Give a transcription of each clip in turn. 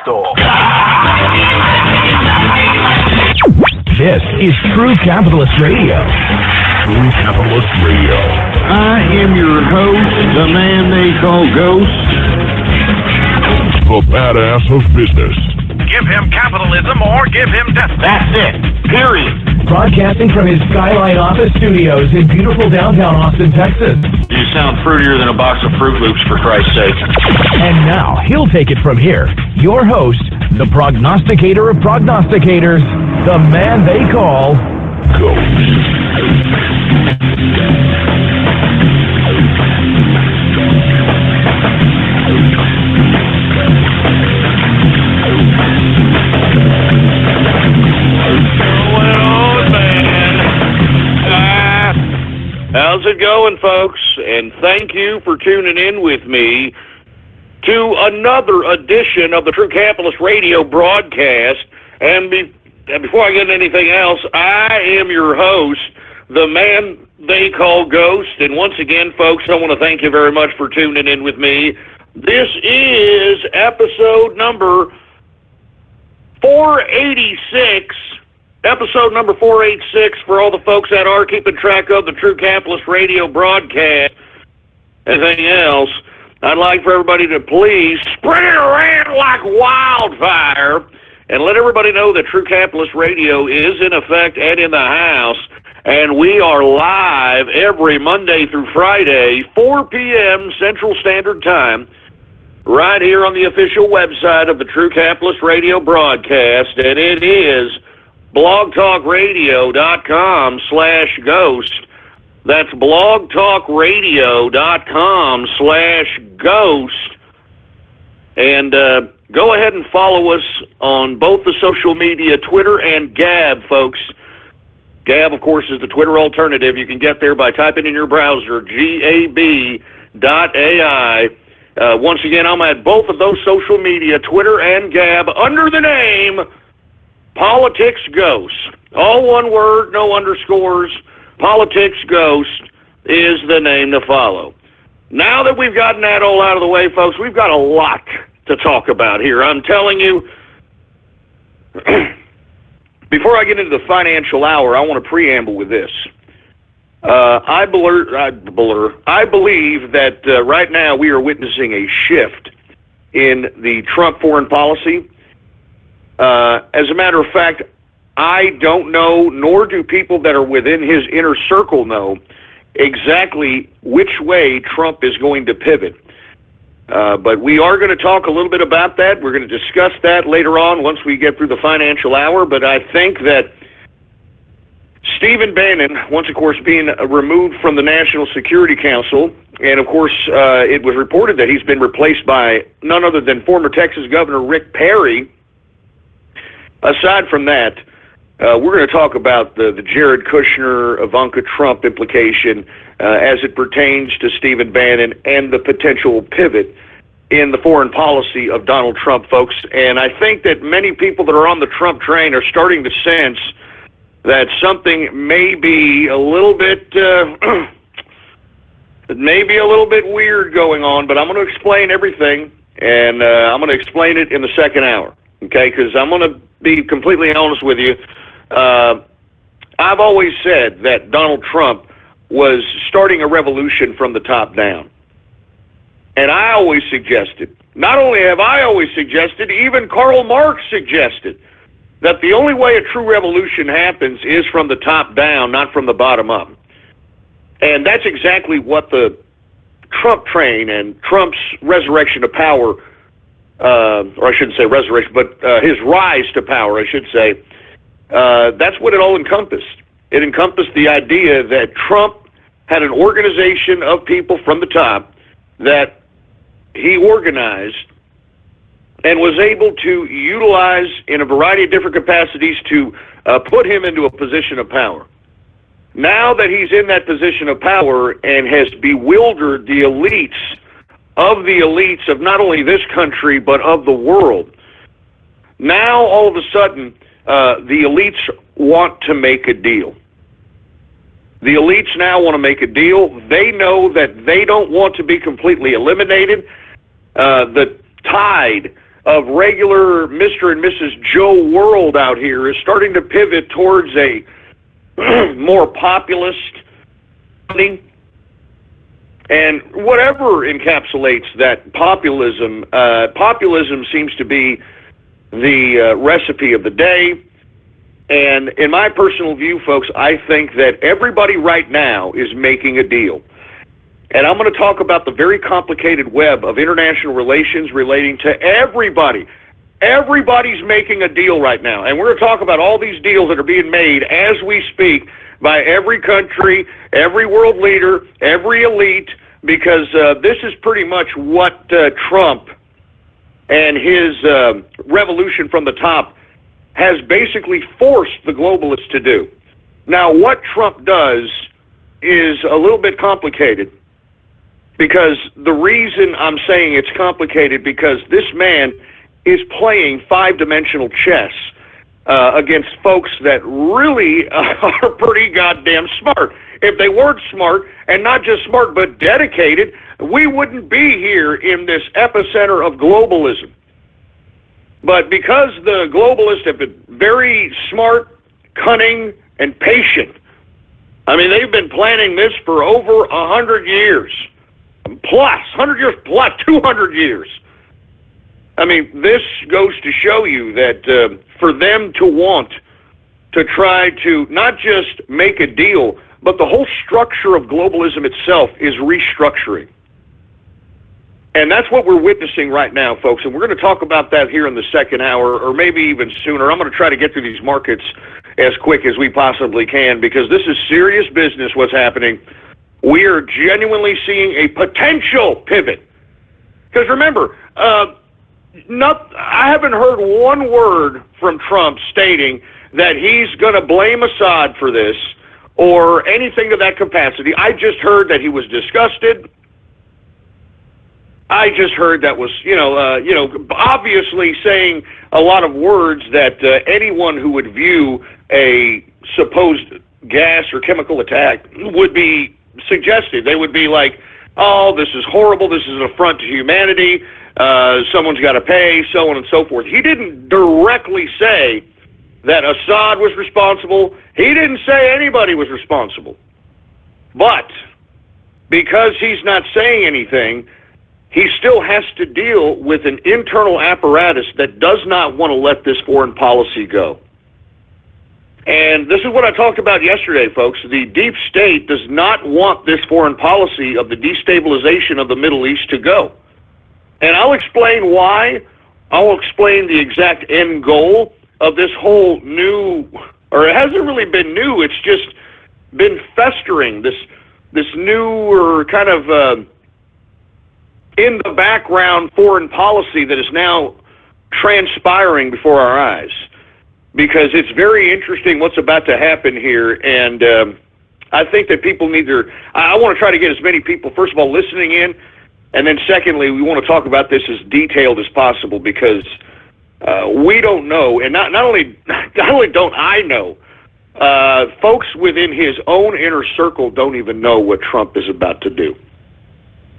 store. This is True Capitalist Radio. True Capitalist Radio. I am your host, the man they call Ghost. The badass of business. Give him capitalism or give him death. That's it. Period. Broadcasting from his Skyline office studios in beautiful downtown Austin, Texas. You sound fruitier than a box of Fruit Loops, for Christ's sake. And now, he'll take it from here. Your host, the prognosticator of prognosticators, the man they call Ghost. How's it going, folks? And thank you for tuning in with me to another edition of the True Capitalist Radio broadcast. And before I get into anything else, I am your host, the man they call Ghost. And once again, folks, I want to thank you very much for tuning in with me. This is episode number 486. Episode number 486 for all the folks that are keeping track of the True Capitalist Radio broadcast. Anything else, I'd like for everybody to please spread it around like wildfire and let everybody know that True Capitalist Radio is in effect and in the house. And we are live every Monday through Friday, 4 p.m. Central Standard Time, right here on the official website of the True Capitalist Radio broadcast. And it is blogtalkradio.com/ghost. That's blogtalkradio.com/ghost. And go ahead and follow us on both the social media, Twitter and Gab, folks. Gab, of course, is the Twitter alternative. You can get there by typing in your browser, gab.ai. Once again, I'm at both of those social media, Twitter and Gab, under the name Politics Ghost. All one word, no underscores. Politics Ghost is the name to follow. Now that we've gotten that all out of the way, folks, we've got a lot to talk about here. I'm telling you, before I get into the financial hour, I want to preamble with this. I believe that right now we are witnessing a shift in the Trump foreign policy. As a matter of fact, I don't know, nor do people that are within his inner circle know exactly which way Trump is going to pivot. But we are going to talk a little bit about that. We're going to discuss that later on once we get through the financial hour. But I think that Stephen Bannon, once, of course, being removed from the National Security Council, and, of course, it was reported that he's been replaced by none other than former Texas Governor Rick Perry. Aside from that, we're going to talk about the Jared Kushner, Ivanka Trump implication as it pertains to Stephen Bannon and the potential pivot in the foreign policy of Donald Trump, folks. And I think that many people that are on the Trump train are starting to sense that something may be a little bit weird going on, but I'm going to explain everything, and I'm going to explain it in the second hour, okay? Because I'm going to be completely honest with you. I've always said that Donald Trump was starting a revolution from the top down. And I always suggested, not only have I always suggested, even Karl Marx suggested, that the only way a true revolution happens is from the top down, not from the bottom up. And that's exactly what the Trump train and Trump's resurrection to power, or I shouldn't say resurrection, but his rise to power, I should say, that's what it all encompassed. It encompassed the idea that Trump had an organization of people from the top that he organized and was able to utilize in a variety of different capacities to put him into a position of power. Now that he's in that position of power and has bewildered the elites of not only this country but of the world, now all of a sudden the elites want to make a deal. The elites now want to make a deal. They know that they don't want to be completely eliminated. The tide of regular Mr. and Mrs. Joe World out here is starting to pivot towards a more populist funding. And whatever encapsulates that populism, populism seems to be the recipe of the day. And in my personal view, folks, I think that everybody right now is making a deal. And I'm going to talk about the very complicated web of international relations relating to everybody. Everybody's making a deal right now. And we're going to talk about all these deals that are being made as we speak by every country, every world leader, every elite, because this is pretty much what Trump and his revolution from the top has basically forced the globalists to do. Now, what Trump does is a little bit complicated, because the reason I'm saying it's complicated because this man is playing five-dimensional chess against folks that really are pretty goddamn smart. If they weren't smart, and not just smart but dedicated, we wouldn't be here in this epicenter of globalism. But because the globalists have been very smart, cunning, and patient, I mean, they've been planning this for over 100 years. Plus, 100 years plus, 200 years. I mean, this goes to show you that for them to want to try to not just make a deal, but the whole structure of globalism itself is restructuring. And that's what we're witnessing right now, folks. And we're going to talk about that here in the second hour, or maybe even sooner. I'm going to try to get through these markets as quick as we possibly can, because this is serious business what's happening. We are genuinely seeing a potential pivot. Because remember, I haven't heard one word from Trump stating that he's going to blame Assad for this or anything to that capacity. I just heard that he was disgusted. I just heard that was, obviously saying a lot of words that anyone who would view a supposed gas or chemical attack would be suggested. They would be like, oh, this is horrible, this is an affront to humanity, someone's got to pay, so on and so forth. He didn't directly say that Assad was responsible. He didn't say anybody was responsible. But because he's not saying anything, he still has to deal with an internal apparatus that does not want to let this foreign policy go. And this is what I talked about yesterday, folks. The deep state does not want this foreign policy of the destabilization of the Middle East to go. And I'll explain why. I'll explain the exact end goal of this whole new, or it hasn't really been new, it's just been festering, this newer kind of in the background foreign policy that is now transpiring before our eyes. Because it's very interesting what's about to happen here, and I think that people need to, I want to try to get as many people, first of all, listening in, and then secondly, we want to talk about this as detailed as possible, because we don't know, and not only don't I know, folks within his own inner circle don't even know what Trump is about to do.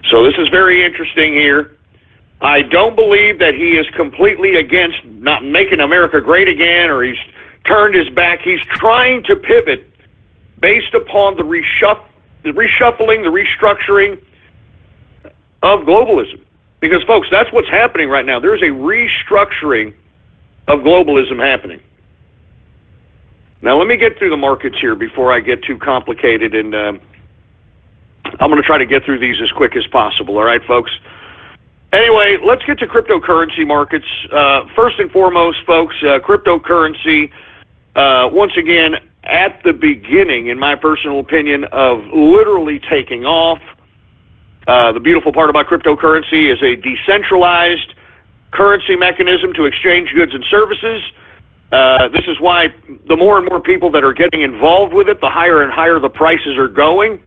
So this is very interesting here. I don't believe that he is completely against not making America great again, or he's turned his back. He's trying to pivot based upon the reshuffling, the restructuring of globalism. Because, folks, that's what's happening right now. There's a restructuring of globalism happening. Now, let me get through the markets here before I get too complicated, and I'm going to try to get through these as quick as possible. All right, folks? Anyway, let's get to cryptocurrency markets. First and foremost, folks, cryptocurrency, once again, at the beginning, in my personal opinion, of literally taking off. The beautiful part about cryptocurrency is a decentralized currency mechanism to exchange goods and services. This is why the more and more people that are getting involved with it, the higher and higher the prices are going.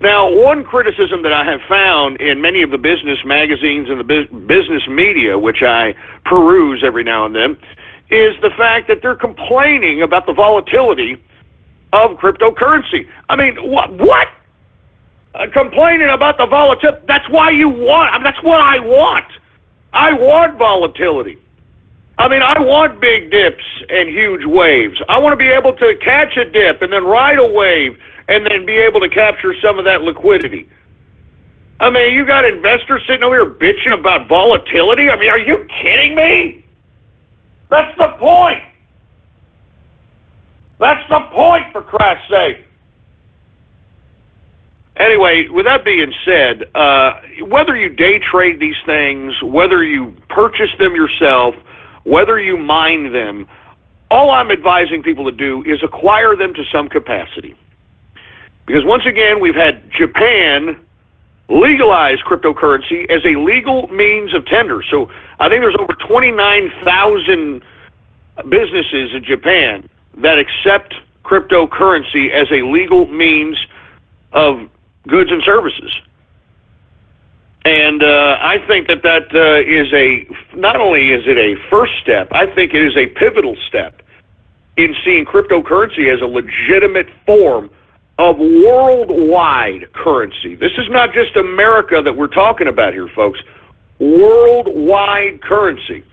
Now, one criticism that I have found in many of the business magazines and the business media, which I peruse every now and then, is the fact that they're complaining about the volatility of cryptocurrency. I mean, what? Complaining about the volatility? That's why you want. I mean, that's what I want. I want volatility. I mean, I want big dips and huge waves. I want to be able to catch a dip and then ride a wave and then be able to capture some of that liquidity. I mean, you got investors sitting over here bitching about volatility? I mean, are you kidding me? That's the point. That's the point, for Christ's sake. Anyway, with that being said, whether you day trade these things, whether you purchase them yourself, whether you mine them, all I'm advising people to do is acquire them to some capacity. Because once again, we've had Japan legalize cryptocurrency as a legal means of tender. So I think there's over 29,000 businesses in Japan that accept cryptocurrency as a legal means of goods and services. And I think that is not only is it a first step, I think it is a pivotal step in seeing cryptocurrency as a legitimate form of worldwide currency. This is not just America that we're talking about here, folks. Worldwide currency.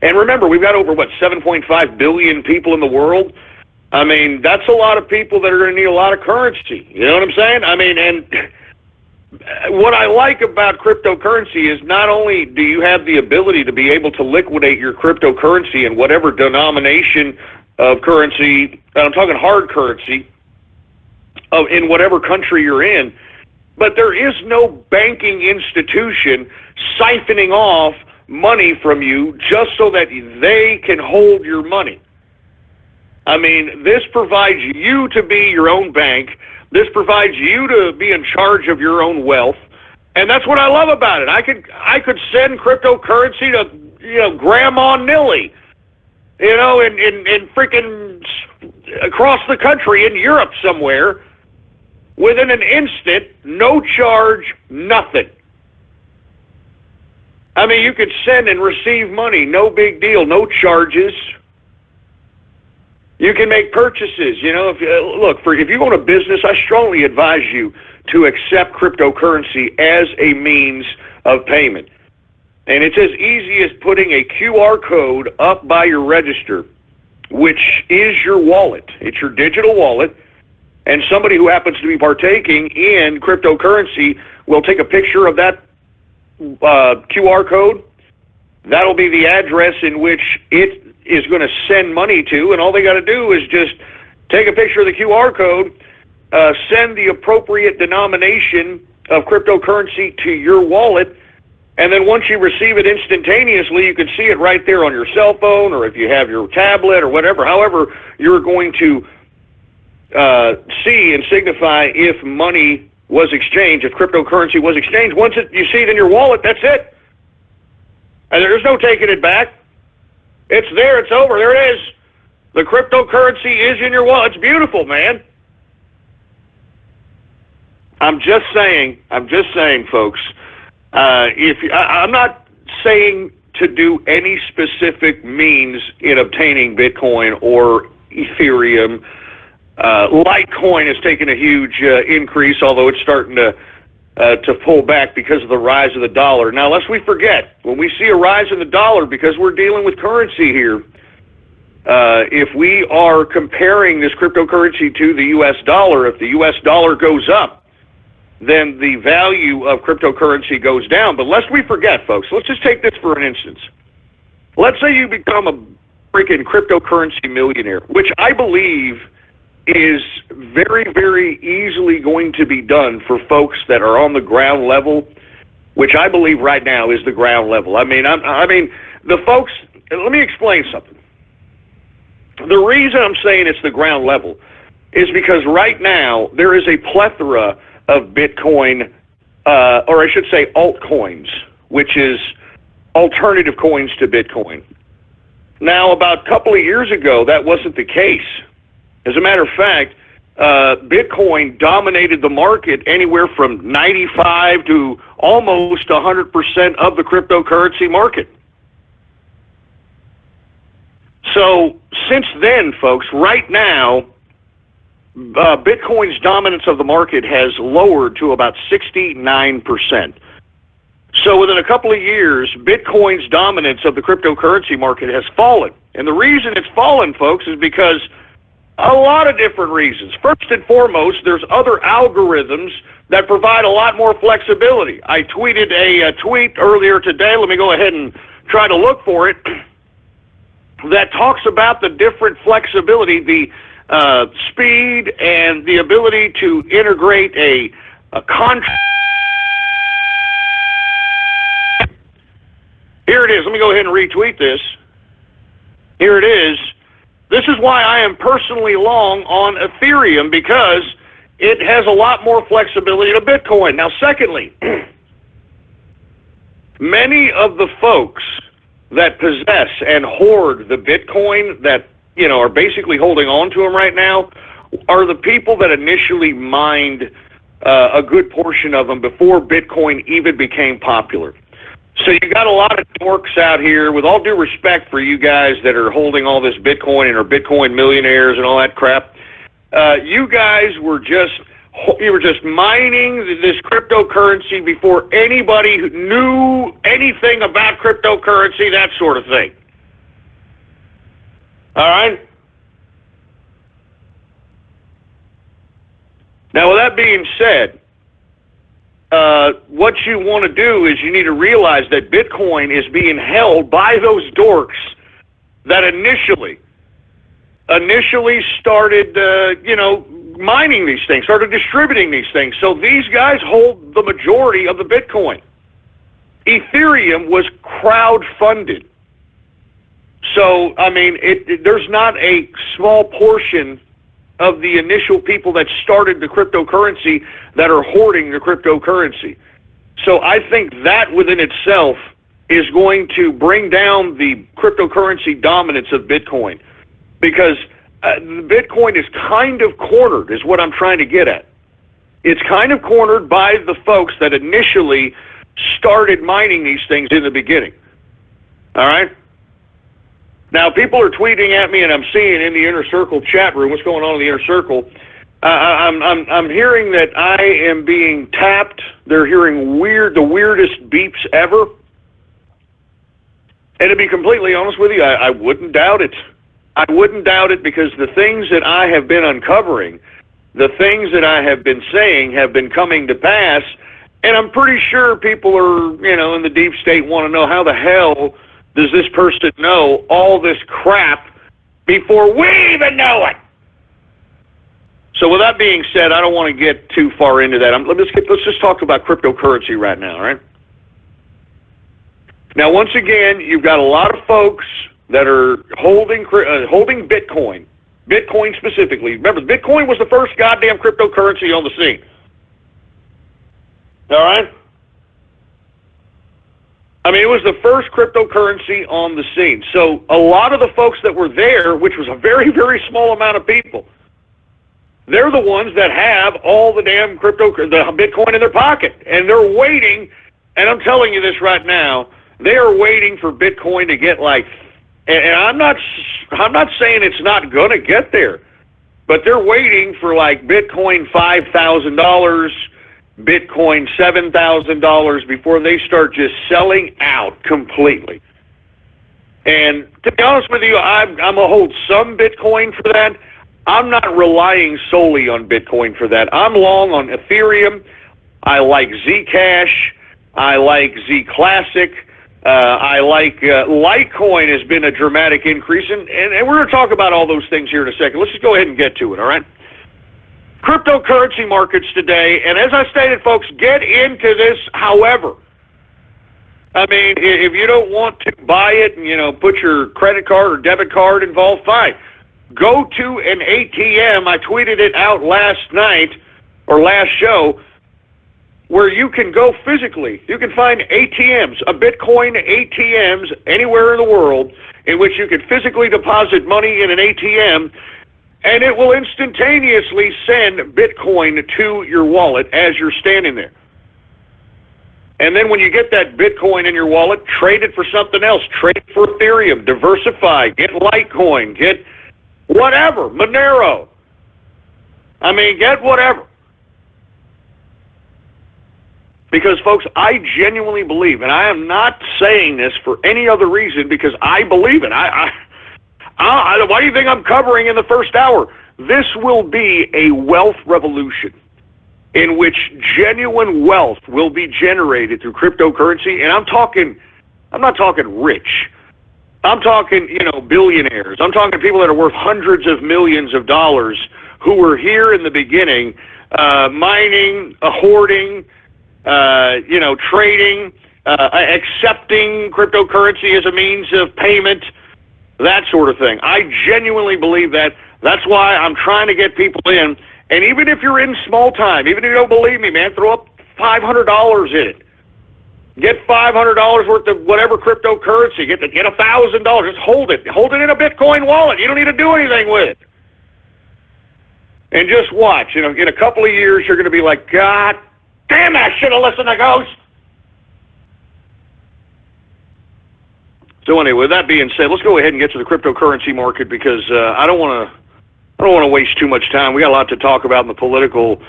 And remember, we've got over, 7.5 billion people in the world? I mean, that's a lot of people that are going to need a lot of currency. You know what I'm saying? I mean, and what I like about cryptocurrency is not only do you have the ability to be able to liquidate your cryptocurrency in whatever denomination of currency, and I'm talking hard currency, in whatever country you're in, but there is no banking institution siphoning off money from you just so that they can hold your money. I mean, this provides you to be your own bank. This provides you to be in charge of your own wealth, and that's what I love about it. I could send cryptocurrency to Grandma Nilly, in freaking across the country in Europe somewhere, within an instant, no charge, nothing. I mean, you could send and receive money, no big deal, no charges. You can make purchases. If you own a business, I strongly advise you to accept cryptocurrency as a means of payment. And it's as easy as putting a QR code up by your register, which is your wallet. It's your digital wallet. And somebody who happens to be partaking in cryptocurrency will take a picture of that QR code. That'll be the address in which it is going to send money to, and all they got to do is just take a picture of the QR code, send the appropriate denomination of cryptocurrency to your wallet, and then once you receive it instantaneously, you can see it right there on your cell phone, or if you have your tablet or whatever, however you're going to see and signify if money was exchanged, if cryptocurrency was exchanged. Once you see it in your wallet, that's it. And there's no taking it back. It's there. It's over. There it is. The cryptocurrency is in your wallet. It's beautiful, man. I'm just saying, folks. I'm not saying to do any specific means in obtaining Bitcoin or Ethereum. Litecoin has taken a huge increase, although it's starting to pull back because of the rise of the dollar. Now, lest we forget, when we see a rise in the dollar, because we're dealing with currency here, if we are comparing this cryptocurrency to the U.S. dollar, if the U.S. dollar goes up, then the value of cryptocurrency goes down. But lest we forget, folks, let's just take this for an instance. Let's say you become a freaking cryptocurrency millionaire, which I believe is very, very easily going to be done for folks that are on the ground level, which I believe right now is the ground level. I mean, the folks, let me explain something. The reason I'm saying it's the ground level is because right now there is a plethora of Bitcoin, or I should say altcoins, which is alternative coins to Bitcoin. Now, about a couple of years ago, that wasn't the case. As a matter of fact, Bitcoin dominated the market anywhere from 95 to almost 100% of the cryptocurrency market. So since then, folks, right now, Bitcoin's dominance of the market has lowered to about 69%. So within a couple of years, Bitcoin's dominance of the cryptocurrency market has fallen. And the reason it's fallen, folks, is because a lot of different reasons. First and foremost, there's other algorithms that provide a lot more flexibility. I tweeted a tweet earlier today. Let me go ahead and try to look for it. That talks about the different flexibility, the speed, and the ability to integrate a contract. Here it is. Let me go ahead and retweet this. Here it is. This is why I am personally long on Ethereum, because it has a lot more flexibility to Bitcoin. Now, secondly, many of the folks that possess and hoard the Bitcoin that, are basically holding on to them right now are the people that initially mined a good portion of them before Bitcoin even became popular. So you got a lot of dorks out here, with all due respect for you guys that are holding all this Bitcoin and are Bitcoin millionaires and all that crap. You guys were just mining this cryptocurrency before anybody knew anything about cryptocurrency, that sort of thing. All right? Now, with that being said, what you want to do is you need to realize that Bitcoin is being held by those dorks that initially started, mining these things, started distributing these things. So these guys hold the majority of the Bitcoin. Ethereum was crowd-funded. So, there's not a small portion of the initial people that started the cryptocurrency that are hoarding the cryptocurrency. So I think that within itself is going to bring down the cryptocurrency dominance of Bitcoin, because Bitcoin is kind of cornered, is what I'm trying to get at. It's kind of cornered by the folks that initially started mining these things in the beginning. All right? Now, people are tweeting at me, and I'm seeing in the Inner Circle chat room what's going on in the Inner Circle. I'm hearing that I am being tapped. They're hearing the weirdest beeps ever. And to be completely honest with you, I wouldn't doubt it. I wouldn't doubt it, because the things that I have been uncovering, the things that I have been saying have been coming to pass, and I'm pretty sure people are, in the deep state want to know, how the hell does this person know all this crap before we even know it? So with that being said, I don't want to get too far into that. Let's just talk about cryptocurrency right now, all right? Now, once again, you've got a lot of folks that are holding Bitcoin, Bitcoin specifically. Remember, Bitcoin was the first goddamn cryptocurrency on the scene. All right? It was the first cryptocurrency on the scene. So a lot of the folks that were there, which was a very, very small amount of people, they're the ones that have all the damn the Bitcoin in their pocket. And they're waiting, and I'm telling you this right now, they are waiting for Bitcoin to get and I'm not saying it's not going to get there, but they're waiting for Bitcoin $5,000, Bitcoin $7,000 before they start just selling out completely. And to be honest with you, I'm going to hold some Bitcoin for that. I'm not relying solely on Bitcoin for that. I'm long on Ethereum. I like Zcash. I like Zclassic. I like Litecoin has been a dramatic increase, and we're going to talk about all those things here in a second. Let's just go ahead and get to it, all right? Cryptocurrency markets today, and as I stated, folks, get into this however. If you don't want to buy it and, put your credit card or debit card involved, fine. Go to an ATM. I tweeted it out last night or last show, where you can go physically. You can find ATMs, Bitcoin ATMs anywhere in the world, in which you can physically deposit money in an ATM, and it will instantaneously send Bitcoin to your wallet as you're standing there. And then when you get that Bitcoin in your wallet, trade it for something else. Trade it for Ethereum, diversify, get Litecoin, get whatever, Monero. Get whatever. Because, folks, I genuinely believe, and I am not saying this for any other reason because I believe it. Why do you think I'm covering in the first hour? This will be a wealth revolution in which genuine wealth will be generated through cryptocurrency. And I'm not talking rich. I'm talking, billionaires. I'm talking people that are worth hundreds of millions of dollars who were here in the beginning, mining, hoarding, trading, accepting cryptocurrency as a means of payment, that sort of thing. I genuinely believe that. That's why I'm trying to get people in. And even if you're in small time, even if you don't believe me, man, throw up $500 in it. Get $500 worth of whatever cryptocurrency. Get $1,000. Just hold it. Hold it in a Bitcoin wallet. You don't need to do anything with it. And just watch. In a couple of years, you're going to be like, God damn, I should have listened to Ghost. So anyway, with that being said, let's go ahead and get to the cryptocurrency market because I don't want to waste too much time. We got a lot to talk about in the political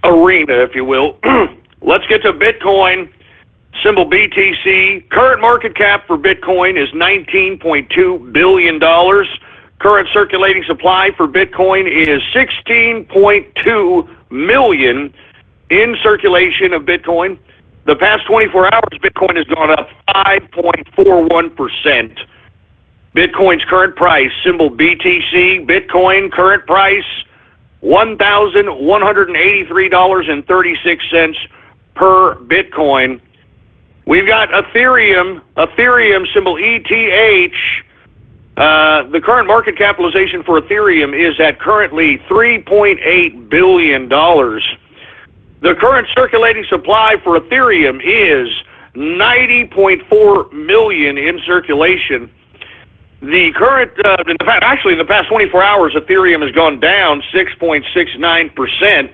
arena, if you will. Let's get to Bitcoin. Symbol BTC. Current market cap for Bitcoin is $19.2 billion. Current circulating supply for Bitcoin is 16.2 million in circulation of Bitcoin. The past 24 hours, Bitcoin has gone up 5.41%. Bitcoin's current price, symbol BTC, Bitcoin current price, $1,183.36 per Bitcoin. We've got Ethereum symbol ETH. The current market capitalization for Ethereum is at currently $3.8 billion. The current circulating supply for Ethereum is 90.4 million in circulation. The current, in the past 24 hours, Ethereum has gone down 6.69%.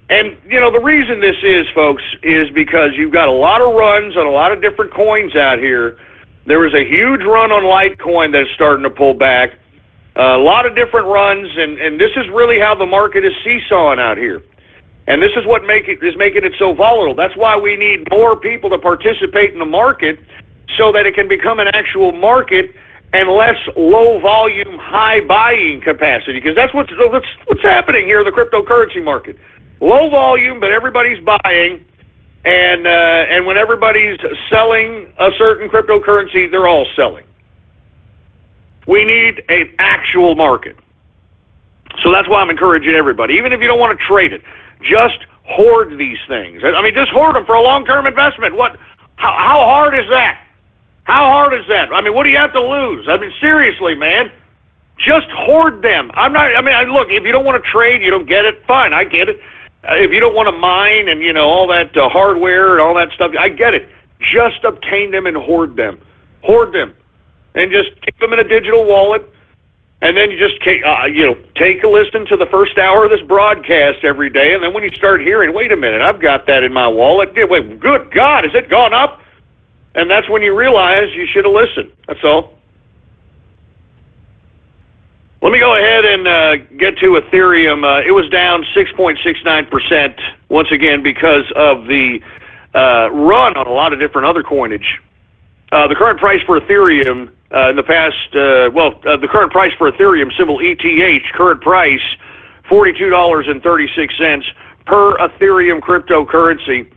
And, the reason this is, folks, is because you've got a lot of runs on a lot of different coins out here. There was a huge run on Litecoin that's starting to pull back. A lot of different runs, and this is really how the market is seesawing out here. And this is what is making it so volatile. That's why we need more people to participate in the market so that it can become an actual market and less low-volume, high-buying capacity. Because that's what's happening here in the cryptocurrency market. Low volume, but everybody's buying. And when everybody's selling a certain cryptocurrency, they're all selling. We need an actual market. So that's why I'm encouraging everybody. Even if you don't want to trade it, just hoard these things. I mean, just hoard them for a long-term investment. How hard is that? How hard is that? I mean, what do you have to lose? I mean, seriously, man. Just hoard them. Look, if you don't want to trade, you don't get it, fine, I get it. If you don't want to mine and, all that hardware and all that stuff, I get it. Just obtain them and hoard them. Hoard them. And just keep them in a digital wallet. And then you just, take a listen to the first hour of this broadcast every day. And then when you start hearing, wait a minute, I've got that in my wallet. Wait, good God, has it gone up? And that's when you realize you should have listened. That's all. Let me go ahead and get to Ethereum. It was down 6.69% once again because of the run on a lot of different other coinage. The current price for Ethereum in the past, the current price for Ethereum, symbol ETH, current price $42.36 per Ethereum cryptocurrency.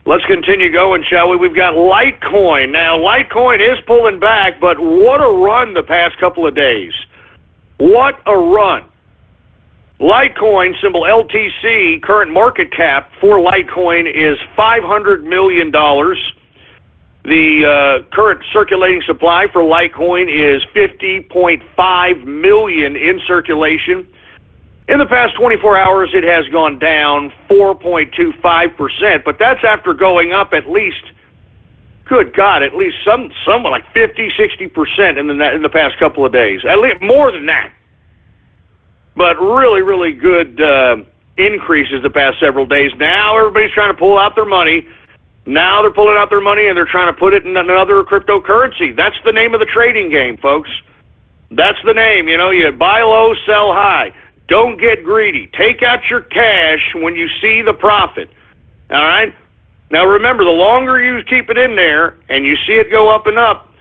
Let's continue going, shall we? We've got Litecoin. Now, Litecoin is pulling back, but what a run the past couple of days. What a run. Litecoin, symbol LTC, current market cap for Litecoin is $500 million. The current circulating supply for Litecoin is 50.5 million in circulation. In the past 24 hours, it has gone down 4.25%, but that's after going up at least, good God, at least somewhat like 50, 60% in the past couple of days. At least more than that. But really, really good increases the past several days. Now everybody's trying to pull out their money. Now they're pulling out their money and they're trying to put it in another cryptocurrency. That's the name of the trading game, folks. That's the name. You buy low, sell high. Don't get greedy. Take out your cash when you see the profit. All right? Now remember, the longer you keep it in there and you see it go up and up,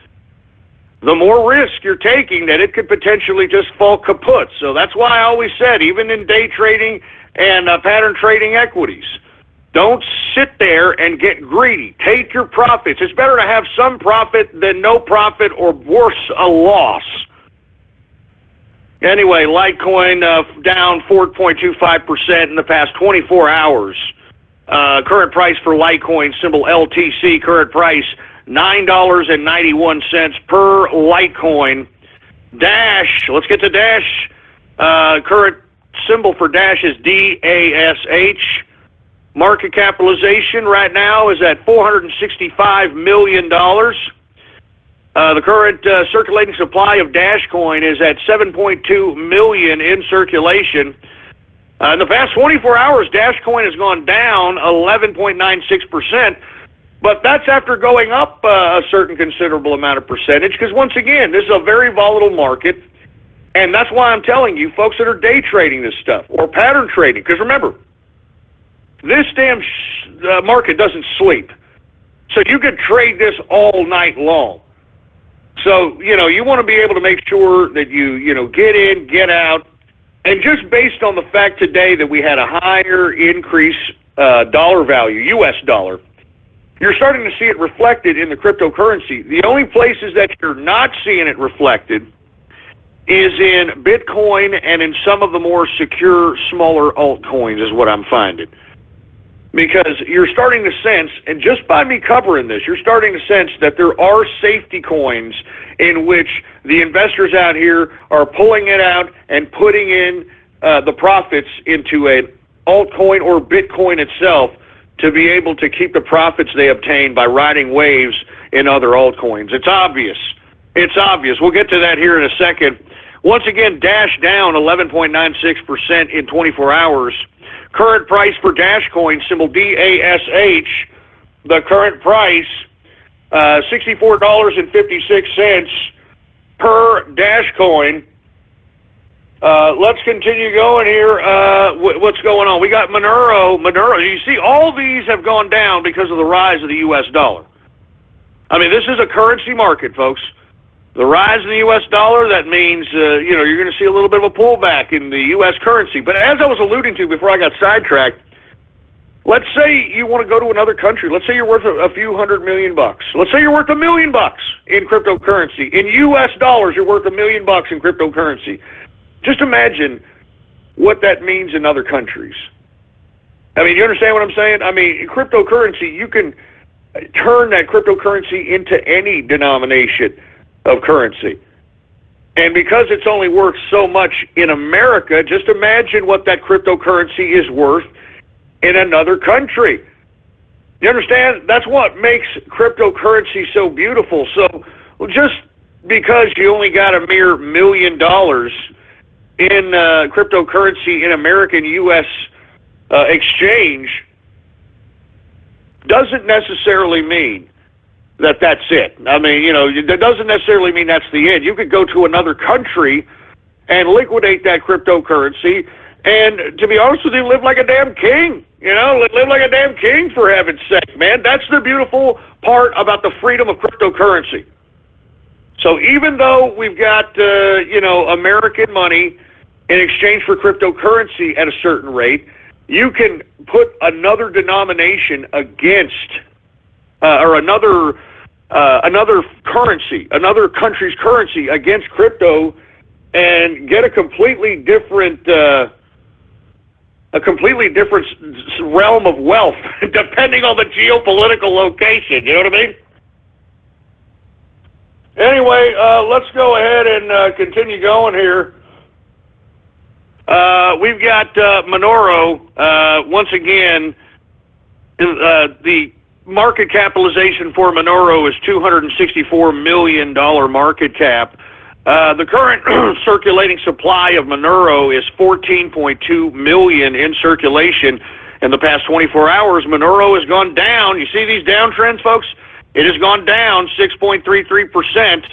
the more risk you're taking that it could potentially just fall kaput. So that's why I always said, even in day trading and pattern trading equities, don't sit there and get greedy. Take your profits. It's better to have some profit than no profit, or worse, a loss. Anyway, Litecoin down 4.25% in the past 24 hours. Current price for Litecoin, symbol LTC, current price $9.91 per Litecoin. Dash, let's get to Dash. Current symbol for Dash is DASH. Market capitalization right now is at $465 million. The current circulating supply of Dash coin is at 7.2 million in circulation. In the past 24 hours, Dash coin has gone down 11.96%, but that's after going up a certain considerable amount of percentage, because once again, this is a very volatile market, and that's why I'm telling you, folks that are day trading this stuff, or pattern trading, because remember, this damn market doesn't sleep. So you could trade this all night long. So, you want to be able to make sure that you get in, get out. And just based on the fact today that we had a higher increase dollar value, U.S. dollar, you're starting to see it reflected in the cryptocurrency. The only places that you're not seeing it reflected is in Bitcoin and in some of the more secure, smaller altcoins is what I'm finding. Because you're starting to sense, and just by me covering this, you're starting to sense that there are safety coins in which the investors out here are pulling it out and putting in the profits into an altcoin or Bitcoin itself to be able to keep the profits they obtain by riding waves in other altcoins. It's obvious. It's obvious. We'll get to that here in a second. Once again, Dash down 11.96% in 24 hours. Current price for Dash coin, symbol DASH, the current price, $64.56 per Dash coin. Let's continue going here. What's going on? We got Monero. You see, all these have gone down because of the rise of the U.S. dollar. I mean, this is a currency market, folks. The rise in the U.S. dollar, that means, you're going to see a little bit of a pullback in the U.S. currency. But as I was alluding to before I got sidetracked, let's say you want to go to another country. Let's say you're worth a few $100 million. Let's say you're worth $1 million in cryptocurrency. In U.S. dollars, you're worth $1 million in cryptocurrency. Just imagine what that means in other countries. I mean, you understand what I'm saying? I mean, cryptocurrency, you can turn that cryptocurrency into any denomination of currency. And because it's only worth so much in America, just imagine what that cryptocurrency is worth in another country. You understand? That's what makes cryptocurrency so beautiful. So just because you only got a mere $1 million in cryptocurrency in American U.S. Exchange doesn't necessarily mean that that's it. I mean, that doesn't necessarily mean that's the end. You could go to another country and liquidate that cryptocurrency and, to be honest with you, live like a damn king. Live like a damn king, for heaven's sake, man. That's the beautiful part about the freedom of cryptocurrency. So even though we've got, American money in exchange for cryptocurrency at a certain rate, you can put another denomination against or another currency, another country's currency against crypto, and get a completely different realm of wealth, depending on the geopolitical location. You know what I mean? Anyway, let's go ahead and continue going here. We've got Monero once again. The market capitalization for Monero is $264 million market cap. The current circulating supply of Monero is 14.2 million in circulation. In the past 24 hours, Monero has gone down. You see these downtrends, folks? It has gone down 6.33%.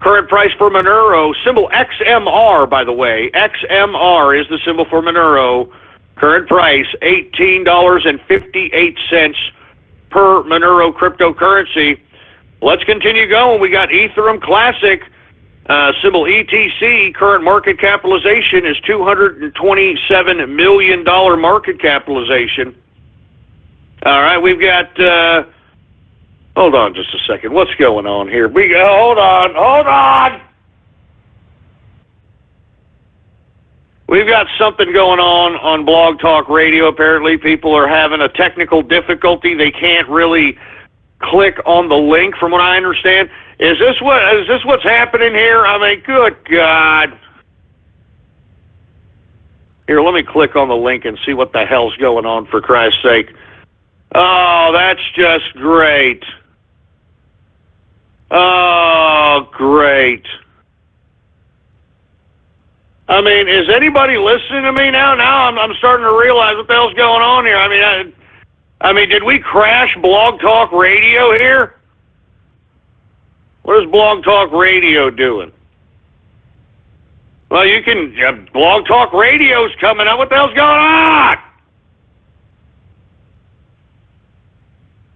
Current price for Monero, symbol XMR, by the way. XMR is the symbol for Monero. Current price, $18.58 per Monero cryptocurrency. Let's continue going. We got Ethereum Classic, symbol ETC. Current market capitalization is $227 million market capitalization. All right, we've got, hold on just a second. What's going on here? Hold on. We've got something going on Blog Talk Radio. Apparently, people are having a technical difficulty. They can't really click on the link, from what I understand. Is this what's happening here? I mean, good God. Here, let me click on the link and see what the hell's going on, for Christ's sake. Oh, that's just great. Oh, great. I mean, is anybody listening to me now? Now I'm starting to realize what the hell's going on here. I mean, did we crash Blog Talk Radio here? What is Blog Talk Radio doing? Well, you can, Blog Talk Radio's coming up. What the hell's going on?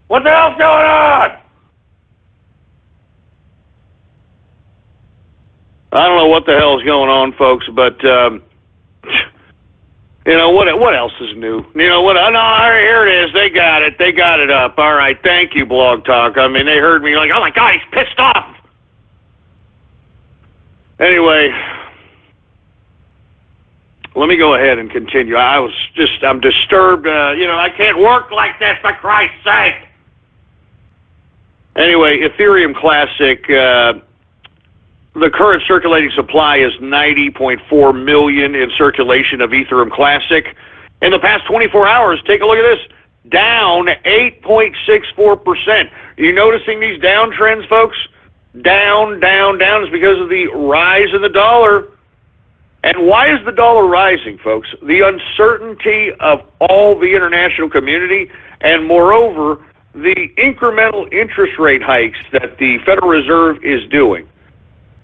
What the hell's going on? I don't know what the hell's going on, folks, but, you know, what else is new? You know, what? Oh, no, here it is. They got it up. All right, thank you, Blog Talk. I mean, they heard me like, oh, my God, he's pissed off. Anyway, let me go ahead and continue. I'm disturbed. You know, I can't work like this, for Christ's sake. Anyway, Ethereum Classic, the current circulating supply is 90.4 million in circulation of Ethereum Classic. In the past 24 hours, take a look at this, down 8.64%. Are you noticing these downtrends, folks? Down is because of the rise in the dollar. And why is the dollar rising, folks? The uncertainty of all the international community, and moreover, the incremental interest rate hikes that the Federal Reserve is doing.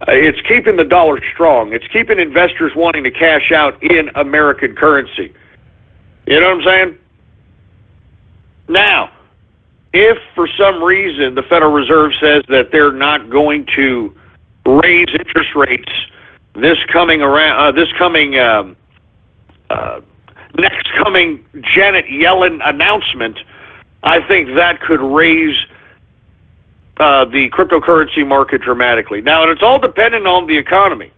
It's keeping the dollar strong. It's keeping investors wanting to cash out in American currency. You know what I'm saying? Now, if for some reason the Federal Reserve says that they're not going to raise interest rates next coming Janet Yellen announcement, I think that could raise the cryptocurrency market dramatically. Now, and it's all dependent on the economy.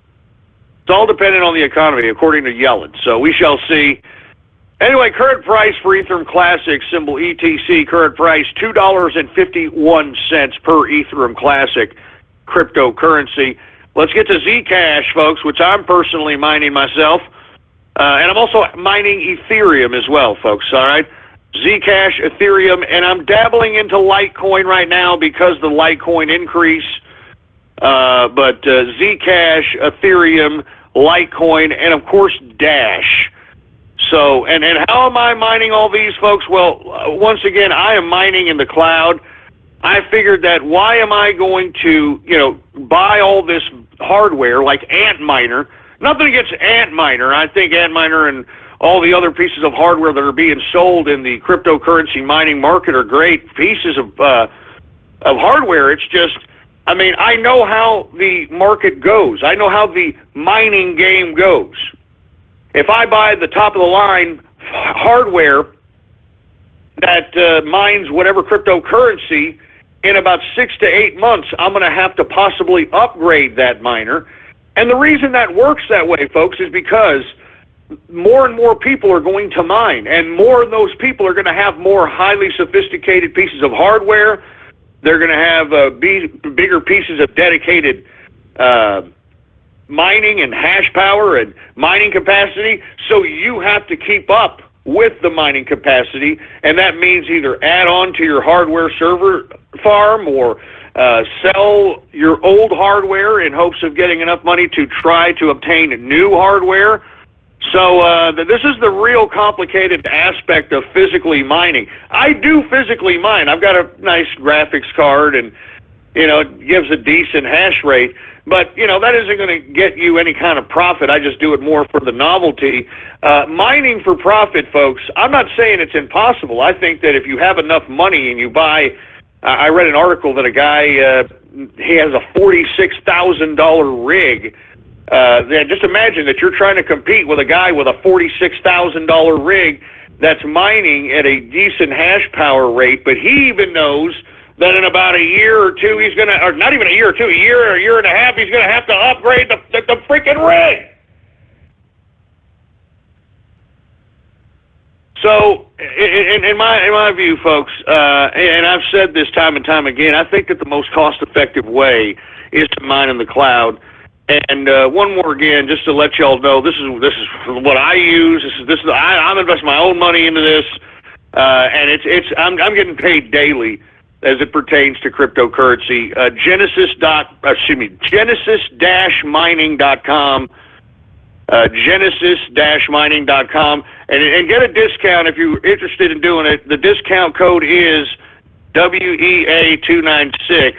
It's all dependent on the economy, according to Yellen. So we shall see. Anyway, current price for Ethereum Classic, symbol ETC, current price $2.51 per Ethereum Classic cryptocurrency. Let's get to Zcash, folks, which I'm personally mining myself. And I'm also mining Ethereum as well, folks, all right? Zcash, Ethereum, and I'm dabbling into Litecoin right now because the Litecoin increase. But Zcash, Ethereum, Litecoin, and of course Dash. So, and how am I mining all these, folks? Well, once again, I am mining in the cloud. I figured that why am I going to, buy all this hardware like Antminer? Nothing against Antminer. I think Antminer and all the other pieces of hardware that are being sold in the cryptocurrency mining market are great pieces of hardware. It's just, I know how the market goes. I know how the mining game goes. If I buy the top-of-the-line hardware that mines whatever cryptocurrency, in about 6 to 8 months, I'm going to have to possibly upgrade that miner. And the reason that works that way, folks, is because more and more people are going to mine, and more of those people are going to have more highly sophisticated pieces of hardware. They're going to have bigger pieces of dedicated mining and hash power and mining capacity, so you have to keep up with the mining capacity, and that means either add on to your hardware server farm or sell your old hardware in hopes of getting enough money to try to obtain new hardware. So this is the real complicated aspect of physically mining. I do physically mine. I've got a nice graphics card, and it gives a decent hash rate. But, that isn't going to get you any kind of profit. I just do it more for the novelty. Mining for profit, folks, I'm not saying it's impossible. I think that if you have enough money and you buy, I read an article that a guy, he has a $46,000 rig. Just imagine that you're trying to compete with a guy with a $46,000 rig that's mining at a decent hash power rate, but he even knows that in about a year or two, he's going to, or not even a year or two, a year and a half, he's going to have to upgrade the freaking rig. So, in my view, folks, and I've said this time and time again, I think that the most cost-effective way is to mine in the cloud. And one more again, just to let y'all know, this is what I use. I'm investing my own money into this, and I'm getting paid daily as it pertains to cryptocurrency. Genesis-mining.com. Genesis-mining.com, and get a discount if you're interested in doing it. The discount code is WEA296.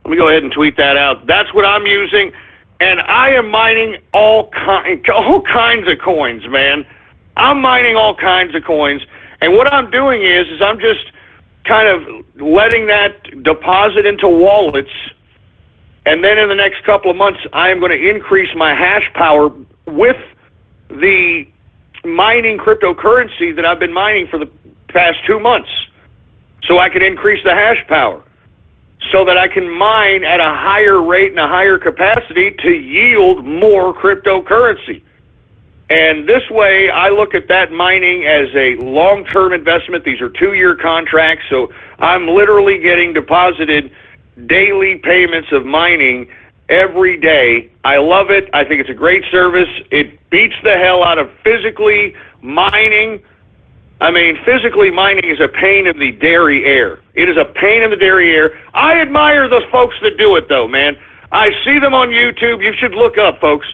Let me go ahead and tweet that out. That's what I'm using, and I am mining all kinds of coins, man. I'm mining all kinds of coins, and what I'm doing is I'm just kind of letting that deposit into wallets, and then in the next couple of months, I am going to increase my hash power with the mining cryptocurrency that I've been mining for the past 2 months, so I can increase the hash power, so that I can mine at a higher rate and a higher capacity to yield more cryptocurrency. And this way, I look at that mining as a long-term investment. These are 2-year contracts, so I'm literally getting deposited daily payments of mining every day. I love it. I think it's a great service. It beats the hell out of physically mining. I mean, physically mining is a pain in the derriere. It is a pain in the derriere. I admire those folks that do it, though, man. I see them on YouTube. You should look up, folks.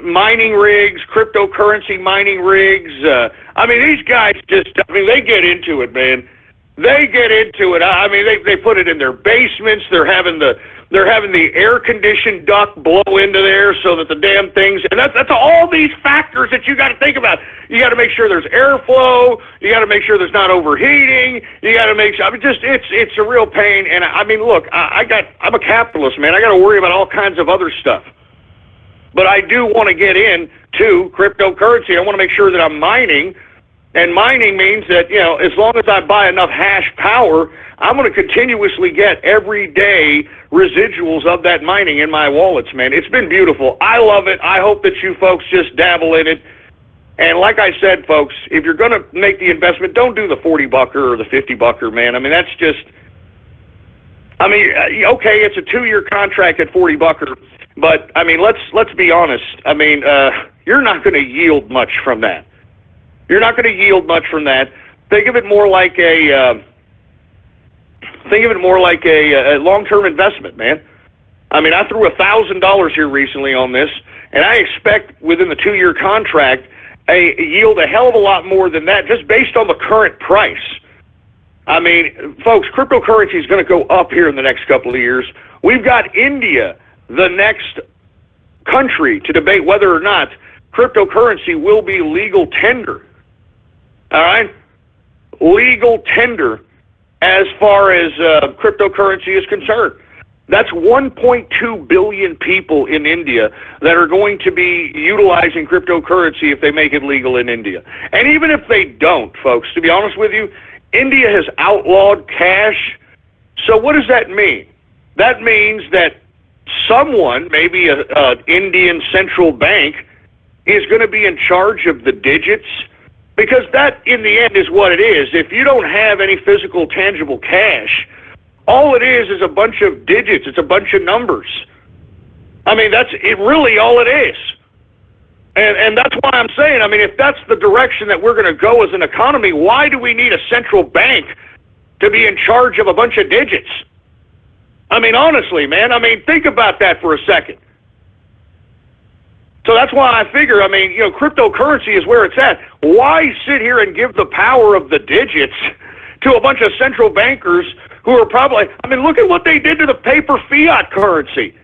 Mining rigs, cryptocurrency mining rigs. These guys they get into it, man. They get into it. I mean, they put it in their basements. They're having the air conditioned duct blow into there so that the damn things. And that's all these factors that you got to think about. You got to make sure there's airflow. You got to make sure there's not overheating. You got to make sure. It's a real pain. And look, I'm a capitalist, man. I got to worry about all kinds of other stuff. But I do want to get into cryptocurrency. I want to make sure that I'm mining. And mining means that, as long as I buy enough hash power, I'm going to continuously get everyday residuals of that mining in my wallets, man. It's been beautiful. I love it. I hope that you folks just dabble in it. And like I said, folks, if you're going to make the investment, don't do the $40-bucker or the $50-bucker, man. I mean, that's just, okay, it's a 2-year contract at $40-bucker, but, let's be honest. You're not going to yield much from that. You're not going to yield much from that. Think of it more like a long-term investment, man. I threw $1,000 here recently on this, and I expect within the 2-year contract a yield a hell of a lot more than that, just based on the current price. Folks, cryptocurrency is going to go up here in the next couple of years. We've got India, the next country, to debate whether or not cryptocurrency will be legal tender. All right? Legal tender as far as cryptocurrency is concerned. That's 1.2 billion people in India that are going to be utilizing cryptocurrency if they make it legal in India. And even if they don't, folks, to be honest with you, India has outlawed cash. So what does that mean? That means that someone, maybe an Indian central bank, is going to be in charge of the digits, because that, in the end, is what it is. If you don't have any physical, tangible cash, all it is a bunch of digits. It's a bunch of numbers. That's really all it is. And that's why I'm saying, if that's the direction that we're going to go as an economy, why do we need a central bank to be in charge of a bunch of digits? Honestly, man, think about that for a second. So that's why I figure, cryptocurrency is where it's at. Why sit here and give the power of the digits to a bunch of central bankers who are probably, I mean, look at what they did to the paper fiat currency.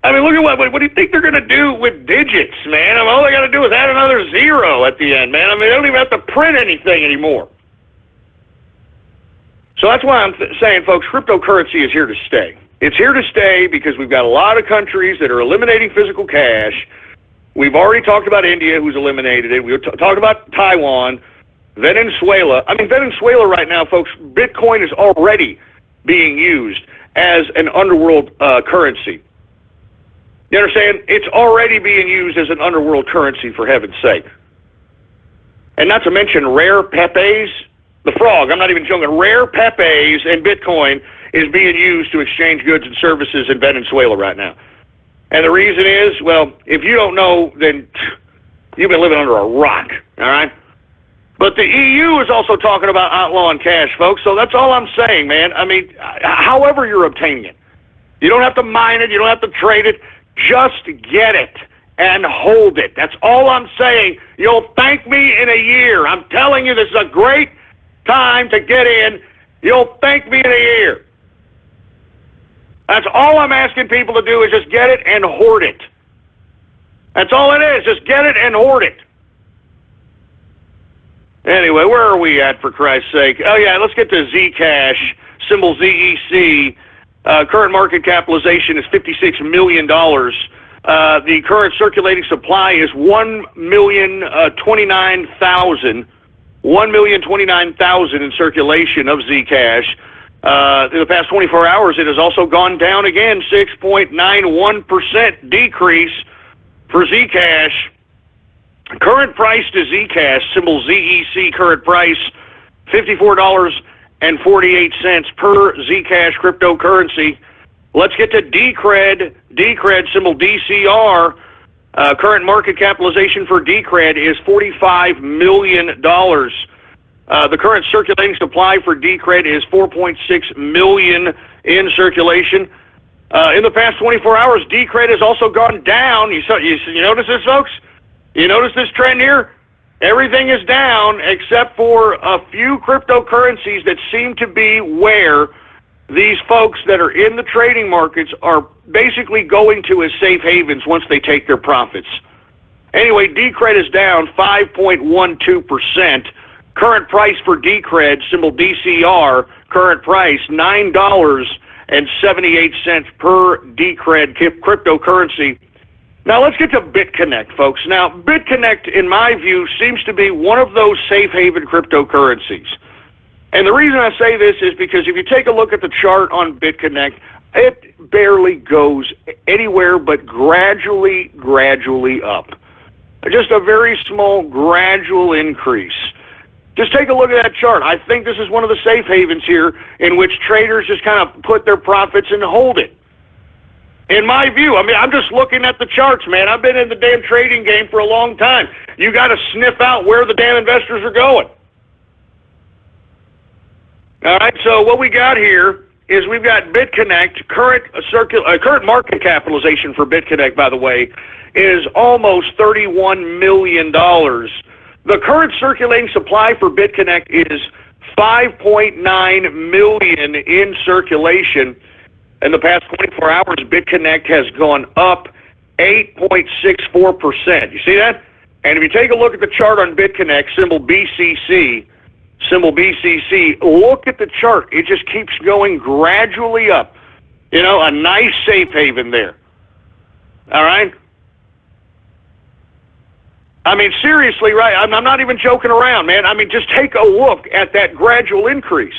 I mean, look at what do you think they're going to do with digits, man? I mean, all they got to do is add another zero at the end, man. I mean, they don't even have to print anything anymore. So that's why I'm saying, folks, cryptocurrency is here to stay. It's here to stay because we've got a lot of countries that are eliminating physical cash. We've already talked about India, who's eliminated it. We talked about Taiwan, Venezuela. I mean, Venezuela right now, folks, Bitcoin is already being used as an underworld currency. You understand? It's already being used as an underworld currency, for heaven's sake. And not to mention rare pepes, the frog, I'm not even joking, rare pepes and Bitcoin is being used to exchange goods and services in Venezuela right now. And the reason is, well, if you don't know, then you've been living under a rock, all right? But the EU is also talking about outlawing cash, folks, so that's all I'm saying, man. I mean, however you're obtaining it. You don't have to mine it, you don't have to trade it. Just get it and hold it. That's all I'm saying. You'll thank me in a year. I'm telling you, this is a great time to get in. You'll thank me in a year. That's all I'm asking people to do is just get it and hoard it. That's all it is. Just get it and hoard it. Anyway, where are we at, for Christ's sake? Oh, yeah, let's get to Zcash, symbol ZEC. Current market capitalization is $56 million. The current circulating supply is 1,029,000. 1,029,000 in circulation of Zcash. In the past 24 hours, it has also gone down again, 6.91% decrease for Zcash. Current price to Zcash, symbol ZEC, current price, $54.48 per Zcash cryptocurrency. Let's get to Decred. Decred, symbol DCR. Current market capitalization for Decred is $45 million. The current circulating supply for Decred is 4.6 million in circulation. In the past 24 hours, Decred has also gone down. You notice this, folks? You notice this trend here? Everything is down except for a few cryptocurrencies that seem to be where these folks that are in the trading markets are basically going to as safe havens once they take their profits. Anyway, Decred is down 5.12%. Current price for Decred, symbol DCR, current price $9.78 per Decred cryptocurrency. Now let's get to BitConnect, folks. Now, BitConnect, in my view, seems to be one of those safe haven cryptocurrencies. And the reason I say this is because if you take a look at the chart on BitConnect, it barely goes anywhere but gradually up. Just a very small gradual increase. Just take a look at that chart. I think this is one of the safe havens here in which traders just kind of put their profits and hold it. In my view, I mean, I'm just looking at the charts, man. I've been in the damn trading game for a long time. You got to sniff out where the damn investors are going. All right, so what we got here is we've got BitConnect. Current market capitalization for BitConnect, by the way, is almost $31 million. The current circulating supply for BitConnect is 5.9 million in circulation. In the past 24 hours, BitConnect has gone up 8.64%. You see that? And if you take a look at the chart on BitConnect, symbol BCC, look at the chart. It just keeps going gradually up. You know, a nice safe haven there. All right? I mean, seriously, right? I'm not even joking around, man. I mean, just take a look at that gradual increase.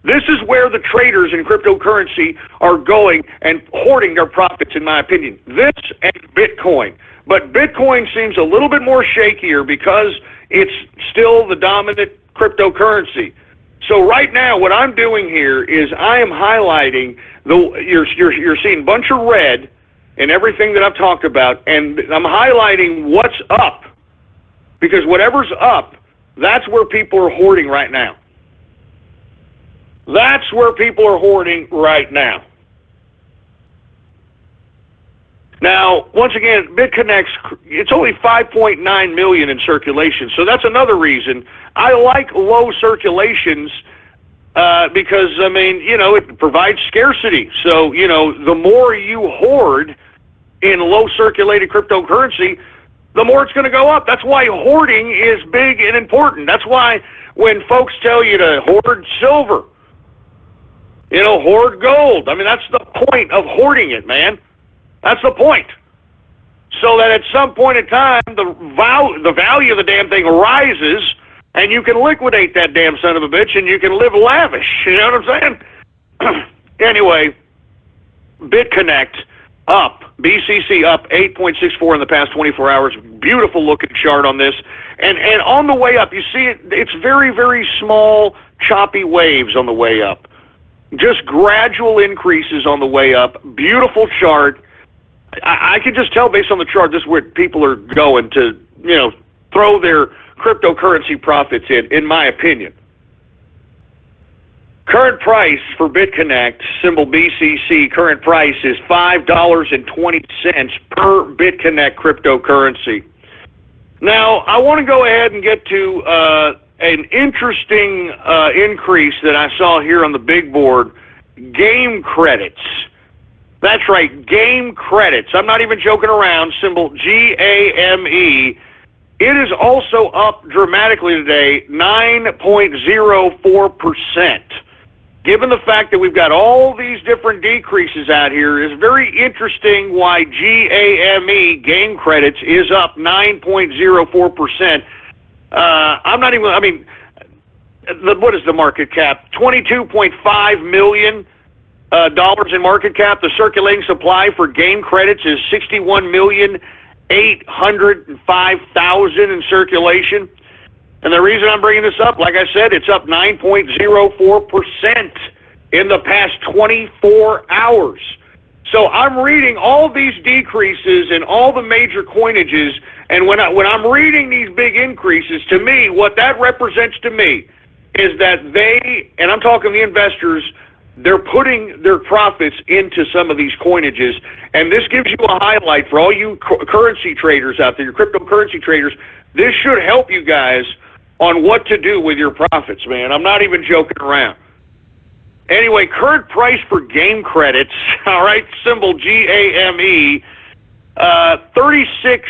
This is where the traders in cryptocurrency are going and hoarding their profits, in my opinion. This and Bitcoin. But Bitcoin seems a little bit more shakier because it's still the dominant cryptocurrency. So right now, what I'm doing here is I am highlighting you're seeing a bunch of red in everything that I've talked about, and I'm highlighting what's up. Because whatever's up, that's where people are hoarding right now. That's where people are hoarding right now. Now, once again, BitConnect's, it's only 5.9 million in circulation, so that's another reason. I like low circulations because, I mean, it provides scarcity. So, the more you hoard in low circulated cryptocurrency, the more it's going to go up. That's why hoarding is big and important. That's why when folks tell you to hoard silver, hoard gold, I mean, that's the point of hoarding it, man. That's the point. So that at some point in time, the value of the damn thing rises, and you can liquidate that damn son of a bitch, and you can live lavish. You know what I'm saying? Anyway, BitConnect up, BCC up 8.64 in the past 24 hours. Beautiful looking chart on this. And on the way up, you see it's very, very small, choppy waves on the way up. Just gradual increases on the way up. Beautiful chart. I can just tell based on the chart, this is where people are going to, throw their cryptocurrency profits in my opinion. Current price for BitConnect, symbol BCC, current price is $5.20 per BitConnect cryptocurrency. Now, I want to go ahead and get to an interesting increase that I saw here on the big board, game credits. That's right, game credits. I'm not even joking around, symbol GAME. It is also up dramatically today, 9.04%. Given the fact that we've got all these different decreases out here, it's very interesting why GAME, game credits, is up 9.04%. What is the market cap? $22.5 million in market cap. The circulating supply for game credits is 61,805,000 in circulation. And the reason I'm bringing this up, like I said, it's up 9.04% in the past 24 hours. So I'm reading all these decreases in all the major coinages, and when I'm reading these big increases, to me, what that represents to me is that they, and I'm talking the investors, they're putting their profits into some of these coinages, and this gives you a highlight for all you currency traders out there, your cryptocurrency traders. This should help you guys on what to do with your profits, man. I'm not even joking around. Anyway, current price for game credits, all right, symbol GAME, 36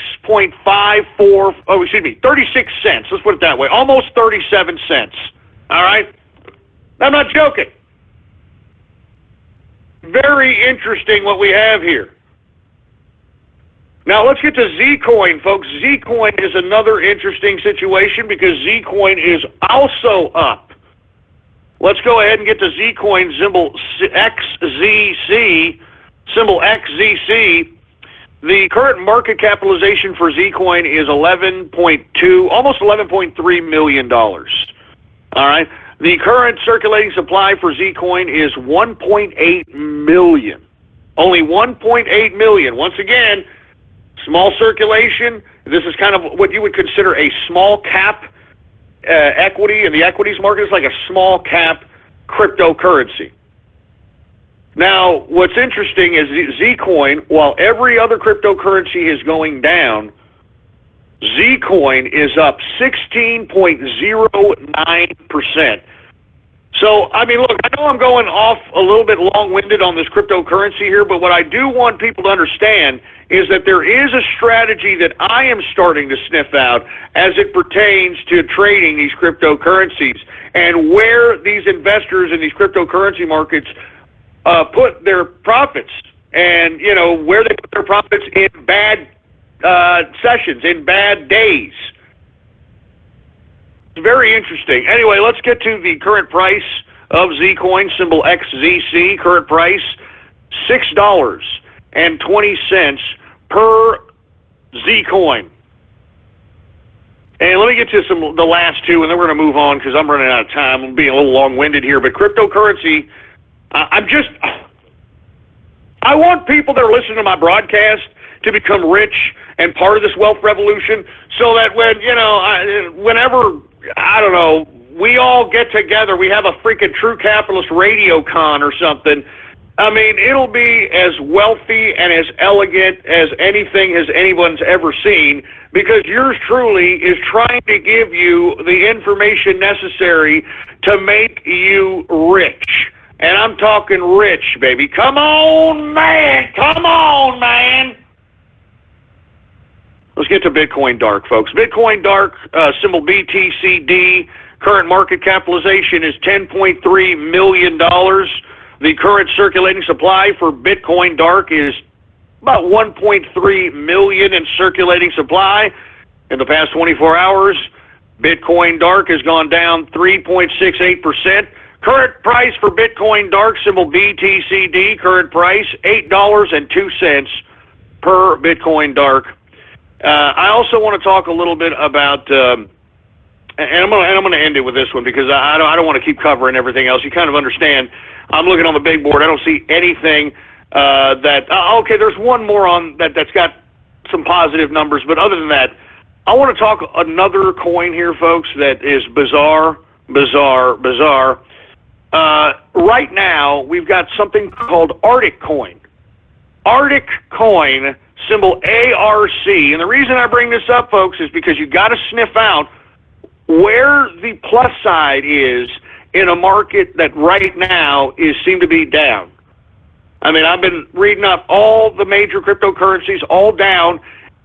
cents. Let's put it that way. Almost 37 cents, all right? I'm not joking. Very interesting what we have here. Now, let's get to Zcoin, folks. Zcoin is another interesting situation because Zcoin is also up. Let's go ahead and get to Zcoin, symbol XZC, symbol XZC. The current market capitalization for Zcoin is almost $11.3 million. All right? The current circulating supply for Zcoin is 1.8 million. Only 1.8 million. Once again, small circulation. This is kind of what you would consider a small cap equity in the equities market. It's like a small cap cryptocurrency. Now, what's interesting is Zcoin, while every other cryptocurrency is going down, Zcoin is up 16.09%. So, I mean, look, I know I'm going off a little bit long-winded on this cryptocurrency here, but what I do want people to understand is that there is a strategy that I am starting to sniff out as it pertains to trading these cryptocurrencies and where these investors in these cryptocurrency markets put their profits and, where they put their profits in bad sessions, in bad days. It's very interesting. Anyway, let's get to the current price of Zcoin, symbol XZC. Current price, $6.20 per Zcoin. And let me get to the last two, and then we're going to move on because I'm running out of time. I'm being a little long-winded here. But cryptocurrency, I want people that are listening to my broadcast to become rich and part of this wealth revolution so that whenever we all get together, we have a freaking True Capitalist Radio Con or something, I mean, it'll be as wealthy and as elegant as anyone's ever seen, because yours truly is trying to give you the information necessary to make you rich. And I'm talking rich, baby. Come on, man. Come on, man. Let's get to Bitcoin Dark, folks. Bitcoin Dark, symbol BTCD. Current market capitalization is $10.3 million. The current circulating supply for Bitcoin Dark is about 1.3 million in circulating supply. In the past 24 hours, Bitcoin Dark has gone down 3.68%. Current price for Bitcoin Dark, symbol BTCD, current price $8.02 per Bitcoin Dark. I also want to talk a little bit about, and I'm going to end it with this one, because I don't want to keep covering everything else. You kind of understand. I'm looking on the big board. I don't see anything okay, there's one more on that's got some positive numbers, but other than that, I want to talk another coin here, folks, that is bizarre. Right now, we've got something called Arctic Coin. Arctic Coin, symbol ARC. And the reason I bring this up, folks, is because you got to sniff out where the plus side is in a market that right now seem to be down. I mean, I've been reading up all the major cryptocurrencies, all down,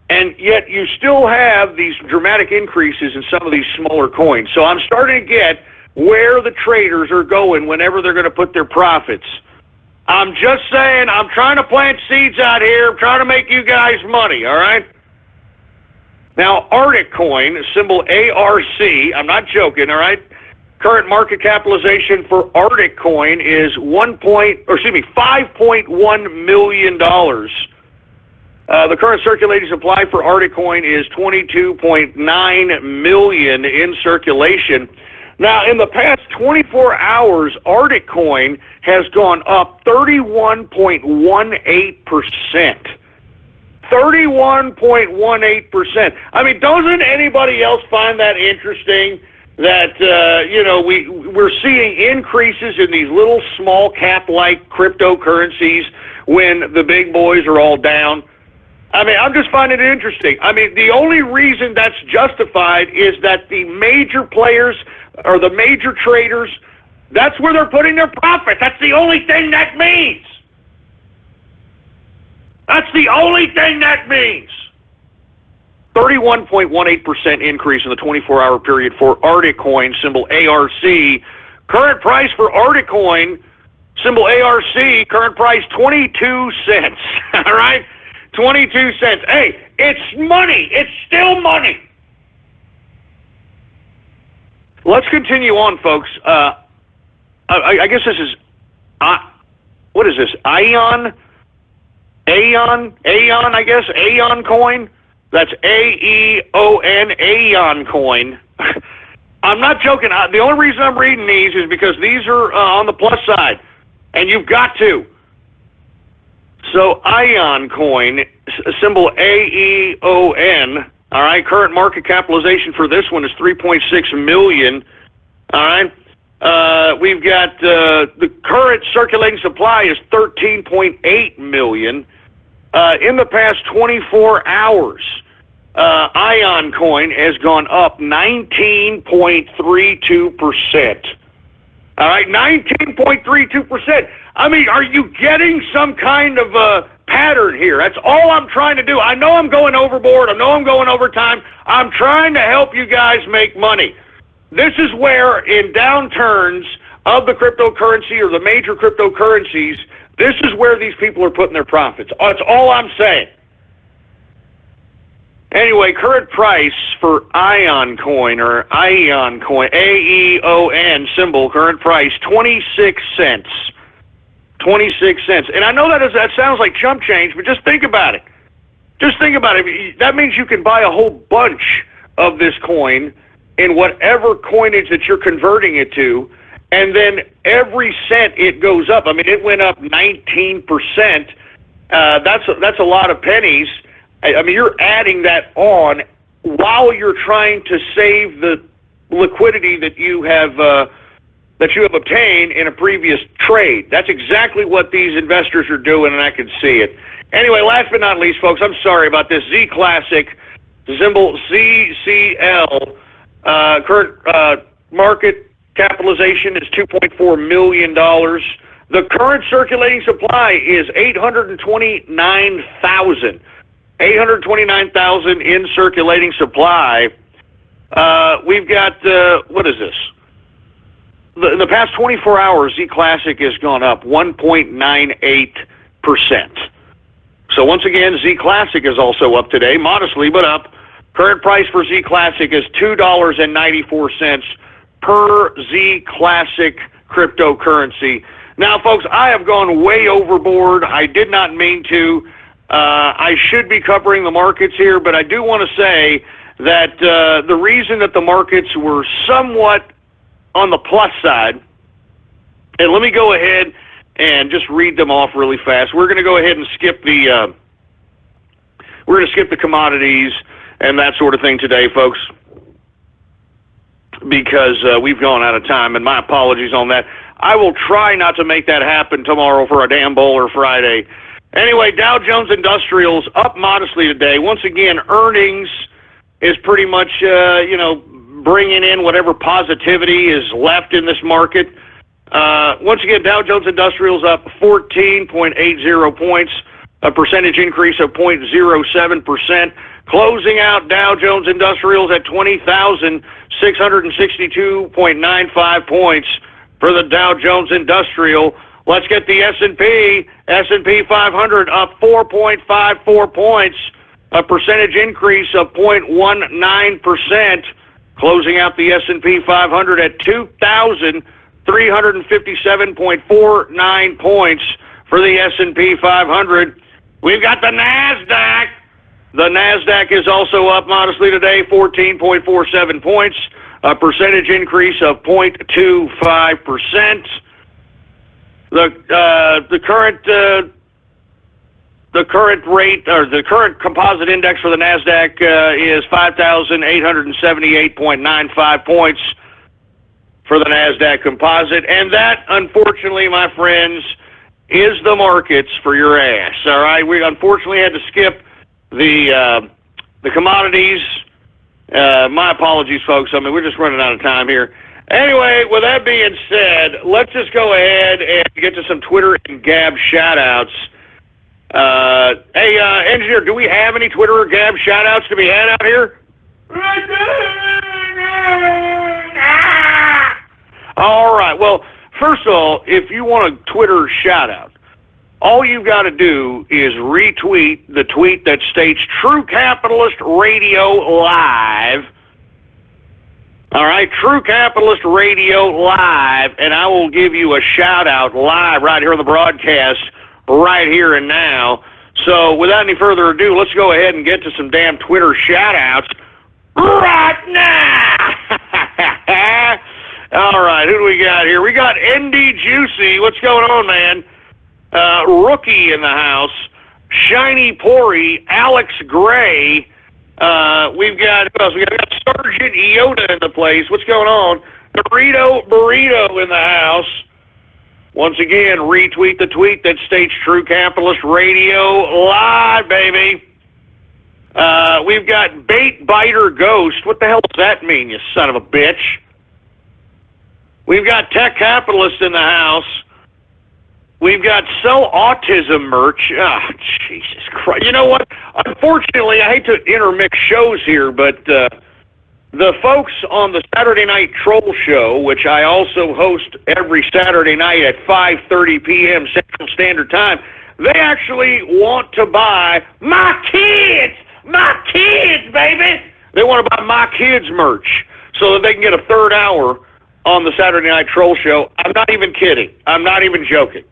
and yet you still have these dramatic increases in some of these smaller coins. So I'm starting to get where the traders are going whenever they're going to put their profits. I'm just saying, I'm trying to plant seeds out here. I'm trying to make you guys money, all right? Now, Arctic Coin, symbol ARC, I'm not joking, all right? Current market capitalization for Arctic Coin is $5.1 million. The current circulating supply for Arctic Coin is 22.9 million in circulation. Now, in the past 24 hours, Arctic Coin has gone up 31.18%. 31.18%. I mean, doesn't anybody else find that interesting? That, we're seeing increases in these little small cap-like cryptocurrencies when the big boys are all down. I mean, I'm just finding it interesting. I mean, the only reason that's justified is that the major players or the major traders, that's where they're putting their profit. That's the only thing that means. That's the only thing that means. 31.18% increase in the 24-hour period for Arctic Coin, symbol ARC. Current price for Arctic Coin, symbol ARC, current price 22 cents. All right? 22 cents. Hey, it's money. It's still money. Let's continue on, folks. I guess this is, what is this? Aeon, I guess, Aeon Coin. That's AEON, Aeon Coin. I'm not joking. The only reason I'm reading these is because these are on the plus side, and you've got to. So Aeon Coin, symbol AEON. All right, current market capitalization for this one is 3.6 million. All right, we've got the current circulating supply is 13.8 million. In the past 24 hours, Aeon Coin has gone up 19.32%. All right, 19.32%. I mean, are you getting some kind of a pattern here? That's all I'm trying to do. I know I'm going overboard. I know I'm going overtime. I'm trying to help you guys make money. This is where, in downturns of the cryptocurrency or the major cryptocurrencies, this is where these people are putting their profits. That's all I'm saying. Anyway, current price for Aeon Coin, AEON symbol, current price 26 cents. 26 cents. And I know that sounds like chump change, but just think about it. Just think about it. That means you can buy a whole bunch of this coin in whatever coinage that you're converting it to, and then every cent it goes up. I mean, it went up 19%. That's a lot of pennies. I mean, you're adding that on while you're trying to save the liquidity that you have that you have obtained in a previous trade. That's exactly what these investors are doing, and I can see it. Anyway, last but not least, folks, I'm sorry about this. Z Classic, symbol ZCL, current market capitalization is $2.4 million. The current circulating supply is 829,000. 829,000 in circulating supply. We've got, what is this? In the past 24 hours, Z Classic has gone up 1.98%. So once again, Z Classic is also up today, modestly, but up. Current price for Z Classic is $2.94 per Z Classic cryptocurrency. Now, folks, I have gone way overboard. I did not mean to. I should be covering the markets here, but I do want to say that the reason that the markets were somewhat on the plus side, and let me go ahead and just read them off really fast. We're going to go ahead and skip the commodities and that sort of thing today, folks, because we've gone out of time, and my apologies on that. I will try not to make that happen tomorrow for a damn bowler Friday. Anyway, Dow Jones Industrials up modestly today. Once again, earnings is pretty much, bringing in whatever positivity is left in this market. Once again, Dow Jones Industrials up 14.80 points, a percentage increase of 0.07%. Closing out Dow Jones Industrials at 20,662.95 points for the Dow Jones Industrial. Let's get the S&P 500 up 4.54 points, a percentage increase of 0.19%, closing out the S&P 500 at 2,357.49 points for the S&P 500. We've got the NASDAQ. The NASDAQ is also up modestly today, 14.47 points, a percentage increase of 0.25%. The current rate, or the current composite index for the NASDAQ is 5,878.95 points for the NASDAQ composite. And that, unfortunately, my friends, is the markets for your ass. All right, we unfortunately had to skip the commodities. My apologies, folks. I mean, we're just running out of time here. Anyway, with that being said, let's just go ahead and get to some Twitter and Gab shout-outs. Hey, engineer, do we have any Twitter or Gab shout-outs to be had out here? All right. Well, first of all, if you want a Twitter shout-out, all you've got to do is retweet the tweet that states True Capitalist Radio Live. All right, True Capitalist Radio Live, and I will give you a shout-out live right here on the broadcast, right here and now. So without any further ado, let's go ahead and get to some damn Twitter shout-outs right now. All right, who do we got here? We got ND Juicy. What's going on, man? Rookie in the house. Shiny Pori. Alex Gray. We've got, who else? We got Sergeant Yoda in the place. What's going on? Burrito in the house. Once again, retweet the tweet that states True Capitalist Radio Live, baby. We've got Bait Biter Ghost. What the hell does that mean, you son of a bitch? We've got Tech Capitalist in the house. We've got Sell Autism merch. Oh, Jesus Christ. You know what? Unfortunately, I hate to intermix shows here, but the folks on the Saturday Night Troll Show, which I also host every Saturday night at 5:30 p.m. Central Standard Time, they actually want to buy my kids, baby. They want to buy my kids merch so that they can get a third hour on the Saturday Night Troll Show. I'm not even kidding. I'm not even joking.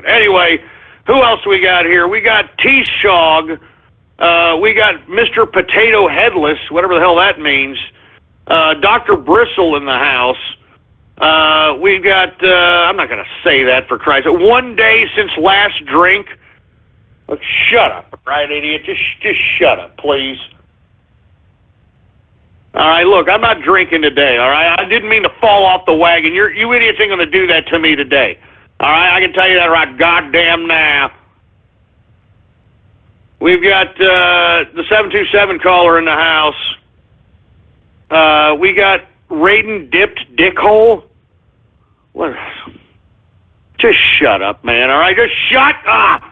Anyway, who else we got here? We got T-Shog. We got Mr. Potato Headless, whatever the hell that means. Dr. Bristle in the house. We've got, I'm not going to say that for Christ's sake. 1 day since last drink. Look, shut up, right, idiot? Just shut up, please. All right, look, I'm not drinking today, all right? I didn't mean to fall off the wagon. You idiots ain't going to do that to me today. All right, I can tell you that right goddamn now. We've got the 727 caller in the house. We got Raiden Dipped Dickhole. What? Just shut up, man. All right, just shut up.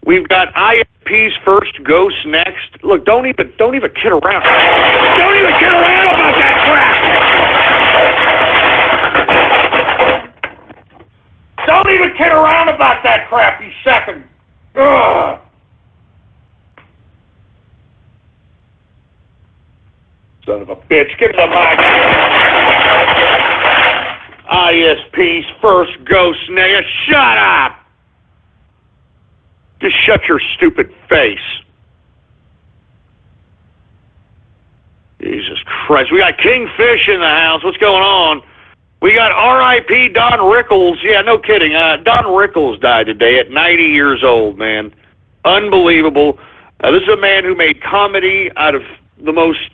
We've got IFP's first ghost next. Look, don't even kid around. Don't even kid around about that crap. Don't even kid around about that crap, you second. Ugh. Son of a bitch, give me the mic. ISP's first ghost nigga, shut up! Just shut your stupid face. Jesus Christ, we got Kingfish in the house, what's going on? We got R.I.P. Don Rickles. Yeah, no kidding. Don Rickles died today at 90 years old, man. Unbelievable. This is a man who made comedy out of the most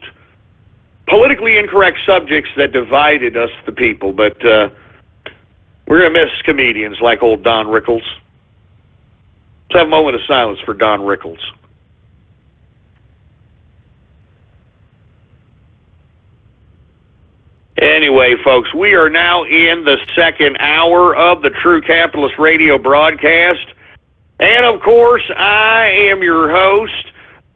politically incorrect subjects that divided us, the people. But we're going to miss comedians like old Don Rickles. Let's have a moment of silence for Don Rickles. Anyway, folks, we are now in the second hour of the True Capitalist Radio broadcast. And, of course, I am your host,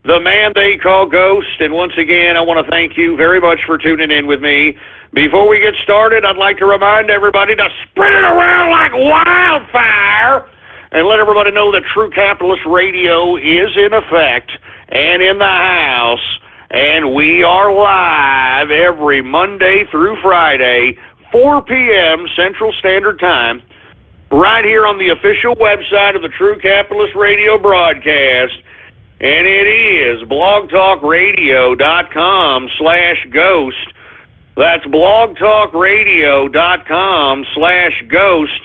the man they call Ghost. And once again, I want to thank you very much for tuning in with me. Before we get started, I'd like to remind everybody to spread it around like wildfire and let everybody know that True Capitalist Radio is in effect and in the house. And we are live every Monday through Friday, 4 p.m. Central Standard Time, right here on the official website of the True Capitalist Radio broadcast. And it is blogtalkradio.com/ghost. That's blogtalkradio.com/ghost.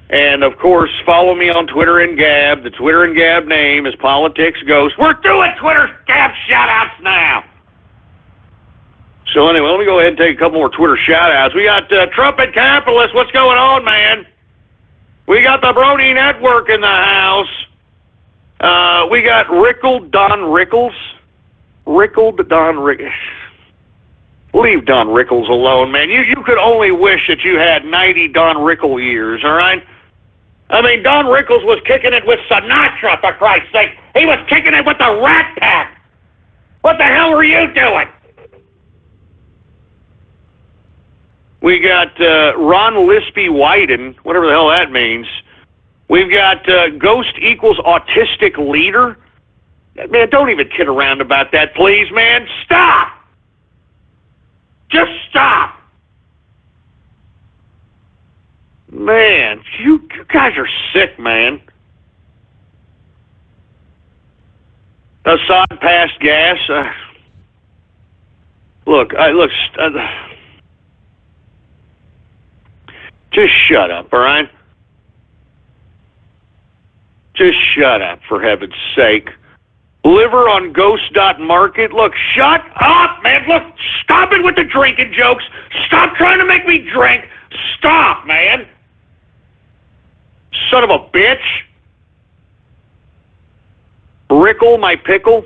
And, of course, follow me on Twitter and Gab. The Twitter and Gab name is Politics Ghost. We're doing Twitter Gab Shout Outs now. So anyway, let me go ahead and take a couple more Twitter shout-outs. We got Trumpet Capitalist. What's going on, man? We got the Brody Network in the house. We got Rickled Don Rickles. Rickled Don Rickles. Leave Don Rickles alone, man. You could only wish that you had 90 Don Rickle years, all right? I mean, Don Rickles was kicking it with Sinatra, for Christ's sake. He was kicking it with the Rat Pack. What the hell were you doing? We got Ron Lispy Wyden, whatever the hell that means. We've got Ghost equals autistic leader. Man, don't even kid around about that, please, man. Stop! Just stop! Man, you guys are sick, man. Assad passed gas. Look. Just shut up, all right? Just shut up, for heaven's sake. Liver on ghost.market. Look, shut up, man. Look, stop it with the drinking jokes. Stop trying to make me drink. Stop, man. Son of a bitch. Rickle my pickle.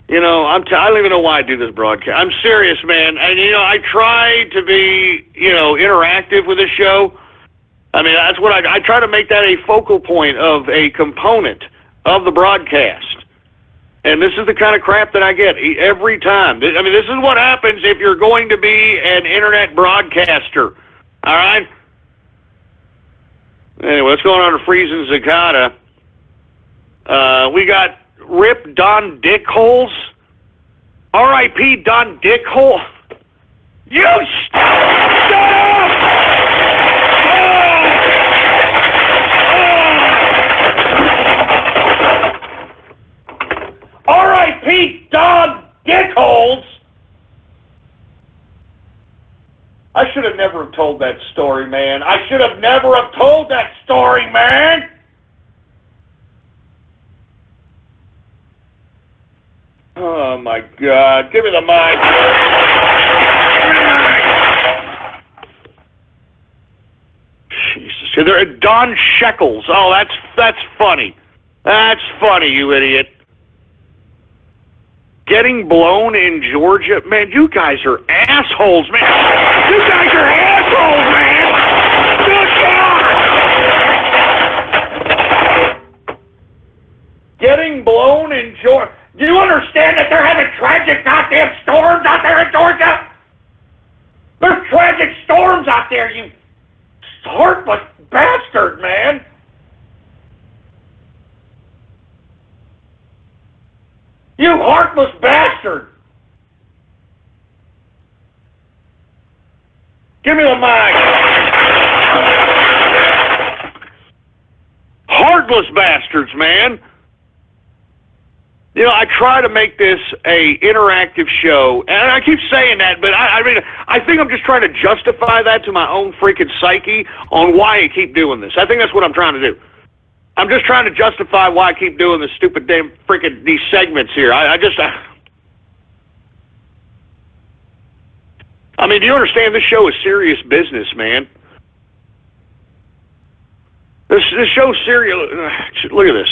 You know, I don't even know why I do this broadcast. I'm serious, man. And, I try to be, interactive with this show. I mean, that's what I try to make that a focal point of a component of the broadcast. And this is the kind of crap that I get every time. I mean, this is what happens if you're going to be an internet broadcaster. All right? Anyway, what's going on to Friesen Zakata? We got Rip Don Dickholes. R.I.P. Don Dickhole. You shut up! R.I.P. Don Dickholes. I should have never have told that story, man. I should have never have told that story, man. Oh, my God. Give me the mic. Jesus. There, Don Shekels. Oh, that's funny. That's funny, you idiot. Getting blown in Georgia. Man, you guys are assholes, man. You guys are assholes, man. Good God. Getting blown in Georgia. Do you understand that they're having tragic goddamn storms out there in Georgia? There's tragic storms out there, you heartless bastard, man. You heartless bastard! Give me the mic! Heartless bastards, man! You know, I try to make this a interactive show, and I keep saying that, but I mean, I think I'm just trying to justify that to my own freaking psyche on why I keep doing this. I think that's what I'm trying to do. I'm just trying to justify why I keep doing this stupid damn freaking these segments here. I mean, do you understand this show is serious business, man? This show's serious. Look at this.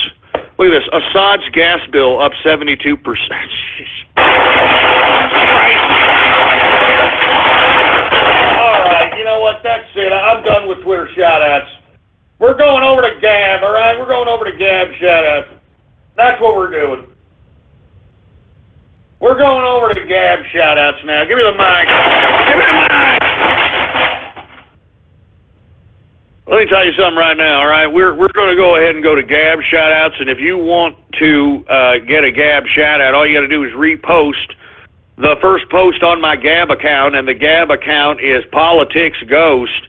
Look at this. Assad's gas bill up 72%. All right, you know what? That's it. I'm done with Twitter shout-outs. We're going over to Gab, all right? We're going over to Gab Shout Outs. That's what we're doing. We're going over to Gab Shout Outs now. Give me the mic. Give me the mic. Let me tell you something right now, all right? We're going to go ahead and go to Gab Shout Outs, and if you want to get a Gab Shout Out, all you got to do is repost the first post on my Gab account, and the Gab account is Politics Ghost.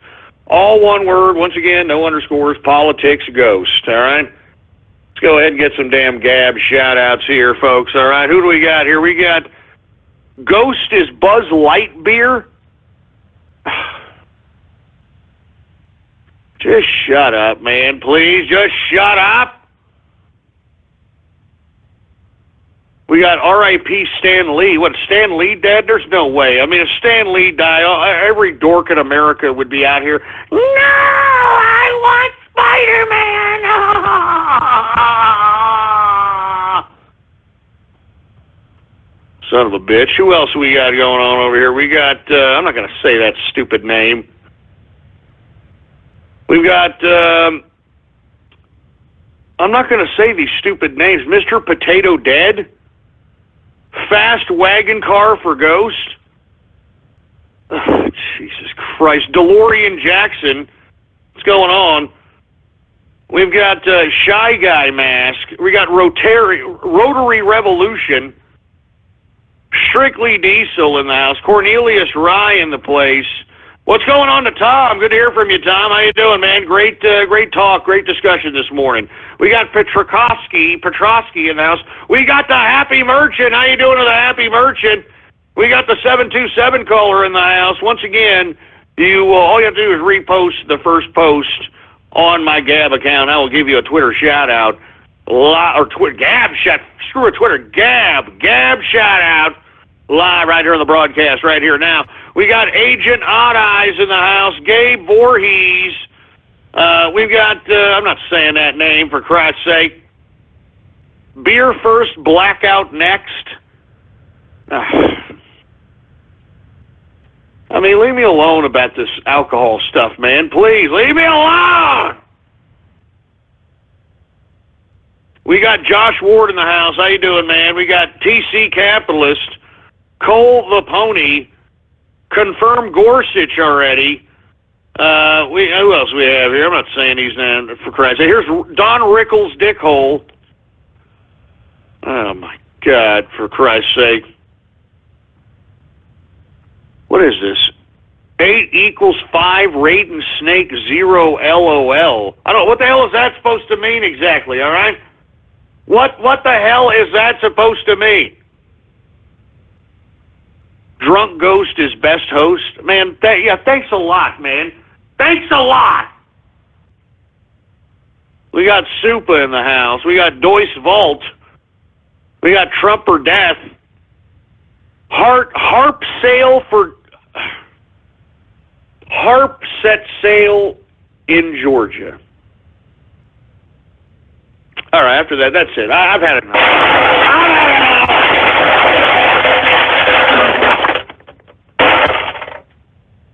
All one word, once again, no underscores, Politics Ghost, all right? Let's go ahead and get some damn Gab shout-outs here, folks, all right? Who do we got here? We got Ghost is Buzz Light Beer. Just shut up, man, please. Just shut up. We got R.I.P. Stan Lee. What, Stan Lee dead? There's no way. I mean, if Stan Lee died, every dork in America would be out here. No, I want Spider-Man. Son of a bitch. Who else we got going on over here? We got, I'm not going to say that stupid name. We've got, I'm not going to say these stupid names. Mr. Potato Dead. Fast Wagon Car for Ghost. Oh, Jesus Christ. DeLorean Jackson. What's going on? We've got Shy Guy Mask. We got Rotary Revolution. Strictly Diesel in the house. Cornelius Rye in the place. What's going on to Tom? Good to hear from you, Tom. How you doing, man? Great talk, great discussion this morning. We got Petrovsky in the house. We got the Happy Merchant. How you doing to the Happy Merchant? We got the 727 caller in the house. Once again, all you have to do is repost the first post on my Gab account. I will give you a Twitter shout out. Gab shout. Screw a Twitter. Gab shout out. Live right here on the broadcast, right here now. We got Agent Odd Eyes in the house, Gabe Voorhees. We've got, I'm not saying that name for Christ's sake. Beer first, blackout next. I mean, leave me alone about this alcohol stuff, man. Please, leave me alone! We got Josh Ward in the house. How you doing, man? We got TC Capitalist. Cole the Pony, confirmed Gorsuch already. Who else we have here? I'm not saying these names for Christ's sake. Here's Don Rickles Dickhole. Oh my God, for Christ's sake. What is this? 8 equals 5, rate and snake 0 LOL. I don't know, what the hell is that supposed to mean exactly, all right? What the hell is that supposed to mean? Drunk Ghost is best host. Man, thanks a lot, man. Thanks a lot. We got Supa in the house. We got Doyce Vault. We got Trump or Death. Harp set sail in Georgia. All right, after that, that's it. I've had enough.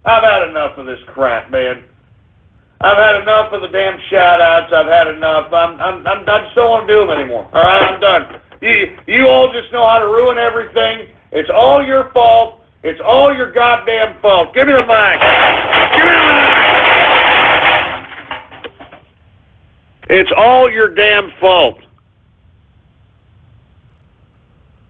I've had enough of this crap, man. I've had enough of the damn shout-outs. I've had enough. I just don't want to do them anymore. All right, I'm done. You all just know how to ruin everything. It's all your fault. It's all your goddamn fault. Give me the mic. Give me the mic. It's all your damn fault.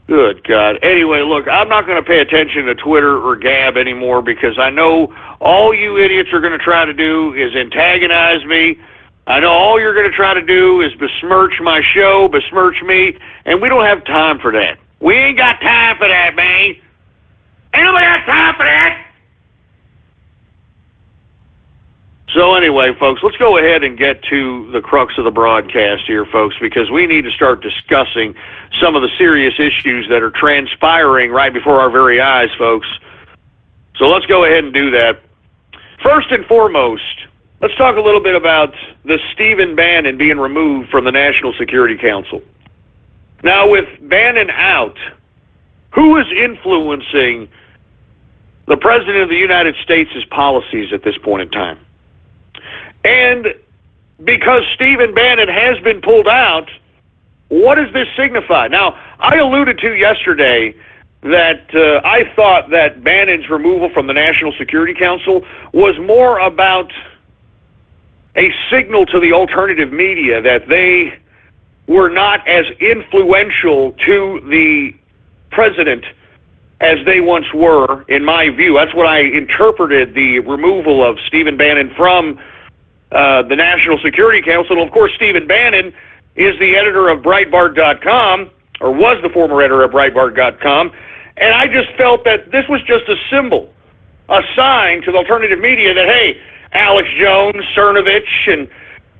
Good God. Anyway, look, I'm not going to pay attention to Twitter or Gab anymore because I know all you idiots are going to try to do is antagonize me. I know all you're going to try to do is besmirch my show, besmirch me, and we don't have time for that. We ain't got time for that, man. Ain't nobody got time for that. So anyway, folks, let's go ahead and get to the crux of the broadcast here, folks, because we need to start discussing some of the serious issues that are transpiring right before our very eyes, folks. So let's go ahead and do that. First and foremost, let's talk a little bit about the Stephen Bannon being removed from the National Security Council. Now, with Bannon out, who is influencing the President of the United States' policies at this point in time? And because Stephen Bannon has been pulled out, what does this signify? Now, I alluded to yesterday that I thought that Bannon's removal from the National Security Council was more about a signal to the alternative media that they were not as influential to the president as they once were, in my view. That's what I interpreted the removal of Stephen Bannon from the National Security Council. And of course, Stephen Bannon is the editor of Breitbart.com, or was the former editor of Breitbart.com, and I just felt that this was just a symbol, a sign to the alternative media that, hey, Alex Jones, Cernovich,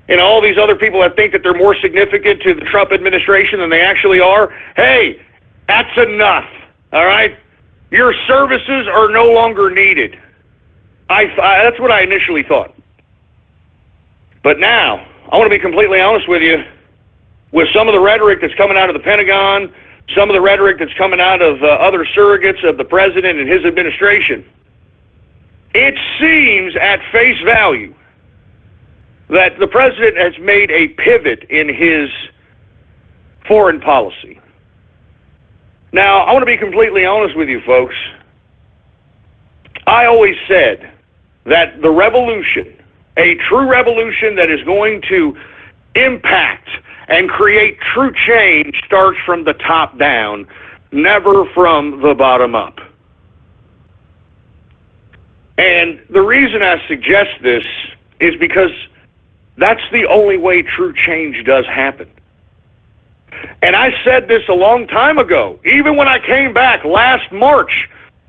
and all these other people that think that they're more significant to the Trump administration than they actually are, hey, that's enough, all right? Your services are no longer needed. That's what I initially thought. But now, I want to be completely honest with you, with some of the rhetoric that's coming out of the Pentagon, some of the rhetoric that's coming out of other surrogates of the president and his administration, it seems at face value that the president has made a pivot in his foreign policy. Now, I want to be completely honest with you, folks. I always said that the revolution, a true revolution that is going to impact and create true change, starts from the top down, never from the bottom up. And the reason I suggest this is because that's the only way true change does happen. And I said this a long time ago. Even when I came back last March,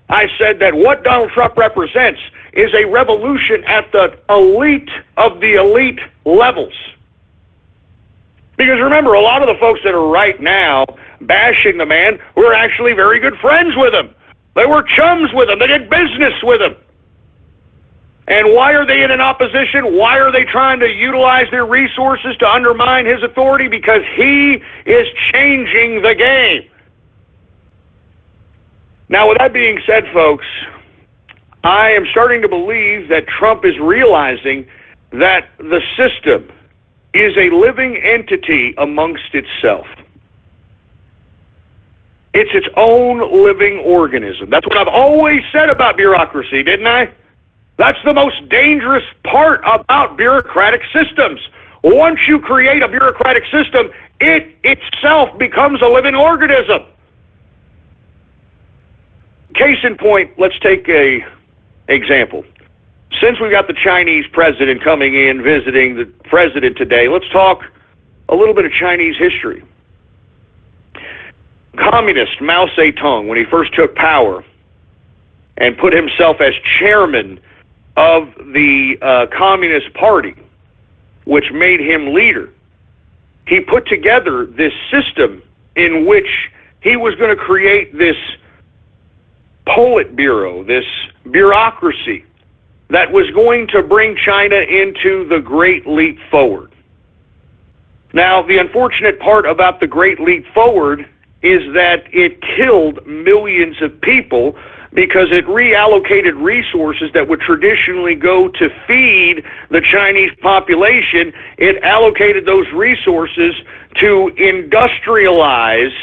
I said that what Donald Trump represents is a revolution at the elite of the elite levels. Because remember, a lot of the folks that are right now bashing the man were actually very good friends with him. They were chums with him. They did business with him. And why are they in an opposition? Why are they trying to utilize their resources to undermine his authority? Because he is changing the game. Now, with that being said, folks, I am starting to believe that Trump is realizing that the system is a living entity amongst itself. It's its own living organism. That's what I've always said about bureaucracy, didn't I? That's the most dangerous part about bureaucratic systems. Once you create a bureaucratic system, it itself becomes a living organism. Case in point, let's take an example. Since we've got the Chinese president coming in, visiting the president today, let's talk a little bit of Chinese history. Communist Mao Zedong, when he first took power and put himself as chairman of the Communist Party, which made him leader, he put together this system in which he was going to create this Politburo, this bureaucracy that was going to bring China into the Great Leap Forward. Now, the unfortunate part about the Great Leap Forward is that it killed millions of people because it reallocated resources that would traditionally go to feed the Chinese population. It allocated those resources to industrialize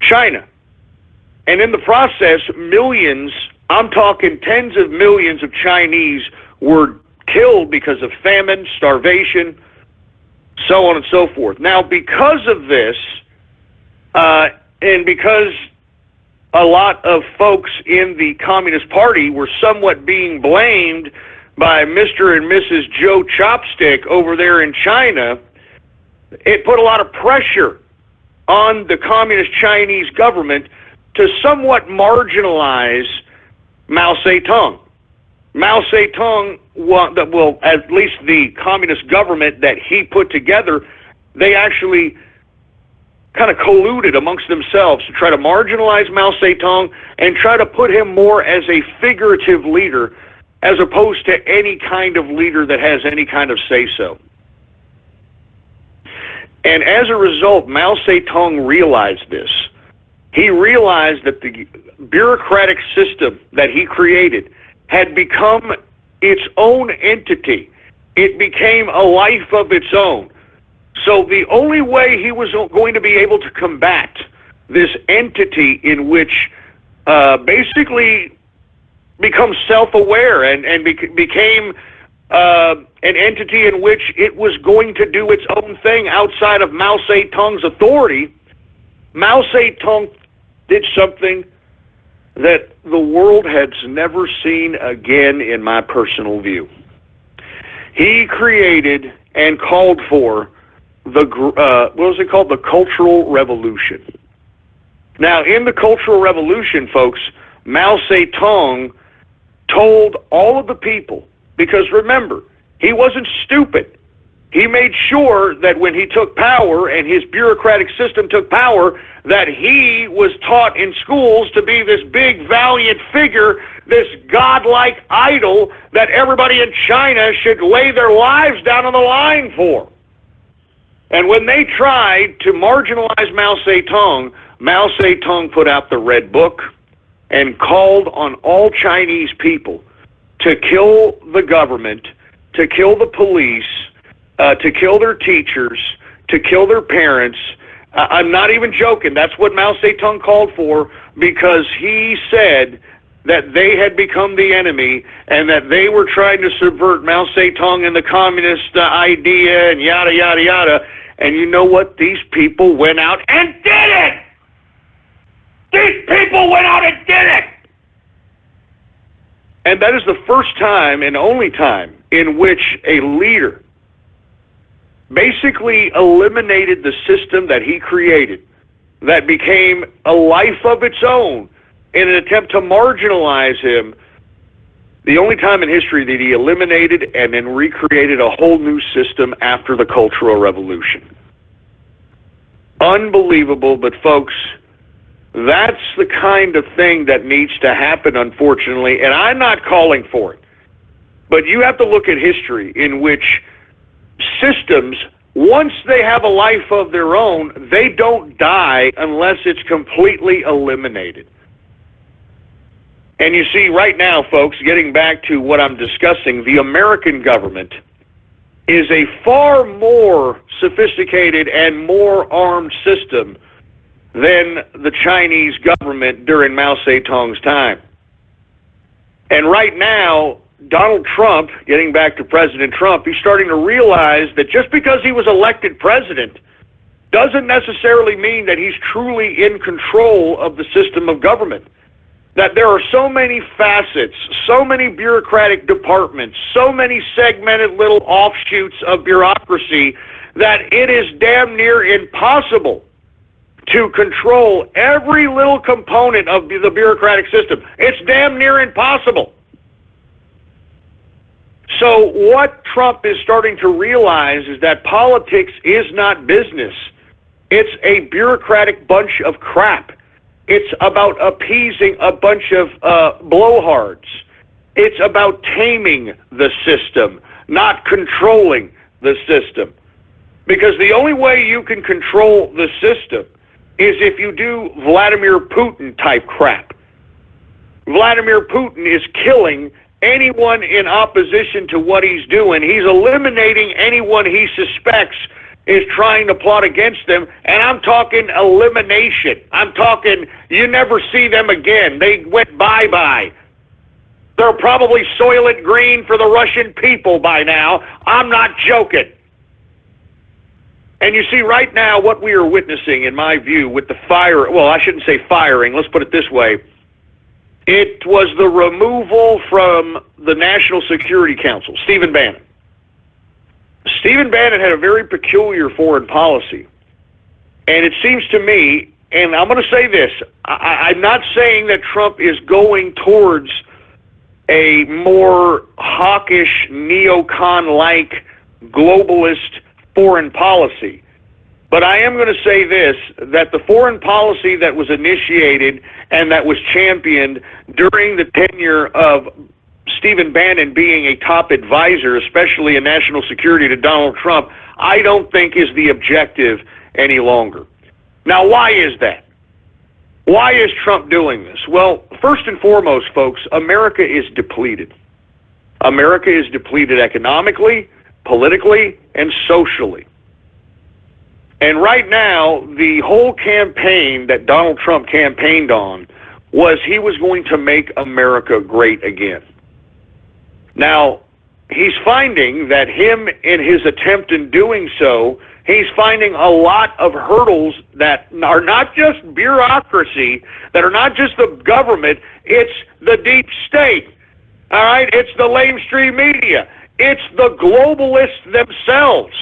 China. And in the process, millions, I'm talking tens of millions of Chinese were killed because of famine, starvation, so on and so forth. Now, because of this, and because a lot of folks in the Communist Party were somewhat being blamed by Mr. and Mrs. Joe Chopstick over there in China, it put a lot of pressure on the Communist Chinese government to somewhat marginalize Mao Zedong. Mao Zedong, well, at least the communist government that he put together, they actually kind of colluded amongst themselves to try to marginalize Mao Zedong and try to put him more as a figurative leader as opposed to any kind of leader that has any kind of say-so. And as a result, Mao Zedong realized this. He realized that the bureaucratic system that he created had become its own entity. It became a life of its own. So the only way he was going to be able to combat this entity in which basically becomes self-aware and became an entity in which it was going to do its own thing outside of Mao Zedong's authority, Mao Zedong did something that the world has never seen again, in my personal view. He created and called for the, what was it called? The Cultural Revolution. Now, in the Cultural Revolution, folks, Mao Zedong told all of the people, because remember, he wasn't stupid. He made sure that when he took power and his bureaucratic system took power, that he was taught in schools to be this big, valiant figure, this godlike idol that everybody in China should lay their lives down on the line for. And when they tried to marginalize Mao Zedong put out the Red Book and called on all Chinese people to kill the government, to kill the police, to kill their teachers, to kill their parents. I'm not even joking. That's what Mao Zedong called for, because he said that they had become the enemy and that they were trying to subvert Mao Zedong and the communist idea and yada, yada, yada. And you know what? These people went out and did it! These people went out and did it! And that is the first time and only time in which a leader basically eliminated the system that he created, that became a life of its own, in an attempt to marginalize him. The only time in history that he eliminated and then recreated a whole new system after the Cultural Revolution. Unbelievable, but folks, that's the kind of thing that needs to happen, unfortunately, and I'm not calling for it. But you have to look at history in which systems, once they have a life of their own, they don't die unless it's completely eliminated. And you see, right now, folks, getting back to what I'm discussing, the American government is a far more sophisticated and more armed system than the Chinese government during Mao Zedong's time. And right now, Donald Trump, getting back to President Trump, he's starting to realize that just because he was elected president doesn't necessarily mean that he's truly in control of the system of government. That there are so many facets, so many bureaucratic departments, so many segmented little offshoots of bureaucracy that it is damn near impossible to control every little component of the bureaucratic system. It's damn near impossible. So what Trump is starting to realize is that politics is not business. It's a bureaucratic bunch of crap. It's about appeasing a bunch of blowhards. It's about taming the system, not controlling the system. Because the only way you can control the system is if you do Vladimir Putin type crap. Vladimir Putin is killing anyone in opposition to what he's doing. He's eliminating anyone he suspects is trying to plot against them, and I'm talking elimination. I'm talking you never see them again. They went bye-bye. They're probably Soylent Green for the Russian people by now. I'm not joking. And you see right now what we are witnessing, in my view, with the fire, well, I shouldn't say firing, let's put it this way. It was the removal from the National Security Council, Stephen Bannon. Stephen Bannon had a very peculiar foreign policy. And it seems to me, and I'm going to say this, I'm not saying that Trump is going towards a more hawkish, neocon-like, globalist foreign policy. But I am going to say this, that the foreign policy that was initiated and that was championed during the tenure of Stephen Bannon being a top advisor, especially in national security to Donald Trump, I don't think is the objective any longer. Now, why is that? Why is Trump doing this? Well, first and foremost, folks, America is depleted. America is depleted economically, politically, and socially. And right now, the whole campaign that Donald Trump campaigned on was he was going to make America great again. Now, he's finding that him, in his attempt in doing so, he's finding a lot of hurdles that are not just bureaucracy, that are not just the government, it's the deep state, all right? It's the lamestream media. It's the globalists themselves.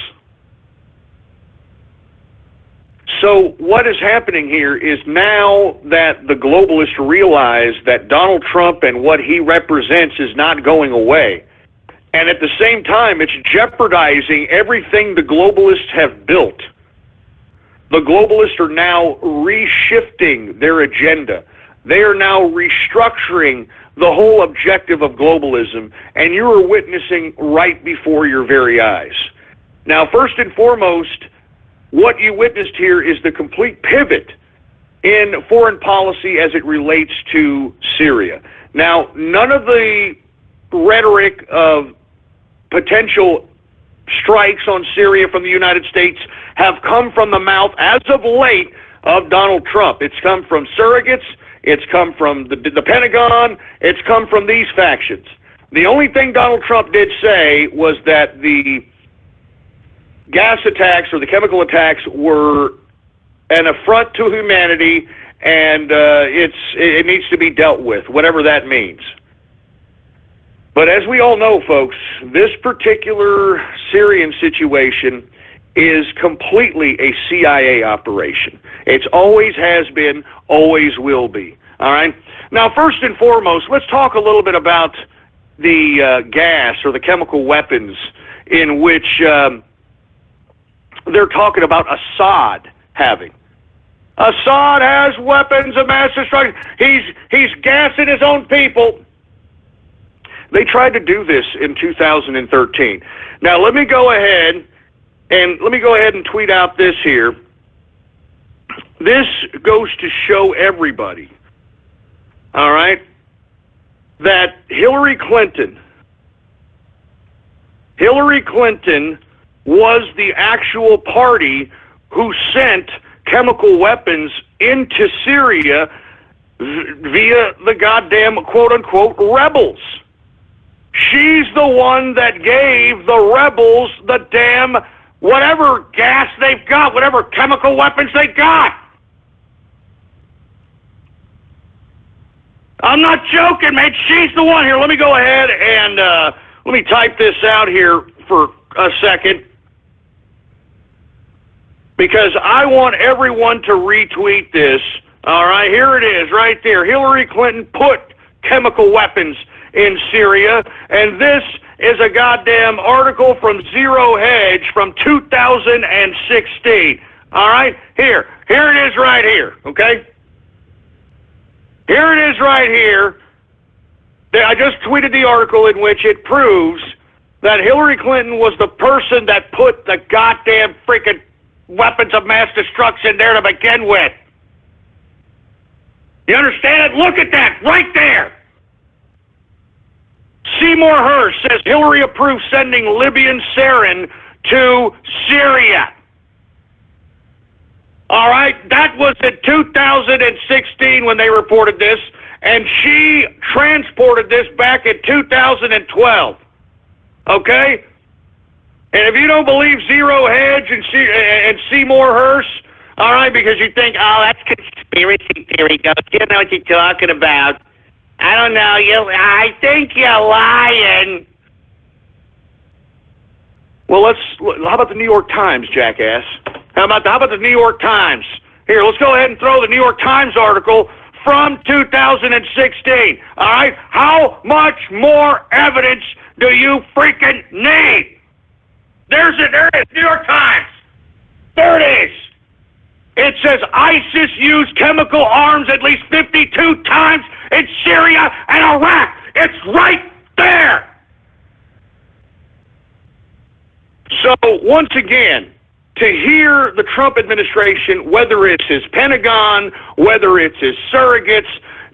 So what is happening here is now that the globalists realize that Donald Trump and what he represents is not going away, and at the same time it's jeopardizing everything the globalists have built. The globalists are now reshifting their agenda. They are now restructuring the whole objective of globalism, and you are witnessing right before your very eyes. Now, first and foremost, what you witnessed here is the complete pivot in foreign policy as it relates to Syria. Now, none of the rhetoric of potential strikes on Syria from the United States have come from the mouth, as of late, of Donald Trump. It's come from surrogates, it's come from the Pentagon, it's come from these factions. The only thing Donald Trump did say was that the gas attacks or the chemical attacks were an affront to humanity, and it needs to be dealt with, whatever that means. But as we all know, folks, this particular Syrian situation is completely a CIA operation. It always has been, always will be. All right? Now, first and foremost, let's talk a little bit about the gas or the chemical weapons in which they're talking about Assad having. Assad has weapons of mass destruction. He's gassing his own people. They tried to do this in 2013. Now let me go ahead and tweet out this here. This goes to show everybody, all right, that Hillary Clinton was the actual party who sent chemical weapons into Syria via the goddamn quote-unquote rebels. She's the one that gave the rebels the damn whatever gas they've got, whatever chemical weapons they got. I'm not joking, man. She's the one. Here, let me go ahead and let me type this out here for a second, because I want everyone to retweet this. All right, here it is right there. Hillary Clinton put chemical weapons in Syria, and this is a goddamn article from Zero Hedge from 2016. All right, here it is right here, okay? Here it is right here. I just tweeted the article in which it proves that Hillary Clinton was the person that put the goddamn freaking weapons of mass destruction there to begin with. You understand it? Look at that, right there. Seymour Hersh says Hillary approved sending Libyan sarin to Syria. All right, that was in 2016 when they reported this, and she transported this back in 2012. Okay? And if you don't believe Zero Hedge and Seymour Hersh, all right, because you think, oh, that's conspiracy theory, don't you know what you're talking about? I don't know, I think you're lying. Well, how about the New York Times, jackass? How about the New York Times? Here, let's go ahead and throw the New York Times article from 2016. All right? How much more evidence do you freaking need? There it is, New York Times. There it is. It says ISIS used chemical arms at least 52 times in Syria and Iraq. It's right there. So, once again, to hear the Trump administration, whether it's his Pentagon, whether it's his surrogates,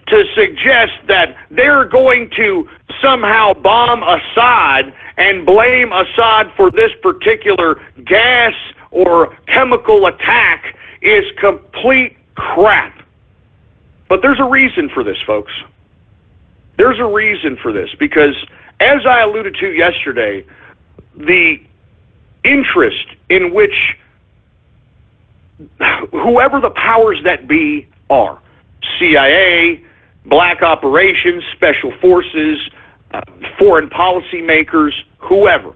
to suggest that they're going to somehow bomb Assad and blame Assad for this particular gas or chemical attack is complete crap. But there's a reason for this, folks. There's a reason for this, because as I alluded to yesterday, the interest in which whoever the powers that be are, CIA, black operations, special forces, foreign policy makers, whoever,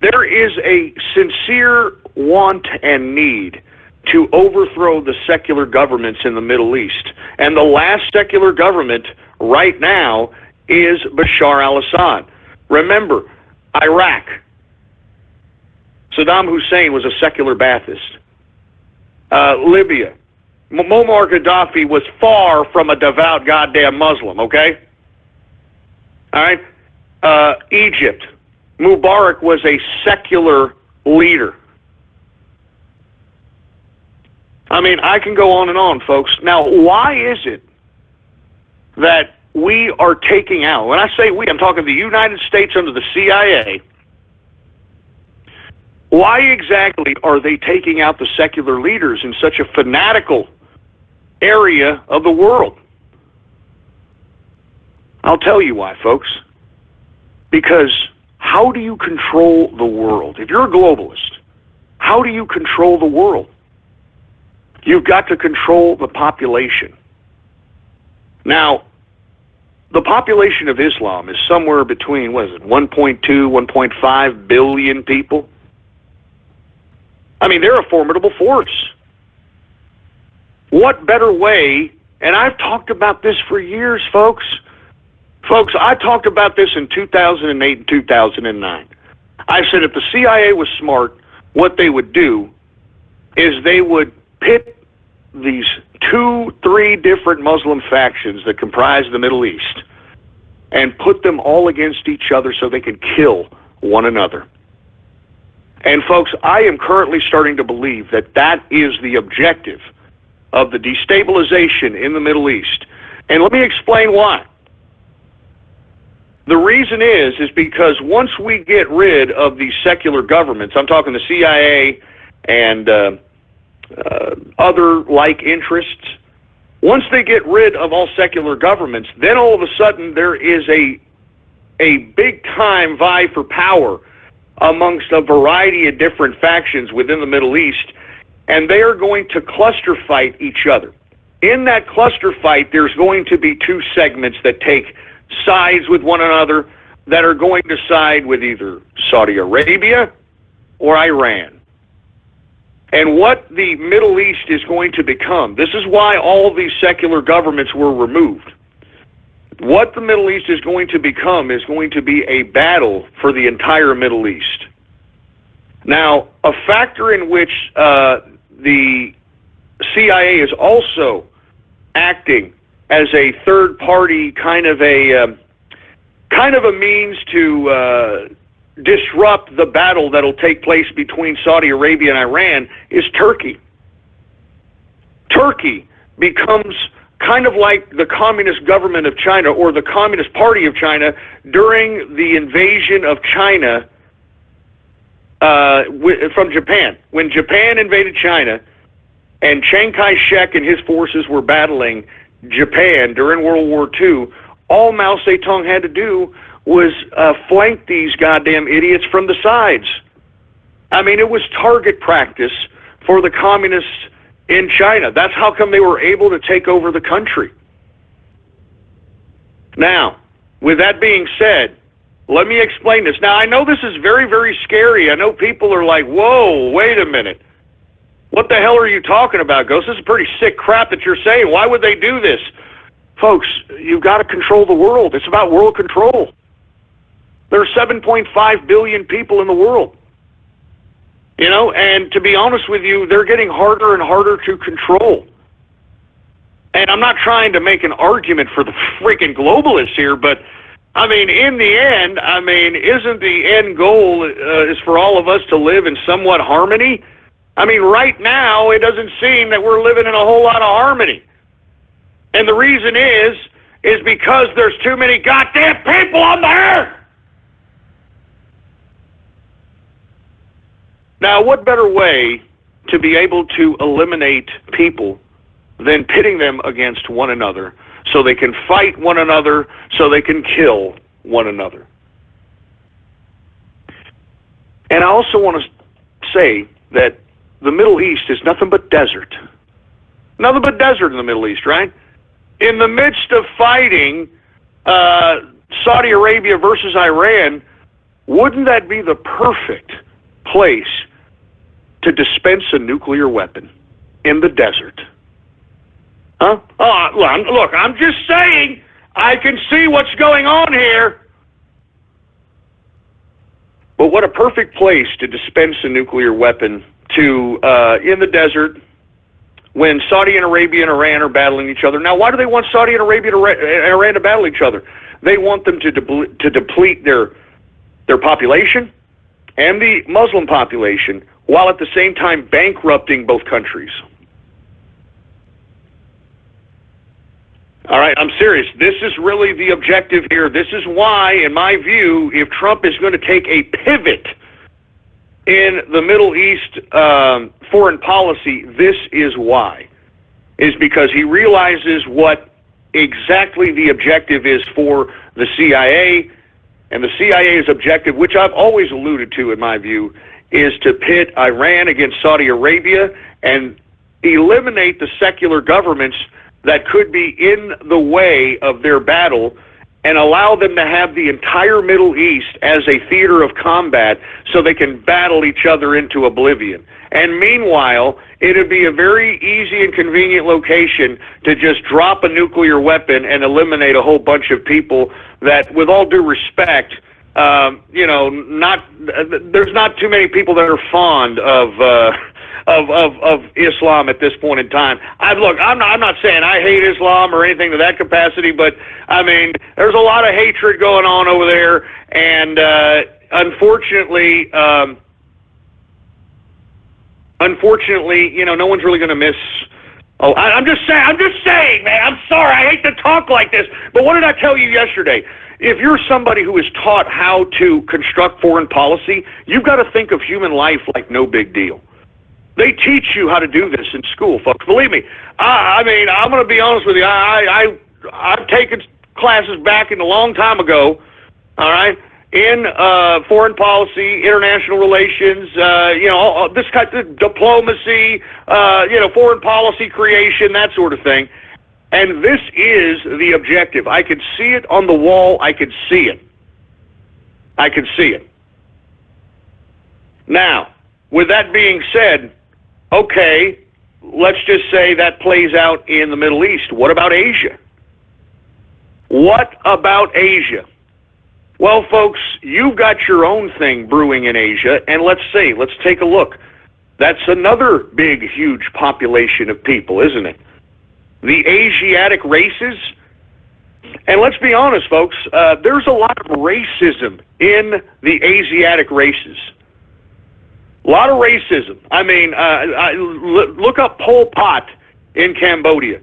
there is a sincere want and need to overthrow the secular governments in the Middle East. And the last secular government right now is Bashar al-Assad. Remember, Iraq, Saddam Hussein was a secular Baathist. Libya, Muammar Gaddafi was far from a devout goddamn Muslim, okay? All right? Egypt, Mubarak was a secular leader. I mean, I can go on and on, folks. Now, why is it that we are taking out, when I say we, I'm talking the United States under the CIA, why exactly are they taking out the secular leaders in such a fanatical area of the world? I'll tell you why, folks. Because how do you control the world? If you're a globalist, how do you control the world? You've got to control the population. Now, the population of Islam is somewhere between, 1.2, 1.5 billion people? I mean, they're a formidable force. What better way, and I've talked about this for years, folks. Folks, I talked about this in 2008 and 2009. I said if the CIA was smart, what they would do is they would pit these 2-3 different Muslim factions that comprise the Middle East and put them all against each other so they could kill one another. And folks, I am currently starting to believe that that is the objective of the destabilization in the Middle East. And let me explain why. The reason is because once we get rid of these secular governments, I'm talking the CIA and other like interests, once they get rid of all secular governments, then all of a sudden there is a big-time vie for power amongst a variety of different factions within the Middle East, and they are going to cluster fight each other. In that cluster fight, there's going to be two segments that take sides with one another that are going to side with either Saudi Arabia or Iran. And what the Middle East is going to become, this is why all of these secular governments were removed. What the Middle East is going to become is going to be a battle for the entire Middle East. Now, a factor in which the CIA is also acting as a third party kind of a means to disrupt the battle that'll take place between Saudi Arabia and Iran is Turkey. Turkey becomes kind of like the Communist government of China or the Communist Party of China during the invasion of China from Japan. When Japan invaded China and Chiang Kai-shek and his forces were battling Japan during World War II, all Mao Zedong had to do was flank these goddamn idiots from the sides. I mean, it was target practice for the communists in China. That's how come they were able to take over the country. Now, with that being said, let me explain this. Now, I know this is very, very scary. I know people are like, whoa, wait a minute. What the hell are you talking about, Ghost? This is pretty sick crap that you're saying. Why would they do this? Folks, you've got to control the world. It's about world control. There are 7.5 billion people in the world. You know, and to be honest with you, they're getting harder and harder to control. And I'm not trying to make an argument for the freaking globalists here, but, I mean, in the end, I mean, isn't the end goal is for all of us to live in somewhat harmony? I mean, right now, it doesn't seem that we're living in a whole lot of harmony. And the reason is because there's too many goddamn people on the earth! Now, what better way to be able to eliminate people than pitting them against one another so they can fight one another, so they can kill one another? And I also want to say that the Middle East is nothing but desert. Nothing but desert in the Middle East, right? In the midst of fighting Saudi Arabia versus Iran, wouldn't that be the perfect place to dispense a nuclear weapon in the desert? Huh? Oh, look, I'm just saying, I can see what's going on here. But what a perfect place to dispense a nuclear weapon to in the desert when Saudi Arabia and Iran are battling each other. Now, why do they want Saudi Arabia and Iran to battle each other? They want them to deplete their population and the Muslim population, while at the same time bankrupting both countries. All right, I'm serious. This is really the objective here. This is why, in my view, if Trump is going to take a pivot in the Middle East foreign policy, this is why. Is because he realizes what exactly the objective is for the CIA, and the CIA's objective, which I've always alluded to in my view, is to pit Iran against Saudi Arabia and eliminate the secular governments that could be in the way of their battle and allow them to have the entire Middle East as a theater of combat so they can battle each other into oblivion. And meanwhile, it would be a very easy and convenient location to just drop a nuclear weapon and eliminate a whole bunch of people that, with all due respect, you know, there's not too many people that are fond of Islam at this point in time. Look, I'm not saying I hate Islam or anything to that capacity, but I mean, there's a lot of hatred going on over there, and unfortunately, you know, no one's really going to miss. Oh, I'm just saying, man. I'm sorry. I hate to talk like this, but what did I tell you yesterday? If you're somebody who is taught how to construct foreign policy, you've got to think of human life like no big deal. They teach you how to do this in school, folks. Believe me. I mean, I'm going to be honest with you. I've taken classes back in a long time ago, all right, in foreign policy, international relations, you know, this kind of diplomacy, you know, foreign policy creation, that sort of thing. And this is the objective. I could see it on the wall. I could see it. I could see it. Now, with that being said, okay, let's just say that plays out in the Middle East. What about Asia? What about Asia? Well, folks, you've got your own thing brewing in Asia, and let's take a look. That's another big, huge population of people, isn't it? the Asiatic races. And let's be honest, folks, there's a lot of racism in the Asiatic races. A lot of racism. I mean, look up Pol Pot in Cambodia.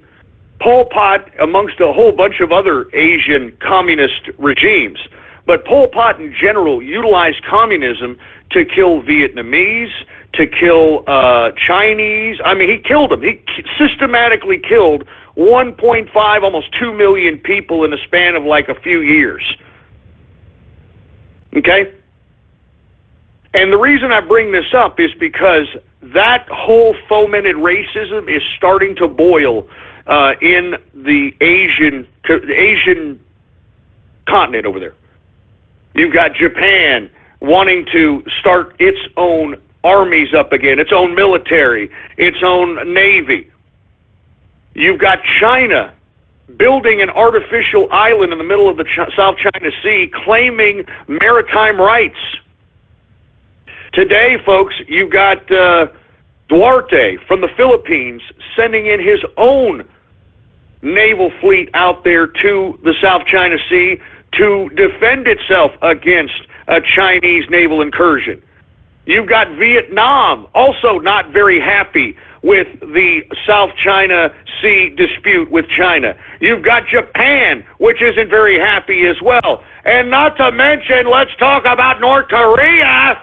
Pol Pot amongst a whole bunch of other Asian communist regimes. But Pol Pot in general utilized communism to kill Vietnamese, to kill Chinese. I mean, he killed them. He systematically killed 1.5, almost 2 million people in the span of like a few years. Okay? And the reason I bring this up is because that whole fomented racism is starting to boil in the Asian continent over there. You've got Japan wanting to start its own armies up again, its own military, its own navy. You've got China building an artificial island in the middle of the South China Sea, claiming maritime rights. Today, folks, you've got Duarte from the Philippines sending in his own naval fleet out there to the South China Sea to defend itself against a Chinese naval incursion. You've got Vietnam also not very happy with the South China Sea dispute with China. You've got Japan, which isn't very happy as well. And not to mention, let's talk about North Korea.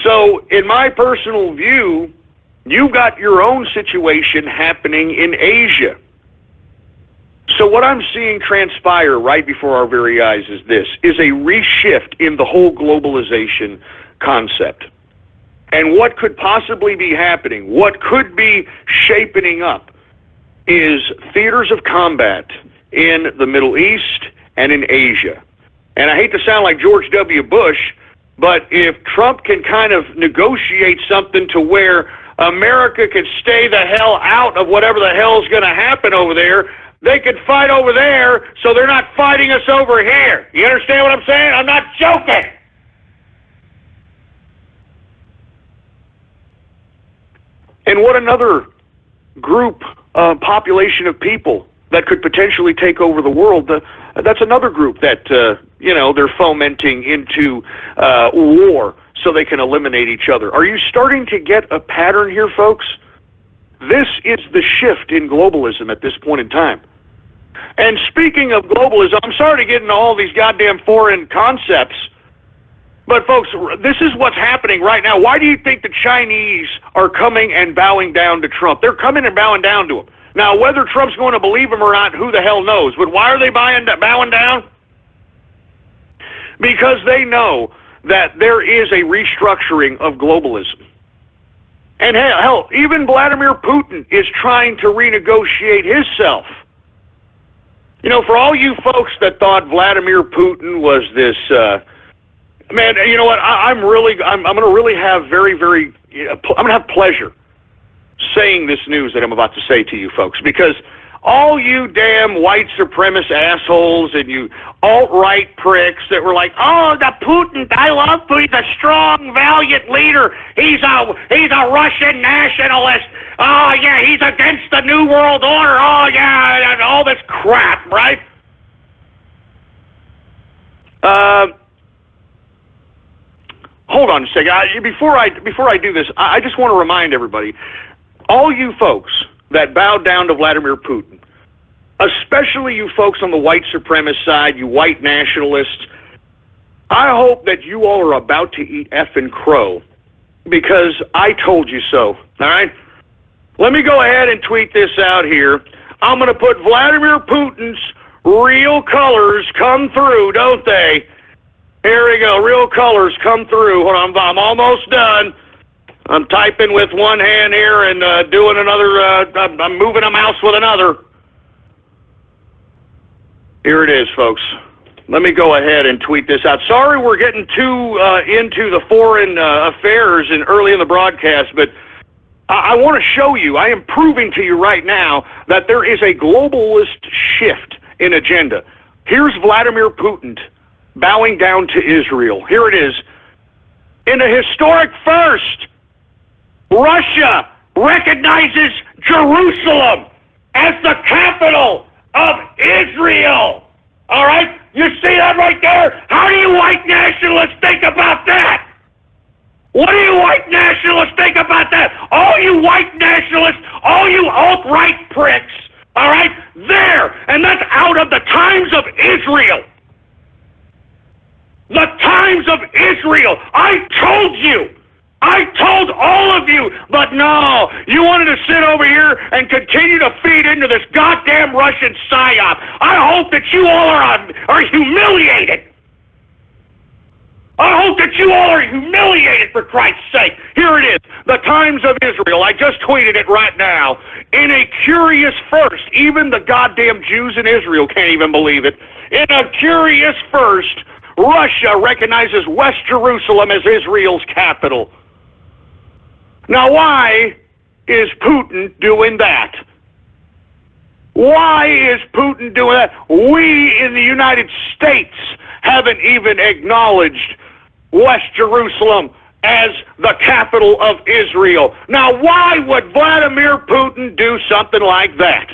So, in my personal view, you've got your own situation happening in Asia. So what I'm seeing transpire right before our very eyes is this, is a reshift in the whole globalization concept. And what could possibly be happening, what could be shaping up, is theaters of combat in the Middle East and in Asia. And I hate to sound like George W. Bush, but if Trump can kind of negotiate something to where America can stay the hell out of whatever the hell is going to happen over there, they could fight over there so they're not fighting us over here. You understand what I'm saying? I'm not joking. And what another group, population of people that could potentially take over the world, that's another group that, they're fomenting into war so they can eliminate each other. Are you starting to get a pattern here, folks? This is the shift in globalism at this point in time. And speaking of globalism, I'm sorry to get into all these goddamn foreign concepts, but folks, this is what's happening right now. Why do you think the Chinese are coming and bowing down to Trump? They're coming and bowing down to him. Now, whether Trump's going to believe him or not, who the hell knows? But why are they bowing down? Because they know that there is a restructuring of globalism. And hell, even Vladimir Putin is trying to renegotiate himself. You know, for all you folks that thought Vladimir Putin was this, man, you know what? I'm going to really have I'm going to have pleasure saying this news that I'm about to say to you folks, because all you damn white supremacist assholes and you alt-right pricks that were like, oh, the Putin, I love Putin, he's a strong, valiant leader. He's a Russian nationalist. Oh, yeah, he's against the New World Order. Oh, yeah, and all this crap, right? Hold on a second. Before I do this, I just want to remind everybody, all you folks that bowed down to Vladimir Putin, especially you folks on the white supremacist side, you white nationalists, I hope that you all are about to eat effing crow, because I told you so, all right? Let me go ahead and tweet this out here. I'm going to put Vladimir Putin's real colors come through, don't they? Here we go, real colors come through. Hold on, I'm almost done. I'm typing with one hand here and doing another, I'm moving a mouse with another. Here it is, folks. Let me go ahead and tweet this out. Sorry we're getting too into the foreign affairs and early in the broadcast, but I want to show you, I am proving to you right now that there is a globalist shift in agenda. Here's Vladimir Putin bowing down to Israel. Here it is. In a historic first, Russia recognizes Jerusalem as the capital of Israel. All right? You see that right there? How do you white nationalists think about that? What do you white nationalists think about that? All you white nationalists, all you alt-right pricks, all right? There. And that's out of the Times of Israel. The Times of Israel. I told you. I told all of you, but no, you wanted to sit over here and continue to feed into this goddamn Russian psyop. I hope that you all are humiliated. I hope that you all are humiliated, for Christ's sake. Here it is, the Times of Israel. I just tweeted it right now. In a curious first, even the goddamn Jews in Israel can't even believe it. In a curious first, Russia recognizes West Jerusalem as Israel's capital. Now, why is Putin doing that? Why is Putin doing that? We in the United States haven't even acknowledged West Jerusalem as the capital of Israel. Now, why would Vladimir Putin do something like that?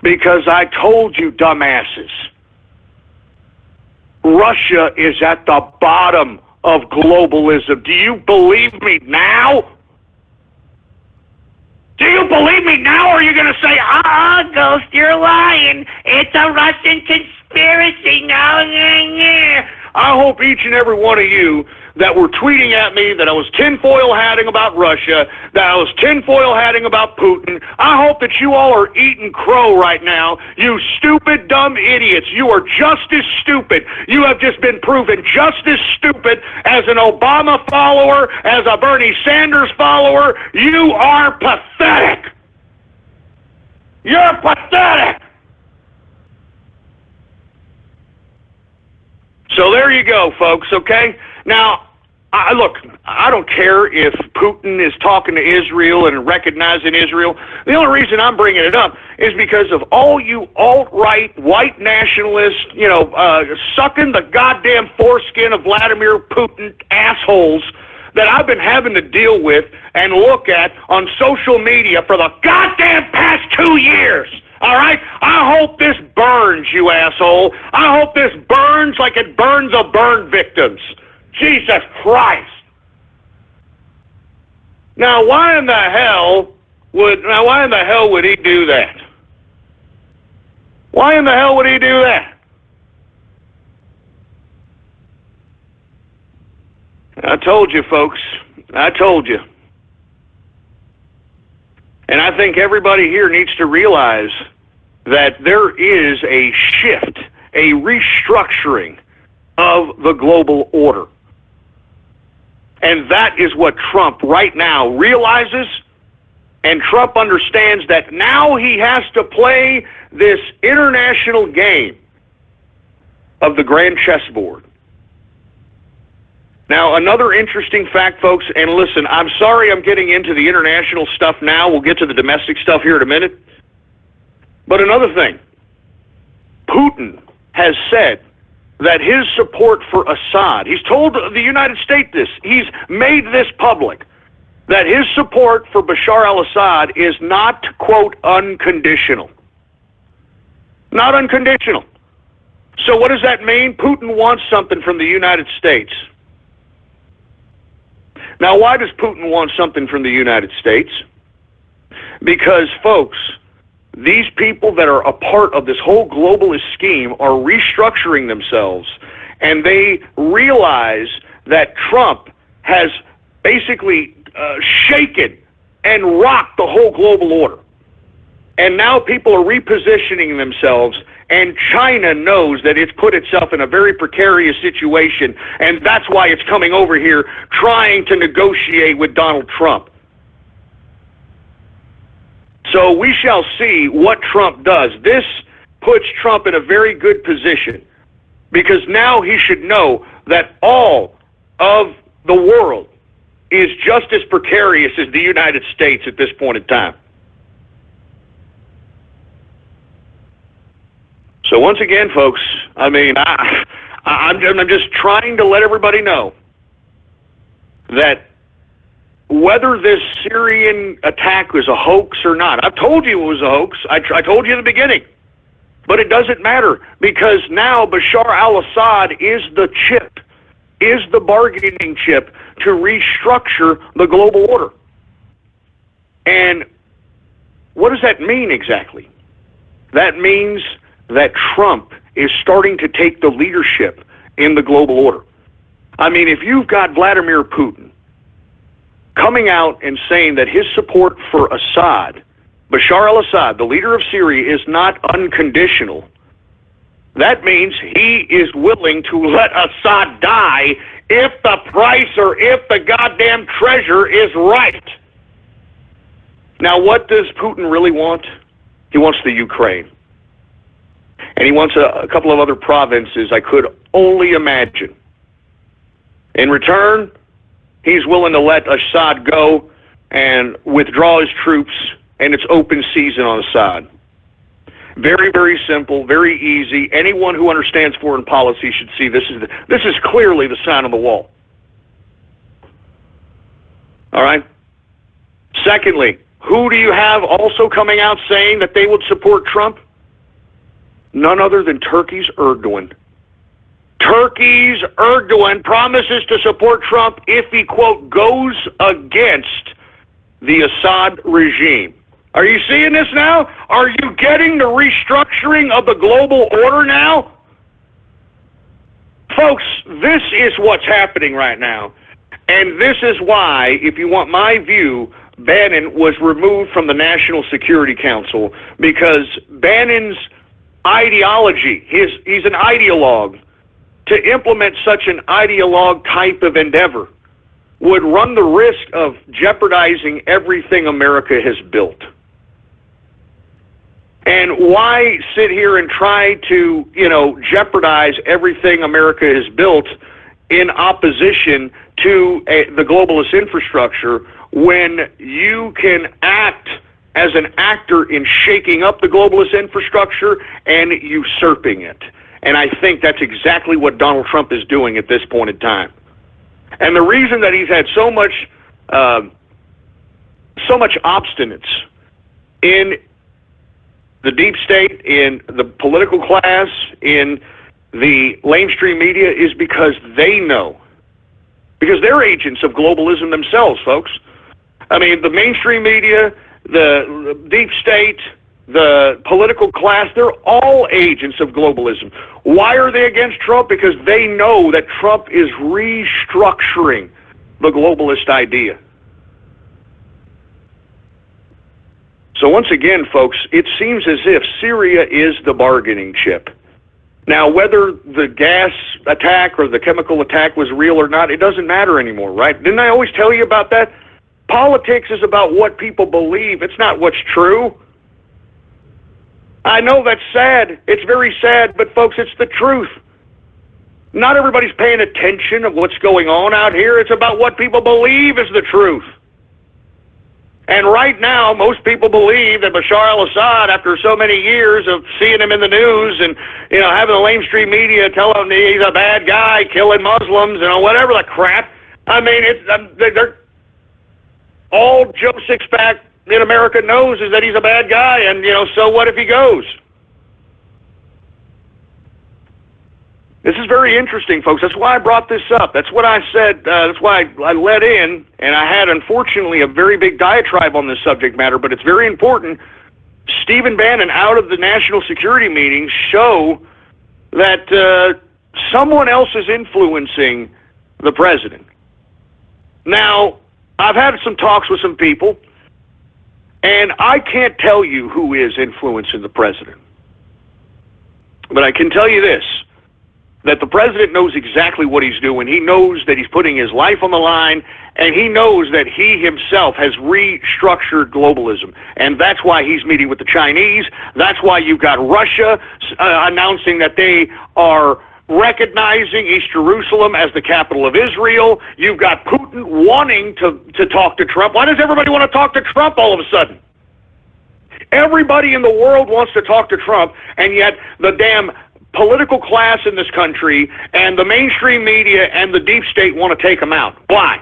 Because I told you, dumbasses, Russia is at the bottom of globalism. Do you believe me now? Do you believe me now, or are you going to say, Ghost, you're lying. It's a Russian conspiracy. No. I hope each and every one of you that were tweeting at me that I was tinfoil hatting about Russia, that I was tinfoil hatting about Putin, I hope that you all are eating crow right now. You stupid, dumb idiots. You are just as stupid. You have just been proven just as stupid as an Obama follower, as a Bernie Sanders follower. You are pathetic. You're pathetic. So there you go, folks, okay? Now, look, I don't care if Putin is talking to Israel and recognizing Israel. The only reason I'm bringing it up is because of all you alt-right, white nationalists, sucking the goddamn foreskin of Vladimir Putin assholes that I've been having to deal with and look at on social media for the goddamn past 2 years. All right? I hope this burns, you asshole. I hope this burns like it burned the burn victims. Jesus Christ. Now, why in the hell would he do that? Why in the hell would he do that? I told you, folks. I told you. And I think everybody here needs to realize that there is a shift, a restructuring of the global order. And that is what Trump right now realizes, and Trump understands that now he has to play this international game of the grand chessboard. Now, another interesting fact, folks, and listen, I'm sorry I'm getting into the international stuff now. We'll get to the domestic stuff here in a minute. But another thing, Putin has said that his support for Assad, he's told the United States this, he's made this public, that his support for Bashar al-Assad is not, quote, unconditional. Not unconditional. So what does that mean? Putin wants something from the United States. Now, why does Putin want something from the United States? Because, folks, these people that are a part of this whole globalist scheme are restructuring themselves, and they realize that Trump has basically shaken and rocked the whole global order. And now people are repositioning themselves, and China knows that it's put itself in a very precarious situation, and that's why it's coming over here trying to negotiate with Donald Trump. So we shall see what Trump does. This puts Trump in a very good position, because now he should know that all of the world is just as precarious as the United States at this point in time. So once again, folks, I mean, I'm just trying to let everybody know that whether this Syrian attack was a hoax or not. I've told you it was a hoax. I told you in the beginning. But it doesn't matter, because now Bashar al-Assad is the chip, is the bargaining chip to restructure the global order. And what does that mean exactly? That means that Trump is starting to take the leadership in the global order. I mean, if you've got Vladimir Putin coming out and saying that his support for Assad, Bashar al-Assad, the leader of Syria, is not unconditional, that means he is willing to let Assad die if the price or if the goddamn treasure is right. Now, what does Putin really want? He wants the Ukraine. And he wants a couple of other provinces I could only imagine. In return, he's willing to let Assad go and withdraw his troops, and it's open season on Assad. Very, very simple, very easy. Anyone who understands foreign policy should see this is clearly the sign on the wall. All right? Secondly, who do you have also coming out saying that they would support Trump? None other than Turkey's Erdogan. Turkey's Erdogan promises to support Trump if he, quote, goes against the Assad regime. Are you seeing this now? Are you getting the restructuring of the global order now? Folks, this is what's happening right now. And this is why, if you want my view, Bannon was removed from the National Security Council, because Bannon's ideology, he's an ideologue. To implement such an ideologue type of endeavor would run the risk of jeopardizing everything America has built. And why sit here and try to, jeopardize everything America has built in opposition to the globalist infrastructure when you can act as an actor in shaking up the globalist infrastructure and usurping it? And I think that's exactly what Donald Trump is doing at this point in time. And the reason that he's had so much obstinance in the deep state, in the political class, in the mainstream media, is because they know. Because they're agents of globalism themselves, folks. I mean, the mainstream media, the deep state, the political class, they're all agents of globalism. Why are they against Trump? Because they know that Trump is restructuring the globalist idea. So once again, folks, it seems as if Syria is the bargaining chip. Now, whether the gas attack or the chemical attack was real or not, it doesn't matter anymore, right? Didn't I always tell you about that? Politics is about what people believe. It's not what's true. I know that's sad. It's very sad, but folks, it's the truth. Not everybody's paying attention of what's going on out here. It's about what people believe is the truth. And right now, most people believe that Bashar al-Assad, after so many years of seeing him in the news and, having the mainstream media tell him he's a bad guy, killing Muslims, whatever the crap. I mean, they're all Joe Sixpack in America knows is that he's a bad guy, and, so what if he goes? This is very interesting, folks. That's why I brought this up. That's what I said. That's why I let in, and I had, unfortunately, a very big diatribe on this subject matter, but it's very important. Stephen Bannon, out of the national security meetings, show that someone else is influencing the president. Now, I've had some talks with some people, and I can't tell you who is influencing the president. But I can tell you this, that the president knows exactly what he's doing. He knows that he's putting his life on the line, and he knows that he himself has restructured globalism. And that's why he's meeting with the Chinese. That's why you've got Russia announcing that they are recognizing East Jerusalem as the capital of Israel. You've got Putin wanting to talk to Trump. Why does everybody want to talk to Trump all of a sudden? Everybody in the world wants to talk to Trump, and yet the damn political class in this country and the mainstream media and the deep state want to take him out. Why?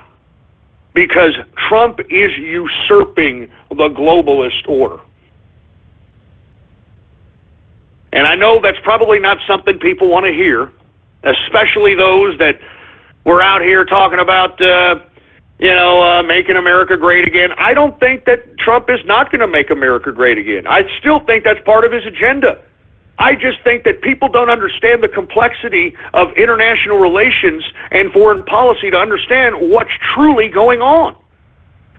because Trump is usurping the globalist order. And I know that's probably not something people want to hear, especially those that were out here talking about, making America great again. I don't think that Trump is not going to make America great again. I still think that's part of his agenda. I just think that people don't understand the complexity of international relations and foreign policy to understand what's truly going on.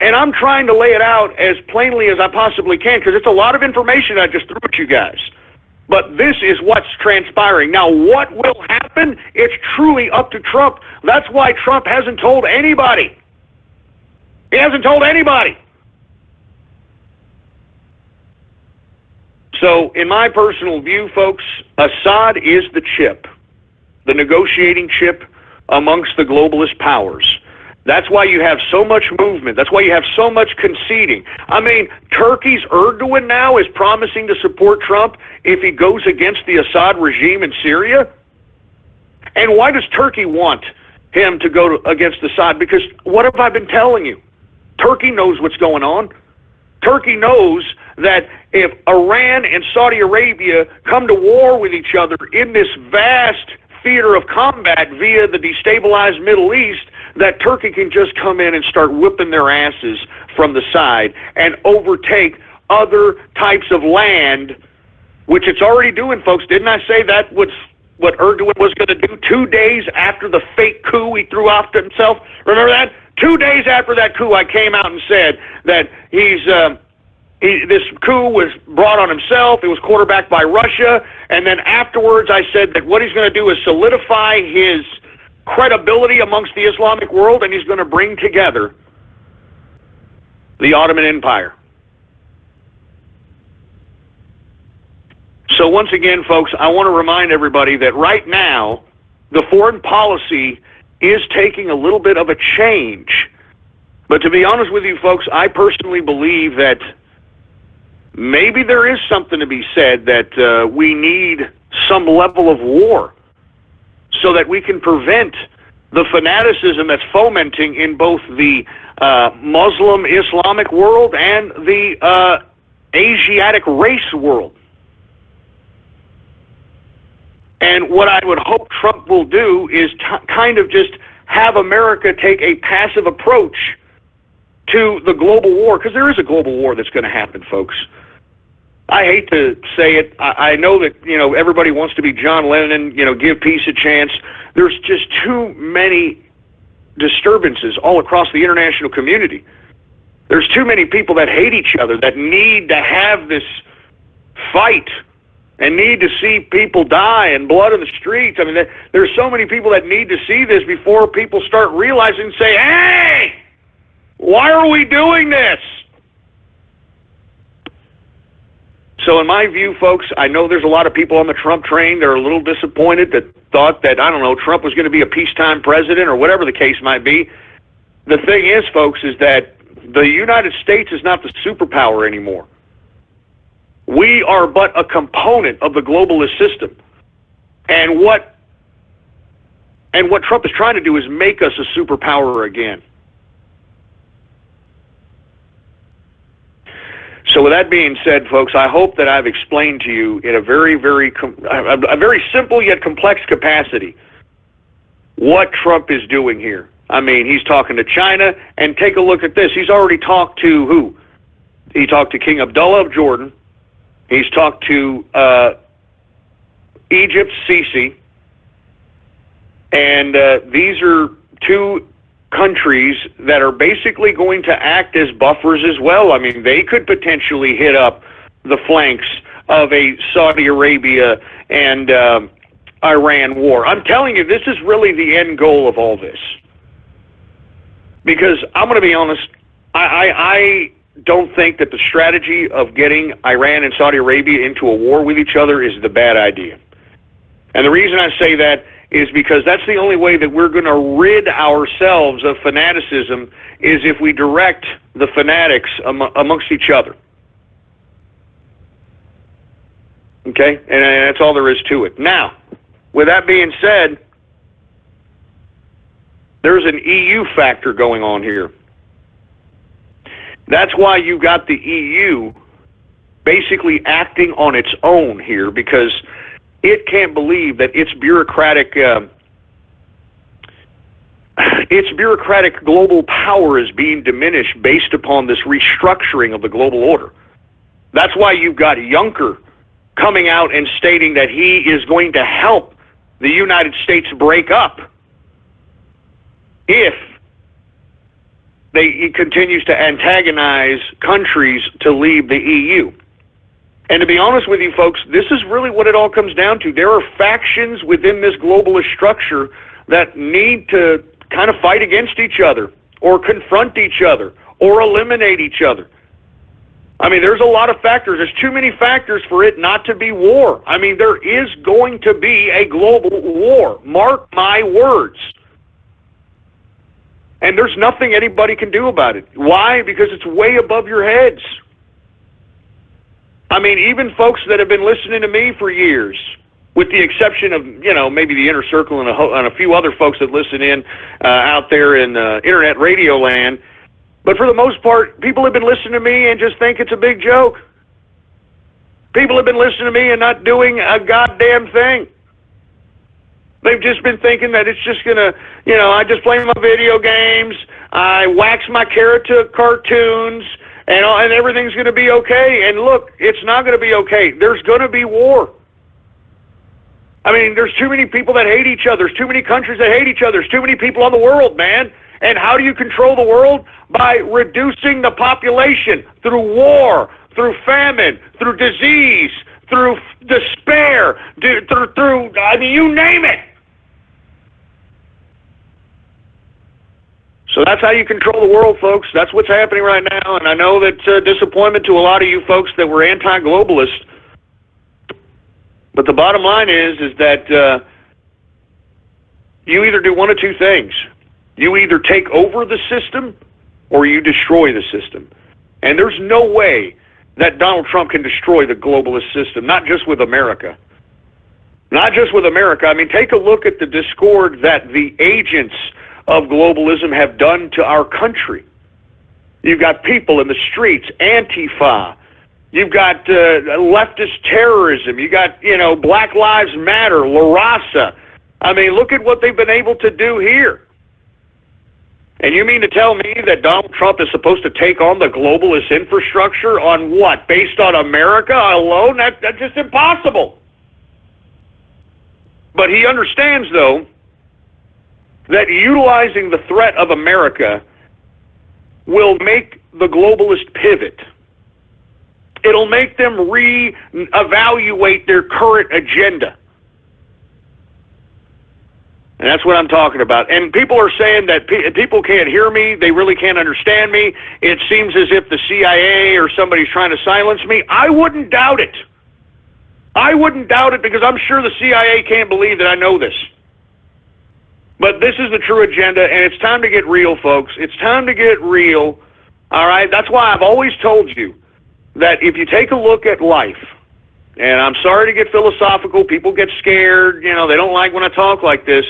And I'm trying to lay it out as plainly as I possibly can, because it's a lot of information I just threw at you guys. But this is what's transpiring. Now, what will happen? It's truly up to Trump. That's why Trump hasn't told anybody. He hasn't told anybody. So, in my personal view, folks, Assad is the chip, the negotiating chip amongst the globalist powers. That's why you have so much movement. That's why you have so much conceding. I mean, Turkey's Erdogan now is promising to support Trump if he goes against the Assad regime in Syria. And why does Turkey want him to go against Assad? Because what have I been telling you? Turkey knows what's going on. Turkey knows that if Iran and Saudi Arabia come to war with each other in this vast theater of combat via the destabilized Middle East, that Turkey can just come in and start whipping their asses from the side and overtake other types of land, which it's already doing, folks. Didn't I say that was what Erdogan was going to do 2 days after the fake coup he threw off to himself? Remember that? 2 days after that coup, I came out and said that this coup was brought on himself. It was quarterbacked by Russia. And then afterwards, I said that what he's going to do is solidify his credibility amongst the Islamic world, and he's going to bring together the Ottoman Empire. So once again, folks, I want to remind everybody that right now, the foreign policy is taking a little bit of a change. But to be honest with you, folks, I personally believe that maybe there is something to be said that we need some level of war so that we can prevent the fanaticism that's fomenting in both the Muslim Islamic world and the Asiatic race world. And what I would hope Trump will do is kind of just have America take a passive approach to the global war, because there is a global war that's going to happen, folks. I hate to say it. I know that, everybody wants to be John Lennon, give peace a chance. There's just too many disturbances all across the international community. There's too many people that hate each other, that need to have this fight and need to see people die and blood in the streets. I mean, there's so many people that need to see this before people start realizing and say, hey, why are we doing this? So in my view, folks, I know there's a lot of people on the Trump train that are a little disappointed, that thought that, Trump was going to be a peacetime president or whatever the case might be. The thing is, folks, is that the United States is not the superpower anymore. We are but a component of the globalist system. And what Trump is trying to do is make us a superpower again. So with that being said, folks, I hope that I've explained to you in a very, very simple yet complex capacity what Trump is doing here. I mean, he's talking to China, and take a look at this. He's already talked to who? He talked to King Abdullah of Jordan. He's talked to Egypt's Sisi. And these are two countries that are basically going to act as buffers as well. I mean, they could potentially hit up the flanks of a Saudi Arabia and Iran war. I'm telling you, this is really the end goal of all this. Because I'm going to be honest, I don't think that the strategy of getting Iran and Saudi Arabia into a war with each other is the bad idea. And the reason I say that is because that's the only way that we're going to rid ourselves of fanaticism, is if we direct the fanatics amongst each other. Okay? And that's all there is to it. Now, with that being said, there's an EU factor going on here. That's why you got the EU basically acting on its own here, because it can't believe that its bureaucratic global power is being diminished based upon this restructuring of the global order. That's why you've got Juncker coming out and stating that he is going to help the United States break up if he continues to antagonize countries to leave the EU. And to be honest with you folks, this is really what it all comes down to. There are factions within this globalist structure that need to kind of fight against each other or confront each other or eliminate each other. I mean, there's a lot of factors. There's too many factors for it not to be war. I mean, there is going to be a global war. Mark my words. And there's nothing anybody can do about it. Why? Because it's way above your heads. I mean, even folks that have been listening to me for years, with the exception of, maybe the Inner Circle and a few other folks that listen in out there in internet radio land, but for the most part, people have been listening to me and just think it's a big joke. People have been listening to me and not doing a goddamn thing. They've just been thinking that it's just going to, I just play my video games, I wax my cartoons, and everything's going to be okay. And look, it's not going to be okay. There's going to be war. I mean, there's too many people that hate each other. There's too many countries that hate each other. There's too many people in the world, man. And how do you control the world? By reducing the population through war, through famine, through disease, through despair, through you name it. So that's how you control the world, folks. That's what's happening right now. And I know that's a disappointment to a lot of you folks that were anti-globalist. But the bottom line is that you either do one of two things. You either take over the system or you destroy the system. And there's no way that Donald Trump can destroy the globalist system, not just with America. Not just with America. I mean, take a look at the discord that the agents of globalism have done to our country. You've got people in the streets, Antifa. You've got leftist terrorism. You got, Black Lives Matter, La Raza. I mean, look at what they've been able to do here. And you mean to tell me that Donald Trump is supposed to take on the globalist infrastructure on what? Based on America alone? That's just impossible. But he understands, though, that utilizing the threat of America will make the globalist pivot. It'll make them reevaluate their current agenda. And that's what I'm talking about. And people are saying that people can't hear me. They really can't understand me. It seems as if the CIA or somebody's trying to silence me. I wouldn't doubt it. I wouldn't doubt it, because I'm sure the CIA can't believe that I know this. But this is the true agenda, and it's time to get real, folks. It's time to get real, all right? That's why I've always told you that if you take a look at life, and I'm sorry to get philosophical, people get scared, they don't like when I talk like this,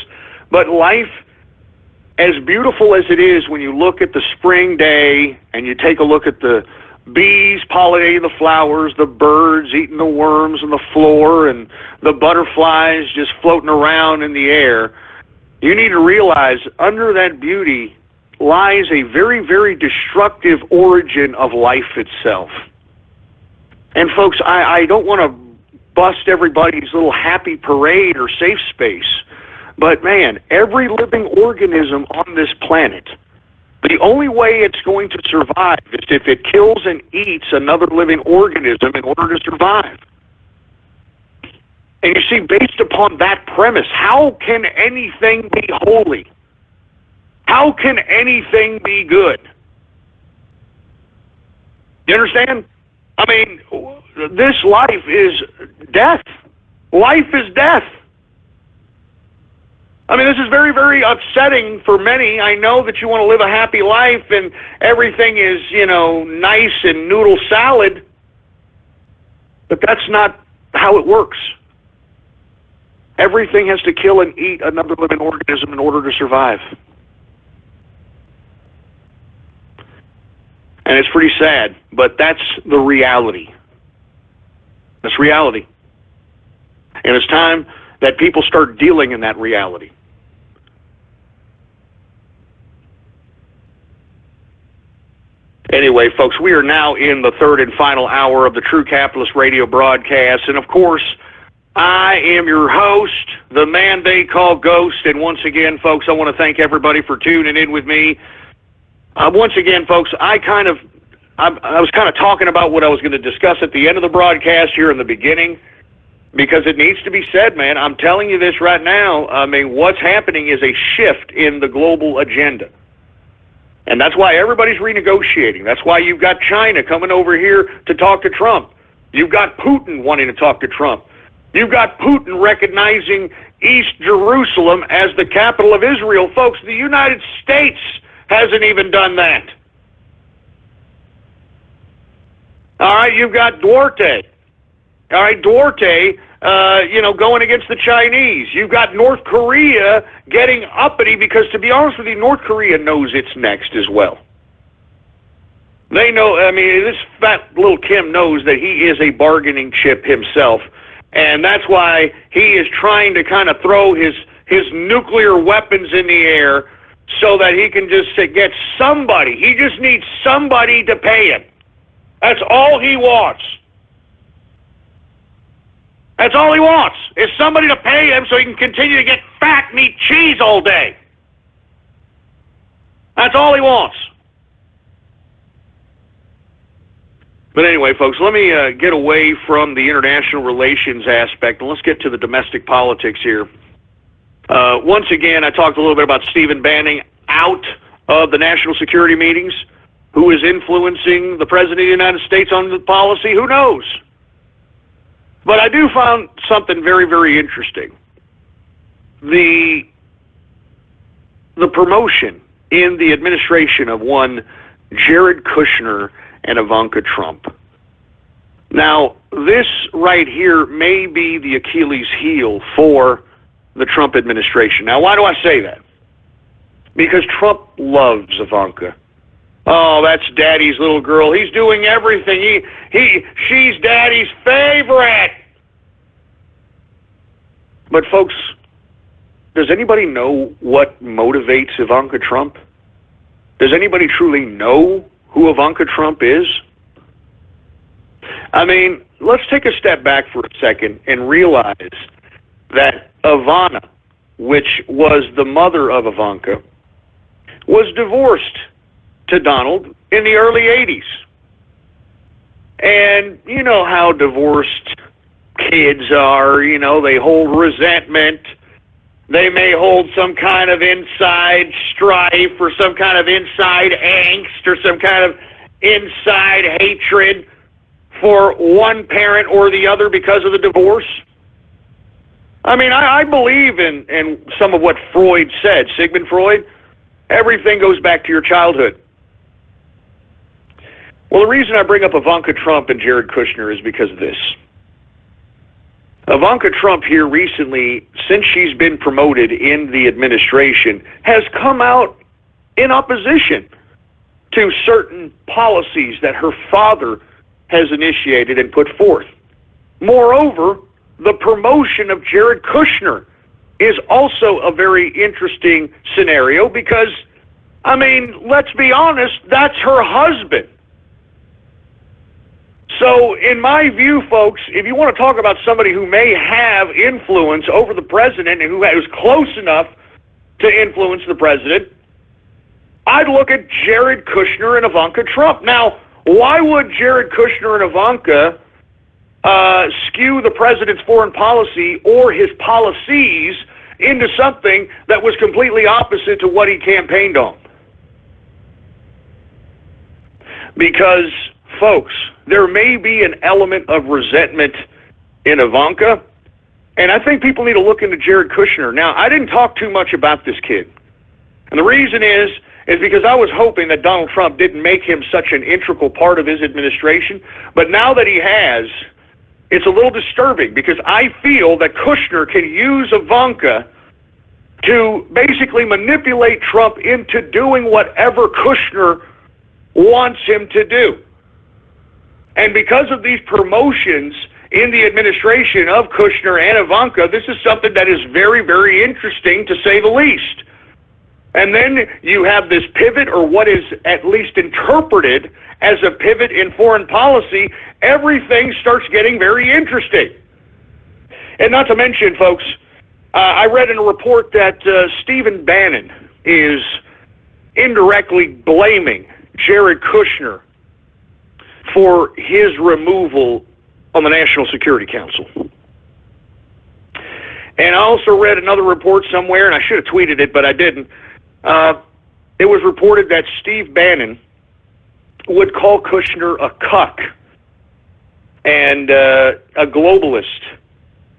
but life, as beautiful as it is when you look at the spring day and you take a look at the bees pollinating the flowers, the birds eating the worms on the floor, and the butterflies just floating around in the air, you need to realize under that beauty lies a very, very destructive origin of life itself. And folks, I don't want to bust everybody's little happy parade or safe space, but man, every living organism on this planet, the only way it's going to survive is if it kills and eats another living organism in order to survive. And you see, based upon that premise, how can anything be holy? How can anything be good? You understand? I mean, this life is death. Life is death. I mean, this is very, very upsetting for many. I know that you want to live a happy life and everything is, nice and noodle salad, but that's not how it works. Everything has to kill and eat another living organism in order to survive. And it's pretty sad, but that's the reality. That's reality. And it's time that people start dealing in that reality. Anyway, folks, we are now in the third and final hour of the True Capitalist Radio broadcast. And, of course, I am your host, the man they call Ghost. And once again, folks, I want to thank everybody for tuning in with me. Once again, folks, I was kind of talking about what I was going to discuss at the end of the broadcast here in the beginning, because it needs to be said, man. I'm telling you this right now. I mean, what's happening is a shift in the global agenda. And that's why everybody's renegotiating. That's why you've got China coming over here to talk to Trump. You've got Putin wanting to talk to Trump. You've got Putin recognizing East Jerusalem as the capital of Israel. Folks, the United States hasn't even done that. All right, you've got Duarte. All right, Duarte, going against the Chinese. You've got North Korea getting uppity because, to be honest with you, North Korea knows it's next as well. They know, I mean, this fat little Kim knows that he is a bargaining chip himself, and that's why he is trying to kind of throw his nuclear weapons in the air so that he can just get somebody. He just needs somebody to pay him. That's all he wants. That's all he wants, is somebody to pay him so he can continue to get fat and eat cheese all day. That's all he wants. But anyway, folks, let me get away from the international relations aspect, and let's get to the domestic politics here. Once again, I talked a little bit about Stephen Bannon out of the national security meetings. Who is influencing the President of the United States on the policy? Who knows? But I do find something very, very interesting. The promotion in the administration of one Jared Kushner and Ivanka Trump. Now, this right here may be the Achilles heel for the Trump administration. Now, why do I say that? Because Trump loves Ivanka. Oh, that's Daddy's little girl. He's doing everything. She's Daddy's favorite. But folks, does anybody know what motivates Ivanka Trump? Does anybody truly know who Ivanka Trump is? I mean, let's take a step back for a second and realize that Ivana, which was the mother of Ivanka, was divorced to Donald in the early 80s. And you know how divorced kids are. You know, they hold resentment. They may hold some kind of inside strife or some kind of inside angst or some kind of inside hatred for one parent or the other because of the divorce. I mean, I believe in some of what Freud said, Sigmund Freud. Everything goes back to your childhood. Well, the reason I bring up Ivanka Trump and Jared Kushner is because of this. Ivanka Trump here recently, since she's been promoted in the administration, has come out in opposition to certain policies that her father has initiated and put forth. Moreover, the promotion of Jared Kushner is also a very interesting scenario because, I mean, let's be honest, that's her husband. So, in my view, folks, if you want to talk about somebody who may have influence over the president and who is close enough to influence the president, I'd look at Jared Kushner and Ivanka Trump. Now, why would Jared Kushner and Ivanka skew the president's foreign policy or his policies into something that was completely opposite to what he campaigned on? Because, folks, there may be an element of resentment in Ivanka, and I think people need to look into Jared Kushner. Now, I didn't talk too much about this kid, and the reason is because I was hoping that Donald Trump didn't make him such an integral part of his administration, but now that he has, it's a little disturbing because I feel that Kushner can use Ivanka to basically manipulate Trump into doing whatever Kushner wants him to do. And because of these promotions in the administration of Kushner and Ivanka, this is something that is very, very interesting, to say the least. And then you have this pivot, or what is at least interpreted as a pivot in foreign policy. Everything starts getting very interesting. And not to mention, folks, I read in a report that Stephen Bannon is indirectly blaming Jared Kushner for his removal on the National Security Council. And I also read another report somewhere, and I should have tweeted it, but I didn't. It was reported that Steve Bannon would call Kushner a cuck and a globalist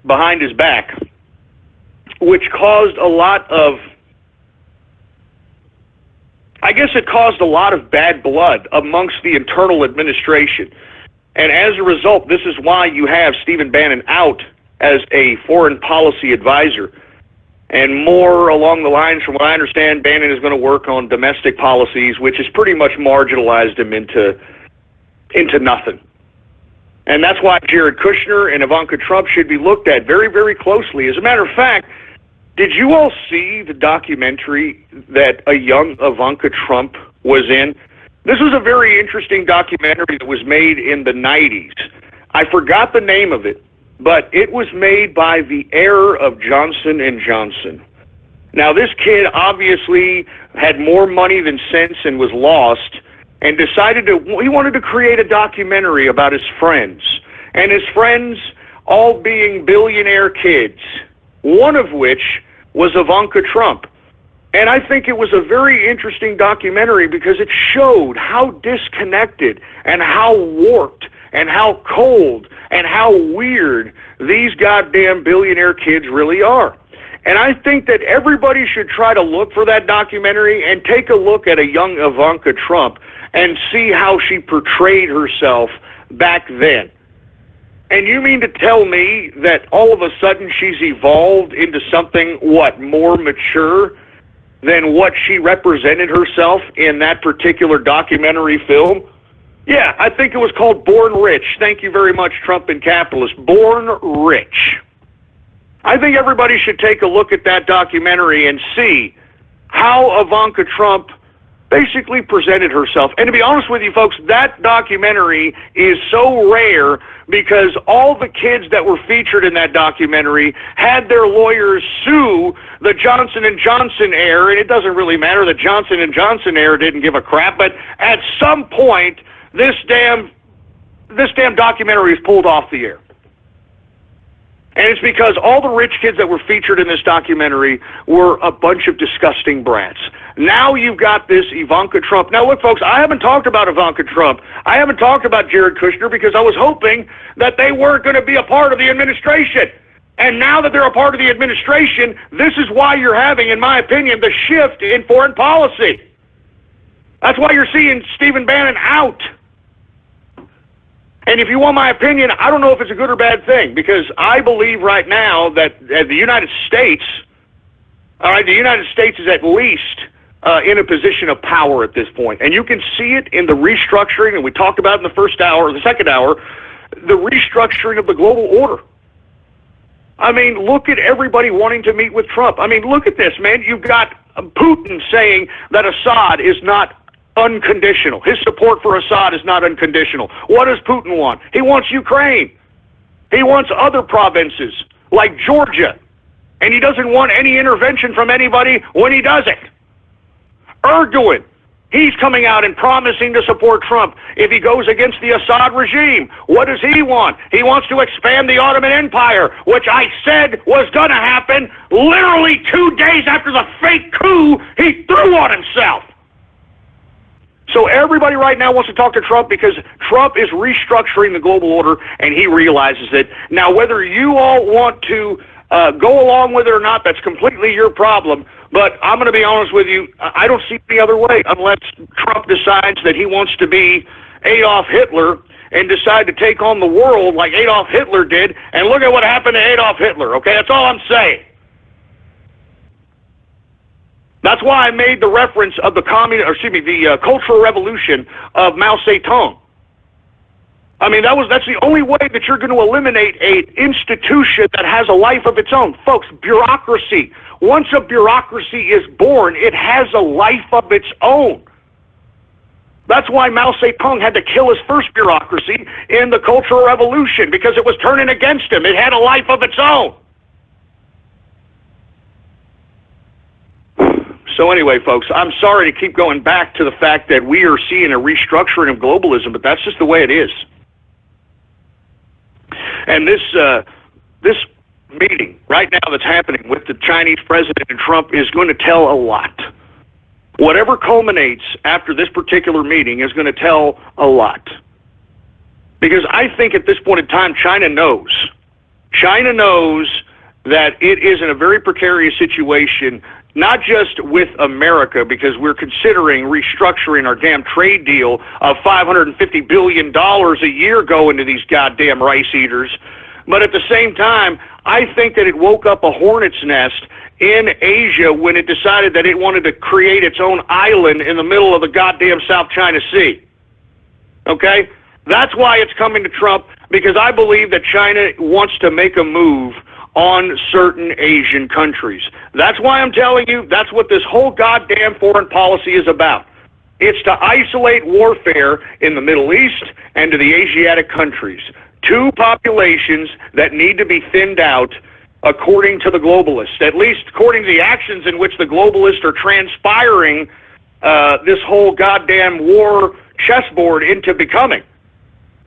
behind his back, which caused a lot of, I guess it caused a lot of bad blood amongst the internal administration. And as a result, this is why you have Stephen Bannon out as a foreign policy advisor. And more along the lines, from what I understand, Bannon is going to work on domestic policies, which has pretty much marginalized him into nothing. And that's why Jared Kushner and Ivanka Trump should be looked at very, very closely. As a matter of fact, did you all see the documentary that a young Ivanka Trump was in? This was a very interesting documentary that was made in the 90s. I forgot the name of it, but it was made by the heir of Johnson & Johnson. Now, this kid obviously had more money than sense and was lost, and he wanted to create a documentary about his friends, and his friends all being billionaire kids, one of which was Ivanka Trump. And I think it was a very interesting documentary because it showed how disconnected and how warped and how cold and how weird these goddamn billionaire kids really are. And I think that everybody should try to look for that documentary and take a look at a young Ivanka Trump and see how she portrayed herself back then. And you mean to tell me that all of a sudden she's evolved into something, more mature than what she represented herself in that particular documentary film? Yeah, I think it was called Born Rich. Thank you very much, Trump and Capitalist. Born Rich. I think everybody should take a look at that documentary and see how Ivanka Trump basically presented herself. And to be honest with you folks, that documentary is so rare because all the kids that were featured in that documentary had their lawyers sue the Johnson & Johnson heir, and it doesn't really matter. The Johnson & Johnson heir didn't give a crap, but at some point, this damn documentary is pulled off the air. And it's because all the rich kids that were featured in this documentary were a bunch of disgusting brats. Now you've got this Ivanka Trump. Now look, folks, I haven't talked about Ivanka Trump. I haven't talked about Jared Kushner because I was hoping that they weren't going to be a part of the administration. And now that they're a part of the administration, this is why you're having, in my opinion, the shift in foreign policy. That's why you're seeing Stephen Bannon out. And if you want my opinion, I don't know if it's a good or bad thing, because I believe right now that the United States, the United States is at least in a position of power at this point. And you can see it in the restructuring, and we talked about in the second hour, the restructuring of the global order. I mean, look at everybody wanting to meet with Trump. I mean, look at this, man. You've got Putin saying that Assad is not unconditional. His support for Assad is not unconditional. What does Putin want? He wants Ukraine. He wants other provinces like Georgia. And he doesn't want any intervention from anybody when he does it. Erdogan, he's coming out and promising to support Trump if he goes against the Assad regime. What does he want? He wants to expand the Ottoman Empire, which I said was going to happen literally 2 days after the fake coup he threw on himself. So everybody right now wants to talk to Trump because Trump is restructuring the global order, and he realizes it. Now, whether you all want to go along with it or not, that's completely your problem. But I'm going to be honest with you, I don't see any other way unless Trump decides that he wants to be Adolf Hitler and decide to take on the world like Adolf Hitler did. And look at what happened to Adolf Hitler, okay? That's all I'm saying. That's why I made the reference of the Cultural Revolution of Mao Zedong. I mean, that's the only way that you're going to eliminate an institution that has a life of its own. Folks, bureaucracy. Once a bureaucracy is born, it has a life of its own. That's why Mao Zedong had to kill his first bureaucracy in the Cultural Revolution, because it was turning against him. It had a life of its own. So anyway, folks, I'm sorry to keep going back to the fact that we are seeing a restructuring of globalism, but that's just the way it is. And this meeting right now that's happening with the Chinese president and Trump is going to tell a lot. Whatever culminates after this particular meeting is going to tell a lot. Because I think at this point in time, China knows. China knows that it is in a very precarious situation, not just with America, because we're considering restructuring our damn trade deal of $550 billion a year going to these goddamn rice eaters. But at the same time, I think that it woke up a hornet's nest in Asia when it decided that it wanted to create its own island in the middle of the goddamn South China Sea. Okay? That's why it's coming to Trump, because I believe that China wants to make a move on certain Asian countries. That's why I'm telling you, that's what this whole goddamn foreign policy is about. It's to isolate warfare in the Middle East and to the Asiatic countries. Two populations that need to be thinned out according to the globalists, at least according to the actions in which the globalists are transpiring this whole goddamn war chessboard into becoming.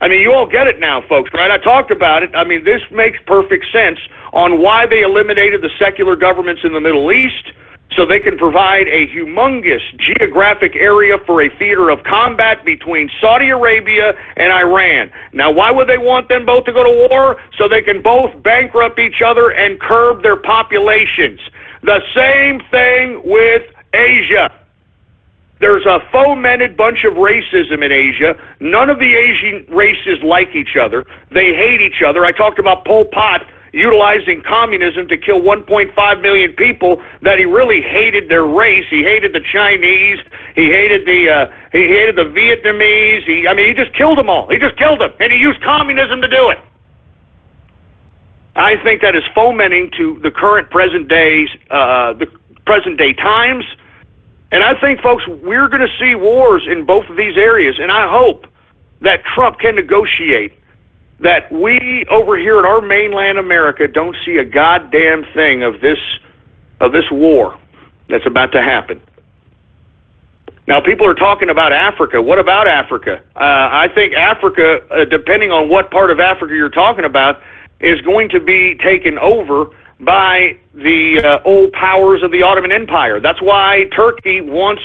I mean, you all get it now, folks, right? I talked about it. I mean, this makes perfect sense on why they eliminated the secular governments in the Middle East, so they can provide a humongous geographic area for a theater of combat between Saudi Arabia and Iran. Now, why would they want them both to go to war? So they can both bankrupt each other and curb their populations. The same thing with Asia. There's a fomented bunch of racism in Asia. None of the Asian races like each other. They hate each other. I talked about Pol Pot utilizing communism to kill 1.5 million people that he really hated their race. He hated the Chinese. He hated the Vietnamese. He just killed them all. He just killed them, and he used communism to do it. I think that is fomenting to the current present day times. And I think, folks, we're going to see wars in both of these areas, and I hope that Trump can negotiate that we over here in our mainland America don't see a goddamn thing of this war that's about to happen. Now, people are talking about Africa. What about Africa? I think Africa, depending on what part of Africa you're talking about, is going to be taken over by the old powers of the Ottoman Empire. That's why Turkey wants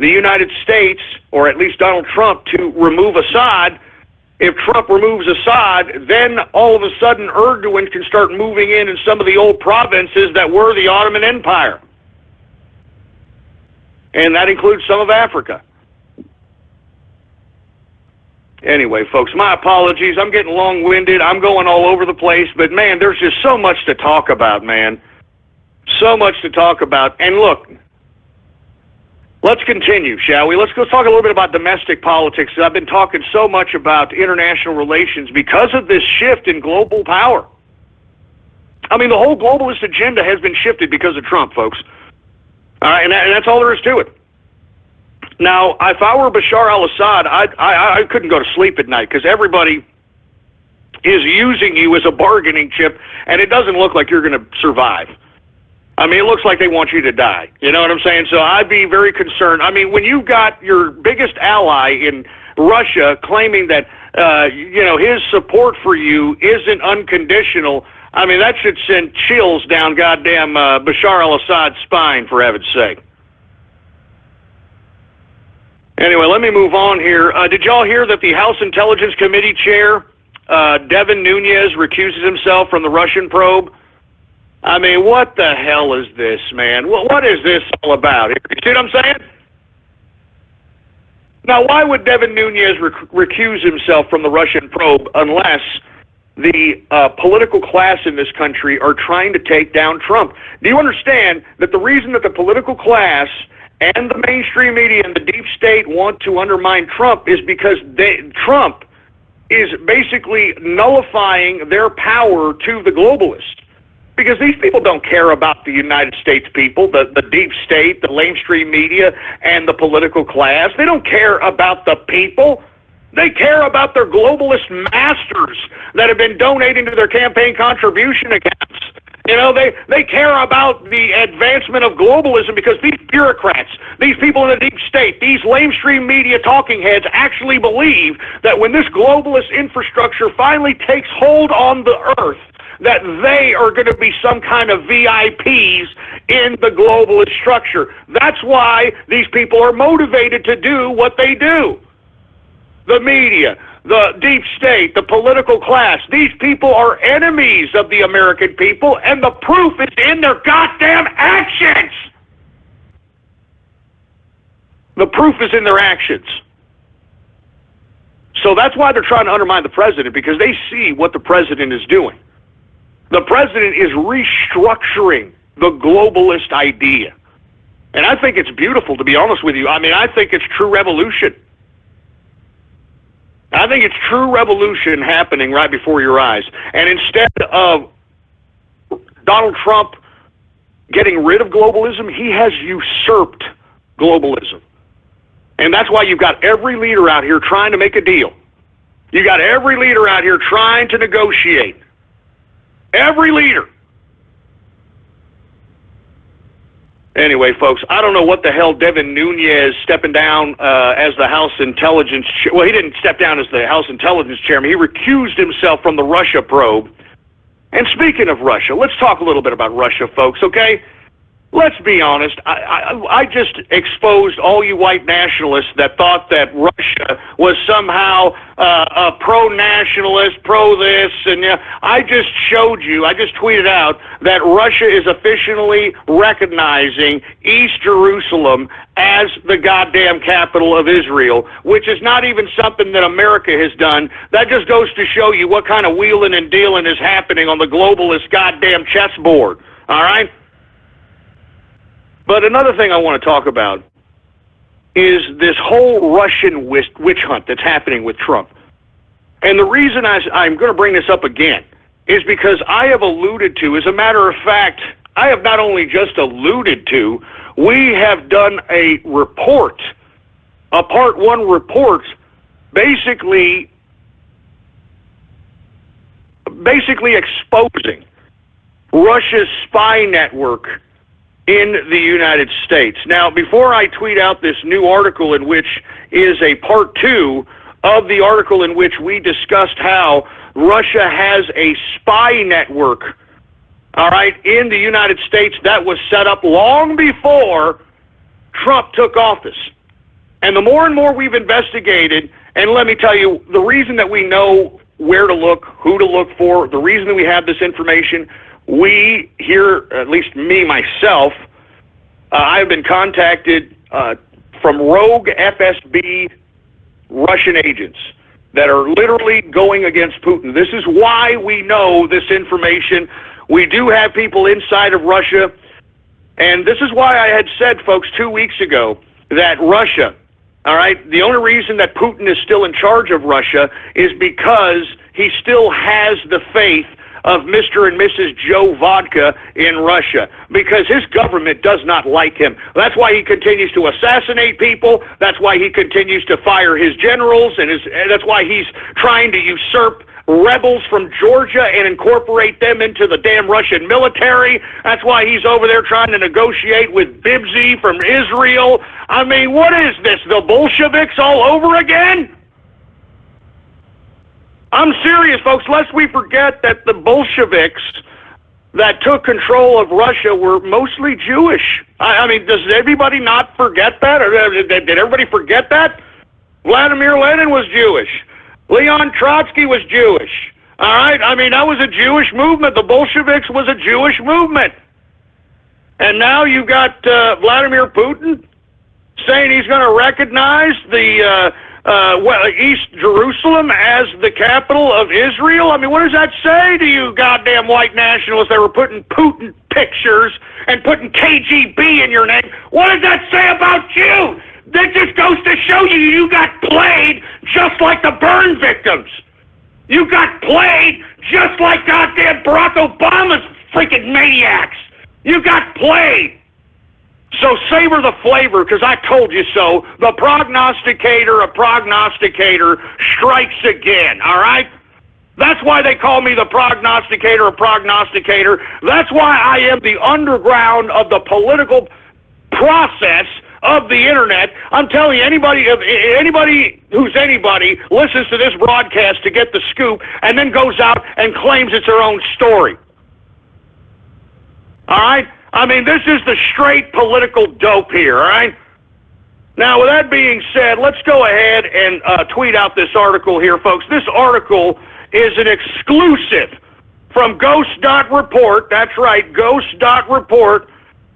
the United States, or at least Donald Trump, to remove Assad. If Trump removes Assad, then all of a sudden Erdogan can start moving in some of the old provinces that were the Ottoman Empire. And that includes some of Africa. Anyway, folks, my apologies. I'm getting long-winded. I'm going all over the place. But, man, there's just so much to talk about, man. So much to talk about. And, look, let's continue, shall we? Let's go talk a little bit about domestic politics. I've been talking so much about international relations because of this shift in global power. I mean, the whole globalist agenda has been shifted because of Trump, folks. All right, and that's all there is to it. Now, if I were Bashar al-Assad, I couldn't go to sleep at night because everybody is using you as a bargaining chip, and it doesn't look like you're going to survive. I mean, it looks like they want you to die. You know what I'm saying? So I'd be very concerned. I mean, when you've got your biggest ally in Russia claiming that, his support for you isn't unconditional, I mean, that should send chills down goddamn Bashar al-Assad's spine, for heaven's sake. Anyway, let me move on here. Did y'all hear that the House Intelligence Committee chair, Devin Nunes, recuses himself from the Russian probe? I mean, what the hell is this, man? What is this all about? You see what I'm saying? Now, why would Devin Nunes recuse himself from the Russian probe unless the political class in this country are trying to take down Trump. Do you understand that the reason that the political class and the mainstream media and the deep state want to undermine Trump is because Trump is basically nullifying their power to the globalists? Because these people don't care about the United States people, the deep state, the mainstream media, and the political class. They don't care about the people. They care about their globalist masters that have been donating to their campaign contribution accounts. You know, they care about the advancement of globalism because these bureaucrats, these people in the deep state, these lamestream media talking heads actually believe that when this globalist infrastructure finally takes hold on the earth, that they are going to be some kind of VIPs in the globalist structure. That's why these people are motivated to do what they do. The media, the deep state, the political class, these people are enemies of the American people, and the proof is in their goddamn actions. The proof is in their actions. So that's why they're trying to undermine the president, because they see what the president is doing. The president is restructuring the globalist idea. And I think it's beautiful, to be honest with you. I mean, I think it's true revolution. I think it's true revolution happening right before your eyes. And instead of Donald Trump getting rid of globalism, he has usurped globalism. And that's why you've got every leader out here trying to make a deal. You got every leader out here trying to negotiate. Every leader. Anyway, folks, I don't know what the hell Devin Nunes stepping down as the House Intelligence... Well, he didn't step down as the House Intelligence Chairman. He recused himself from the Russia probe. And speaking of Russia, let's talk a little bit about Russia, folks, okay? Let's be honest. I just exposed all you white nationalists that thought that Russia was somehow a pro-nationalist, pro-this, and I just showed you, I just tweeted out that Russia is officially recognizing East Jerusalem as the goddamn capital of Israel, which is not even something that America has done. That just goes to show you what kind of wheeling and dealing is happening on the globalist goddamn chessboard, all right? But another thing I want to talk about is this whole Russian witch hunt that's happening with Trump. And the reason I'm going to bring this up again is because I have alluded to, as a matter of fact, I have not only just alluded to, we have done a report, a Part 1 report, basically exposing Russia's spy network in the United States. Now, before I tweet out this new article, in which is a part 2 of the article in which we discussed how Russia has a spy network, all right, in the United States that was set up long before Trump took office. And the more and more we've investigated, and let me tell you, the reason that we know where to look, who to look for, the reason that we have this information, we here, at least me, myself, I've been contacted from rogue FSB Russian agents that are literally going against Putin. This is why we know this information. We do have people inside of Russia, and this is why I had said, folks, 2 weeks ago that Russia, all right, the only reason that Putin is still in charge of Russia is because he still has the faith of Mr. and Mrs. Joe Vodka in Russia, because his government does not like him. That's why he continues to assassinate people. That's why he continues to fire his generals, and that's why he's trying to usurp rebels from Georgia and incorporate them into the damn Russian military. That's why he's over there trying to negotiate with Bibsy from Israel. I mean, what is this, the Bolsheviks all over again? I'm serious, folks, lest we forget that the Bolsheviks that took control of Russia were mostly Jewish. I mean, does everybody not forget that? Or did everybody forget that? Vladimir Lenin was Jewish. Leon Trotsky was Jewish. All right? I mean, that was a Jewish movement. The Bolsheviks was a Jewish movement. And now you've got Vladimir Putin saying he's going to recognize the East Jerusalem as the capital of Israel? I mean, what does that say to you goddamn white nationalists that were putting Putin pictures and putting KGB in your name? What does that say about you? That just goes to show you got played just like the burn victims. You got played just like goddamn Barack Obama's freaking maniacs. You got played. So savor the flavor, because I told you so. The prognosticator, a prognosticator, strikes again, all right? That's why they call me the prognosticator, a prognosticator. That's why I am the underground of the political process of the internet. I'm telling you, anybody who's anybody listens to this broadcast to get the scoop and then goes out and claims it's their own story. All right? I mean, this is the straight political dope here, all right? Now, with that being said, let's go ahead and tweet out this article here, folks. This article is an exclusive from Ghost.Report. That's right, Ghost.Report.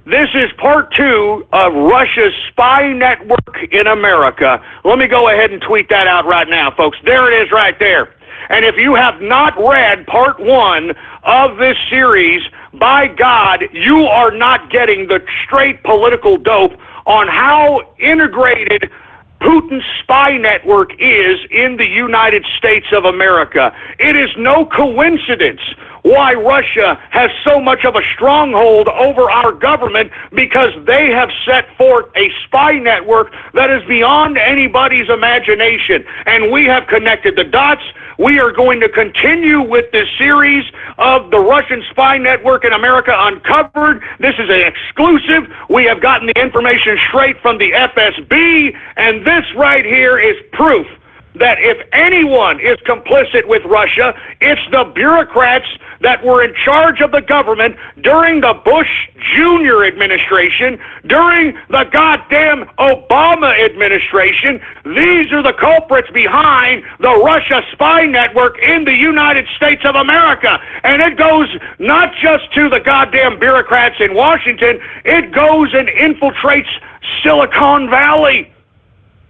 This is part 2 of Russia's spy network in America. Let me go ahead and tweet that out right now, folks. There it is right there. And if you have not read part 1 of this series, by God, you are not getting the straight political dope on how integrated Putin's spy network is in the United States of America. It is no coincidence why Russia has so much of a stronghold over our government, because they have set forth a spy network that is beyond anybody's imagination. And we have connected the dots. We are going to continue with this series of the Russian spy network in America Uncovered. This is an exclusive. We have gotten the information straight from the FSB, and this right here is proof that if anyone is complicit with Russia, it's the bureaucrats that were in charge of the government during the Bush Jr. administration, during the goddamn Obama administration. These are the culprits behind the Russia spy network in the United States of America. And it goes not just to the goddamn bureaucrats in Washington, it goes and infiltrates Silicon Valley.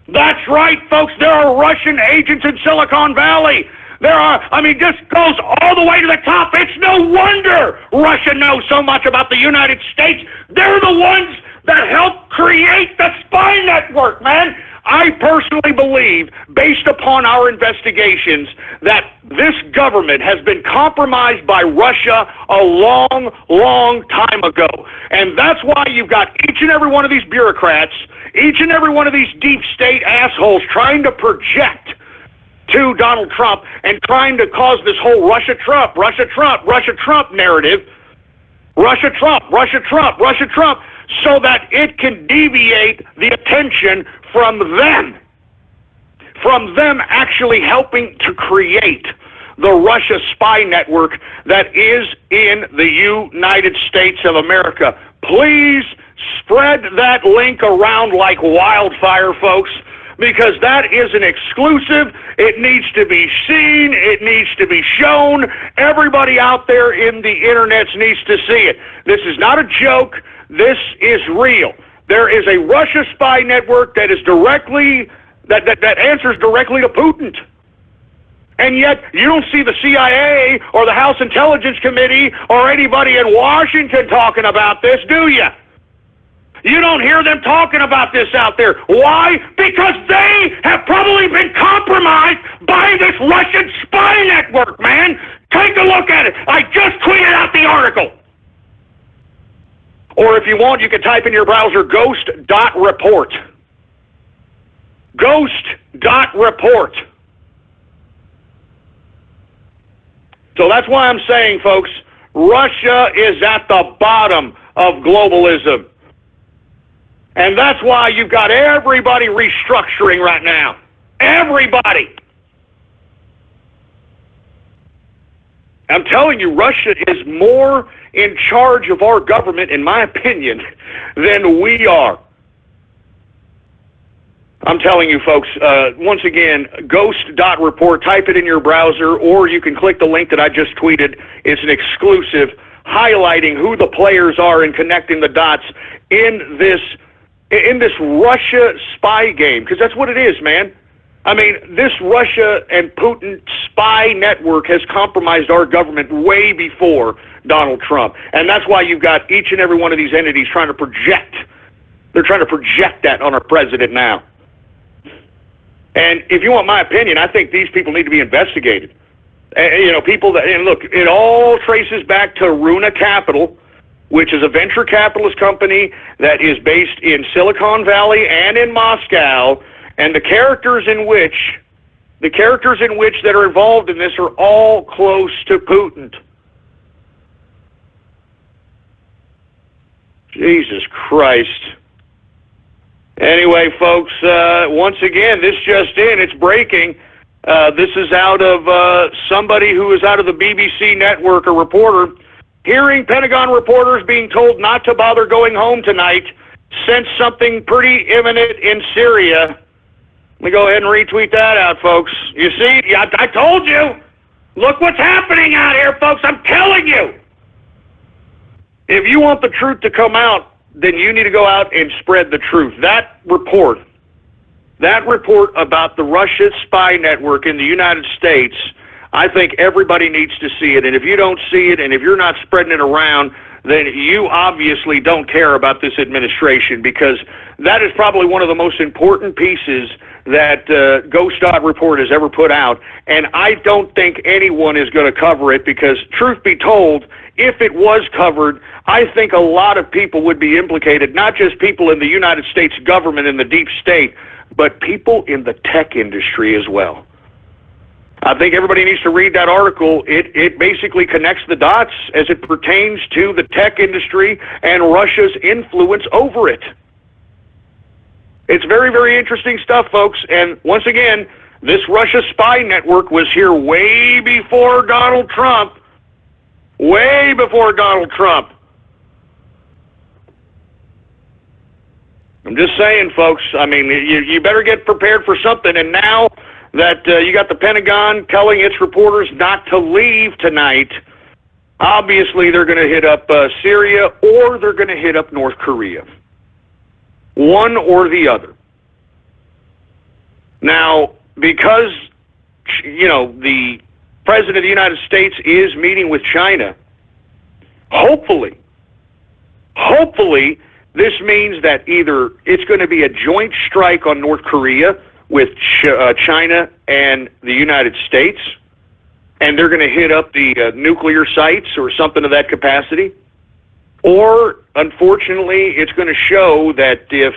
That's right, folks. There are Russian agents in Silicon Valley. This goes all the way to the top. It's no wonder Russia knows so much about the United States. They're the ones that helped create the spy network, man. I personally believe, based upon our investigations, that this government has been compromised by Russia a long, long time ago. And that's why you've got each and every one of these bureaucrats, each and every one of these deep state assholes trying to project to Donald Trump and trying to cause this whole Russia-Trump, Russia-Trump, Russia-Trump narrative, Russia-Trump, Russia-Trump, Russia-Trump, so that it can deviate the attention from them actually helping to create the Russia spy network that is in the United States of America. Please spread that link around like wildfire, folks, because that is an exclusive. It needs to be seen. It needs to be shown. Everybody out there in the internet needs to see it. This is not a joke. This is real. There is a Russia spy network that is that answers directly to Putin. And yet you don't see the CIA or the House Intelligence Committee or anybody in Washington talking about this, do you? You don't hear them talking about this out there. Why? Because they have probably been compromised by this Russian spy network, man. Take a look at it. I just tweeted out the article. Or if you want, you can type in your browser ghost.report. Ghost.report. So that's why I'm saying, folks, Russia is at the bottom of globalism. And that's why you've got everybody restructuring right now. Everybody. I'm telling you, Russia is more in charge of our government, in my opinion, than we are. I'm telling you, folks, once again, ghost.report, type it in your browser, or you can click the link that I just tweeted. It's an exclusive highlighting who the players are and connecting the dots in this Russia spy game, because that's what it is, man. I mean, this Russia and Putin spy network has compromised our government way before Donald Trump. And that's why you've got each and every one of these entities trying to project. They're trying to project that on our president now. And if you want my opinion, I think these people need to be investigated. People that, and look, it all traces back to Runa Capital, which is a venture capitalist company that is based in Silicon Valley and in Moscow. And the characters in which that are involved in this are all close to Putin. Jesus Christ. Anyway, folks, once again, this just in, it's breaking. This is out of somebody who is out of the BBC network, a reporter, hearing Pentagon reporters being told not to bother going home tonight, sense something pretty imminent in Syria. Let me go ahead and retweet that out, folks. You see, I told you. Look what's happening out here, folks. I'm telling you. If you want the truth to come out, then you need to go out and spread the truth. That report about the Russia spy network in the United States, I think everybody needs to see it. And if you don't see it, and if you're not spreading it around, then you obviously don't care about this administration, because that is probably one of the most important pieces that Ghost Dot Report has ever put out. And I don't think anyone is going to cover it, because truth be told, if it was covered, I think a lot of people would be implicated, not just people in the United States government and the deep state, but people in the tech industry as well. I think everybody needs to read that article. It basically connects the dots as it pertains to the tech industry and Russia's influence over it. It's very, very interesting stuff, folks. And once again, this Russia spy network was here way before Donald Trump. Way before Donald Trump. I'm just saying, folks, I mean, you better get prepared for something. And now that you got the Pentagon telling its reporters not to leave tonight, obviously they're going to hit up Syria, or they're going to hit up North Korea. One or the other. Now, because, the President of the United States is meeting with China, hopefully, this means that either it's going to be a joint strike on North Korea with China and the United States, and they're going to hit up the nuclear sites or something of that capacity, or, unfortunately, it's going to show that if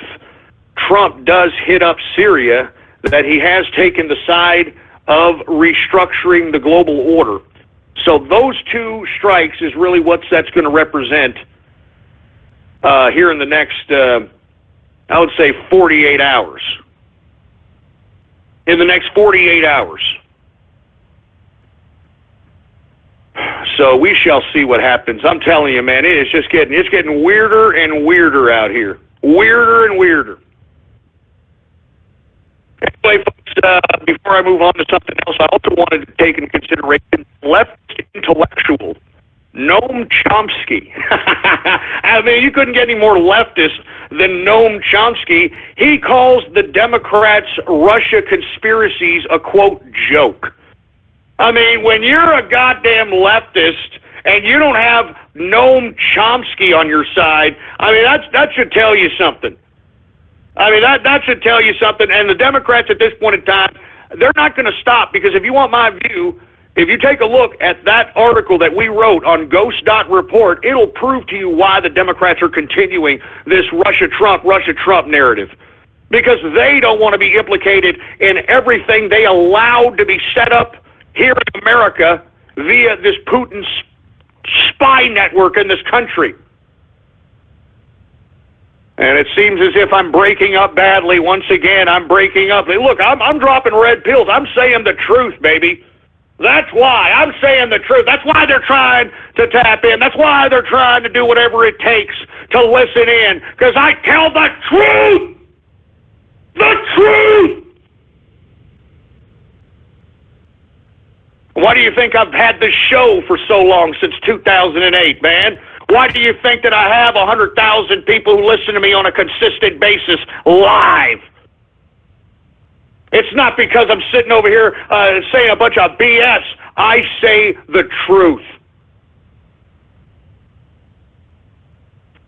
Trump does hit up Syria, that he has taken the side of restructuring the global order. So those two strikes is really what that's going to represent here in the next, I would say, 48 hours. In the next 48 hours. So we shall see what happens. I'm telling you, man, it's getting weirder and weirder out here. Weirder and weirder. Anyway, folks, before I move on to something else, I also wanted to take into consideration left intellectual Noam Chomsky. I mean, you couldn't get any more leftist than Noam Chomsky. He calls the Democrats' Russia conspiracies a, quote, joke. I mean, when you're a goddamn leftist and you don't have Noam Chomsky on your side, I mean, that should tell you something. I mean, that should tell you something. And the Democrats at this point in time, they're not going to stop, because if you want my view, if you take a look at that article that we wrote on Ghost Dot Report, it'll prove to you why the Democrats are continuing this Russia-Trump narrative. Because they don't want to be implicated in everything they allowed to be set up here in America via this Putin spy network in this country. And it seems as if I'm breaking up badly. Once again, I'm breaking up. Look, I'm dropping red pills. I'm saying the truth, baby. That's why. I'm saying the truth. That's why they're trying to tap in. That's why they're trying to do whatever it takes to listen in. Because I tell the truth! The truth! Why do you think I've had this show for so long, since 2008, man? Why do you think that I have 100,000 people who listen to me on a consistent basis live? It's not because I'm sitting over here saying a bunch of BS. I say the truth.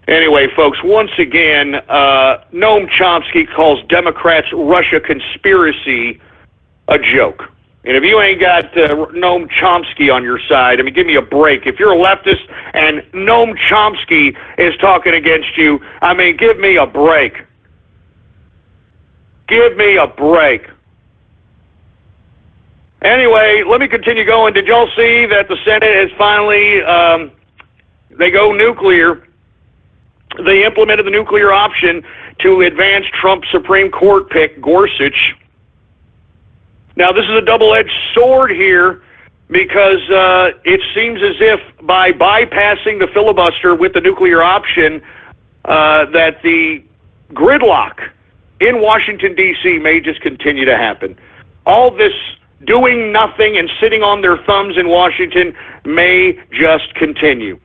Anyway, folks, once again, Noam Chomsky calls Democrats' Russia conspiracy a joke. And if you ain't got Noam Chomsky on your side, I mean, give me a break. If you're a leftist and Noam Chomsky is talking against you, I mean, give me a break. Give me a break. Anyway, let me continue going. Did y'all see that the Senate has finally, they go nuclear? They implemented the nuclear option to advance Trump's Supreme Court pick, Gorsuch. Now, this is a double-edged sword here because it seems as if by bypassing the filibuster with the nuclear option, that the gridlock in Washington, D.C. may just continue to happen. All this doing nothing and sitting on their thumbs in Washington may just continue.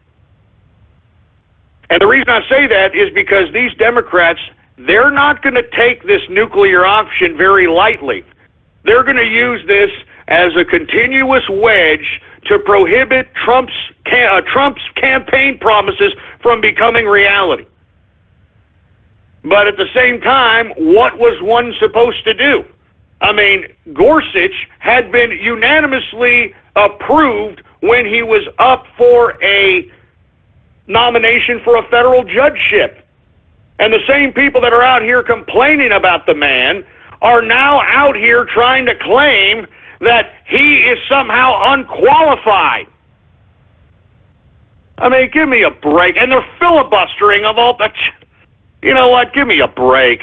And the reason I say that is because these Democrats, they're not going to take this nuclear option very lightly. They're going to use this as a continuous wedge to prohibit Trump's campaign promises from becoming reality. But at the same time, what was one supposed to do? I mean, Gorsuch had been unanimously approved when he was up for a nomination for a federal judgeship. And the same people that are out here complaining about the man are now out here trying to claim that he is somehow unqualified. I mean, give me a break. And they're filibustering of all the... You know what? Give me a break.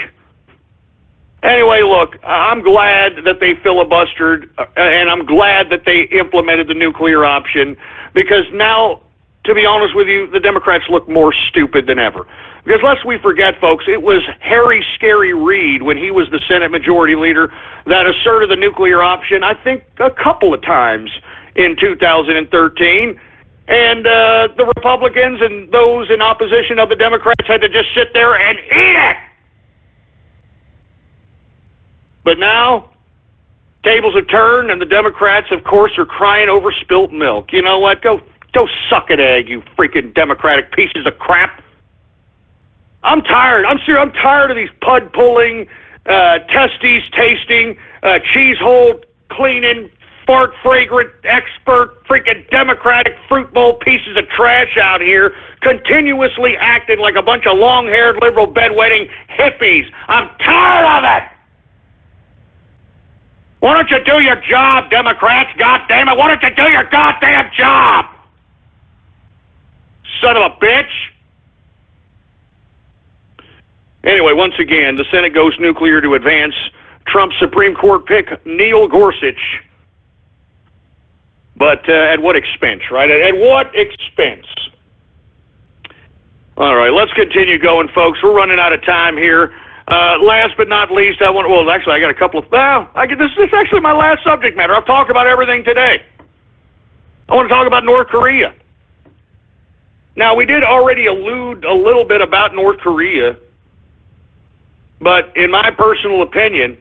Anyway, look, I'm glad that they filibustered, and I'm glad that they implemented the nuclear option, because now, to be honest with you, the Democrats look more stupid than ever. Because lest we forget, folks, it was Harry Scary Reid, when he was the Senate Majority Leader, that asserted the nuclear option, I think, a couple of times in 2013. And the Republicans and those in opposition of the Democrats had to just sit there and eat it. But now, tables have turned, and the Democrats, of course, are crying over spilt milk. You know what? Go suck an egg, you freaking Democratic pieces of crap. I'm tired. I'm serious. I'm tired of these pud pulling, testes tasting, cheese hole cleaning, fart fragrant, expert, freaking Democratic fruit bowl pieces of trash out here, continuously acting like a bunch of long-haired liberal bedwetting hippies. I'm tired of it. Why don't you do your job, Democrats? God damn it! Why don't you do your goddamn job? Son of a bitch. Anyway, once again, the Senate goes nuclear to advance Trump's Supreme Court pick, Neil Gorsuch. But at what expense, right? At what expense? All right, let's continue going, folks. We're running out of time here. Last but not least, I got a couple of... this is actually my last subject matter. I've talked about everything today. I want to talk about North Korea. Now, we did already allude a little bit about North Korea, but in my personal opinion,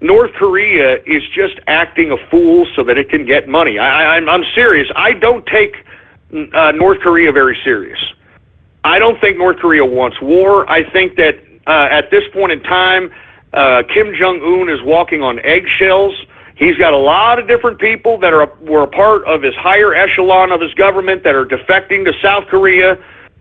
North Korea is just acting a fool so that it can get money. I'm serious. I don't take North Korea very serious. I don't think North Korea wants war. I think that at this point in time, Kim Jong-un is walking on eggshells. He's got a lot of different people that were a part of his higher echelon of his government that are defecting to South Korea,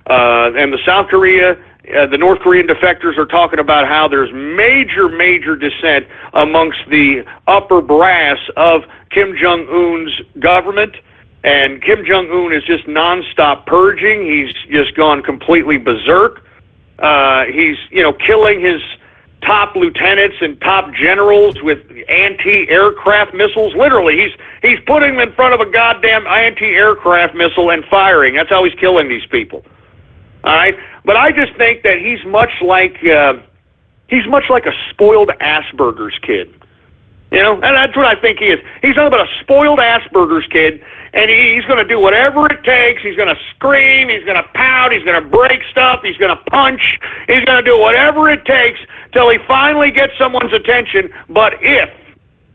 and the North Korean defectors are talking about how there's major dissent amongst the upper brass of Kim Jong-un's government, and Kim Jong-un is just nonstop purging. He's just gone completely berserk. He's, killing his top lieutenants and top generals with anti-aircraft missiles. Literally, he's putting them in front of a goddamn anti-aircraft missile and firing. That's how he's killing these people. All right, but I just think that he's much like a spoiled Asperger's kid. And that's what I think he is. He's nothing but a spoiled Asperger's kid, and he's going to do whatever it takes. He's going to scream, he's going to pout, he's going to break stuff, he's going to punch, he's going to do whatever it takes till he finally gets someone's attention. But if,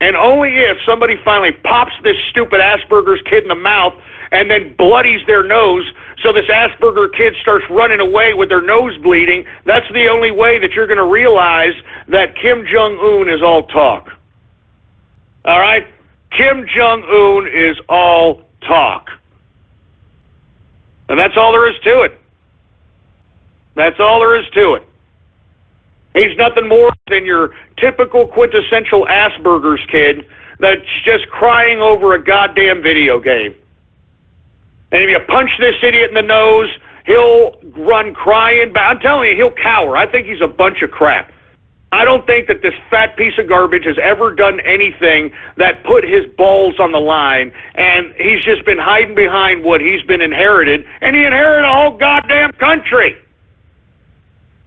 and only if, somebody finally pops this stupid Asperger's kid in the mouth and then bloodies their nose, so this Asperger kid starts running away with their nose bleeding, that's the only way that you're going to realize that Kim Jong-un is all talk. All right? Kim Jong-un is all talk. And that's all there is to it. That's all there is to it. He's nothing more than your typical quintessential Asperger's kid that's just crying over a goddamn video game. And if you punch this idiot in the nose, he'll run crying back. I'm telling you, he'll cower. I think he's a bunch of crap. I don't think that this fat piece of garbage has ever done anything that put his balls on the line, and he's just been hiding behind what he's been inherited, and he inherited a whole goddamn country.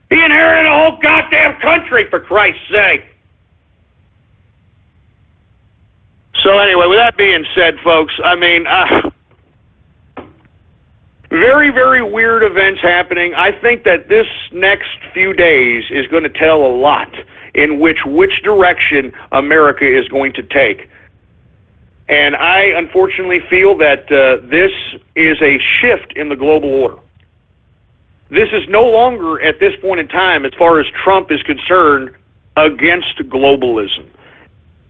He inherited a whole goddamn country, for Christ's sake. So anyway, with that being said, folks, I mean, very, very weird events happening. I think that this next few days is going to tell a lot in which direction America is going to take. And I unfortunately feel that this is a shift in the global order. This is no longer, at this point in time, as far as Trump is concerned, against globalism.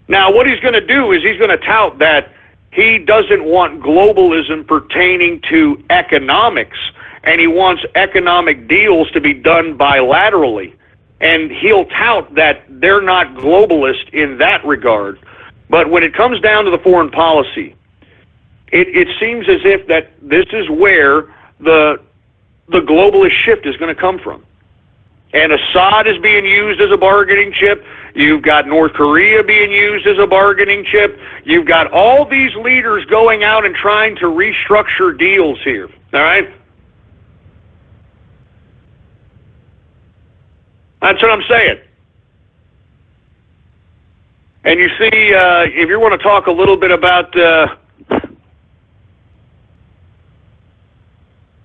Now, what he's going to do is he's going to tout that he doesn't want globalism pertaining to economics, and he wants economic deals to be done bilaterally. And he'll tout that they're not globalist in that regard. But when it comes down to the foreign policy, it seems as if that this is where the globalist shift is going to come from. And Assad is being used as a bargaining chip. You've got North Korea being used as a bargaining chip. You've got all these leaders going out and trying to restructure deals here. All right? That's what I'm saying. And you see, if you want to talk a little bit about...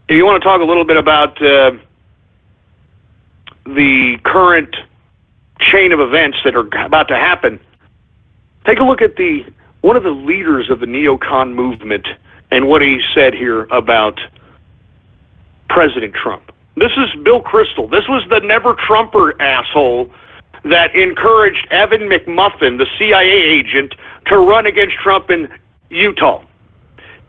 if you want to talk a little bit about... the current chain of events that are about to happen, take a look at one of the leaders of the neocon movement and what he said here about President Trump. This is Bill Kristol. This was the never-Trumper asshole that encouraged Evan McMuffin, the CIA agent, to run against Trump in Utah.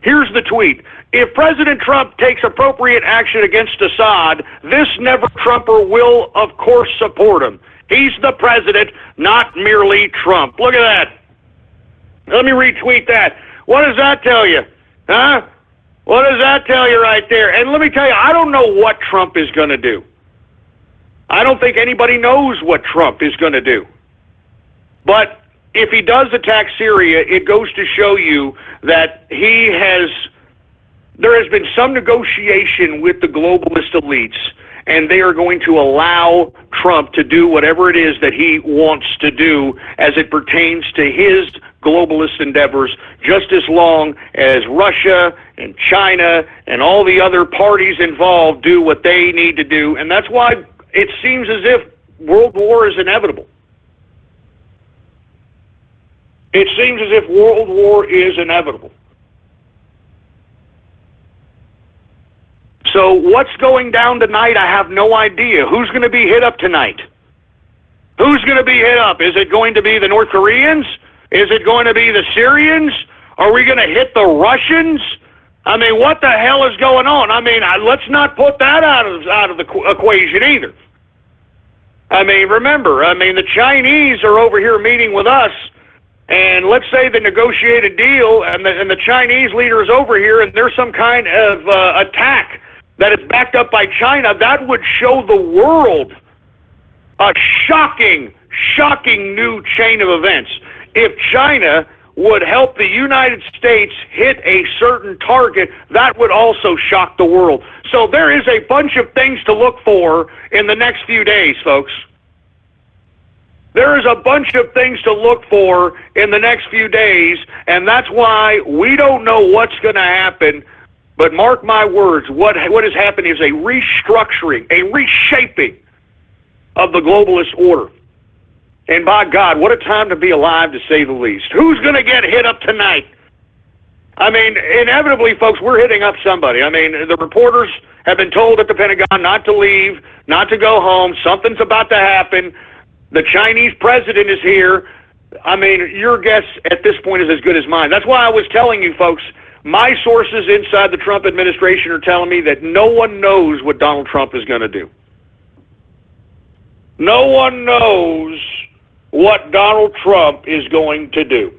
Here's the tweet. If President Trump takes appropriate action against Assad, this never-Trumper will, of course, support him. He's the president, not merely Trump. Look at that. Let me retweet that. What does that tell you? Huh? What does that tell you right there? And let me tell you, I don't know what Trump is going to do. I don't think anybody knows what Trump is going to do. But if he does attack Syria, it goes to show you that there has been some negotiation with the globalist elites, and they are going to allow Trump to do whatever it is that he wants to do as it pertains to his globalist endeavors, just as long as Russia and China and all the other parties involved do what they need to do. And that's why it seems as if world war is inevitable. It seems as if world war is inevitable. So what's going down tonight, I have no idea. Who's going to be hit up tonight? Who's going to be hit up? Is it going to be the North Koreans? Is it going to be the Syrians? Are we going to hit the Russians? I mean, what the hell is going on? I mean, let's not put that out of the equation either. I mean, remember, the Chinese are over here meeting with us, and let's say the negotiated deal, and the Chinese leader is over here, and there's some kind of attack that is backed up by China. That would show the world a shocking new chain of events. If China would help the United States hit a certain target, that would also shock the world. So there is a bunch of things to look for in the next few days, folks. There is a bunch of things to look for in the next few days, and that's why we don't know what's going to happen. But mark my words, what has happened is a restructuring, a reshaping of the globalist order. And by God, what a time to be alive, to say the least. Who's going to get hit up tonight? I mean, inevitably, folks, we're hitting up somebody. I mean, the reporters have been told at the Pentagon not to leave, not to go home. Something's about to happen. The Chinese president is here. I mean, your guess at this point is as good as mine. That's why I was telling you, folks, my sources inside the Trump administration are telling me that no one knows what Donald Trump is going to do. No one knows what Donald Trump is going to do.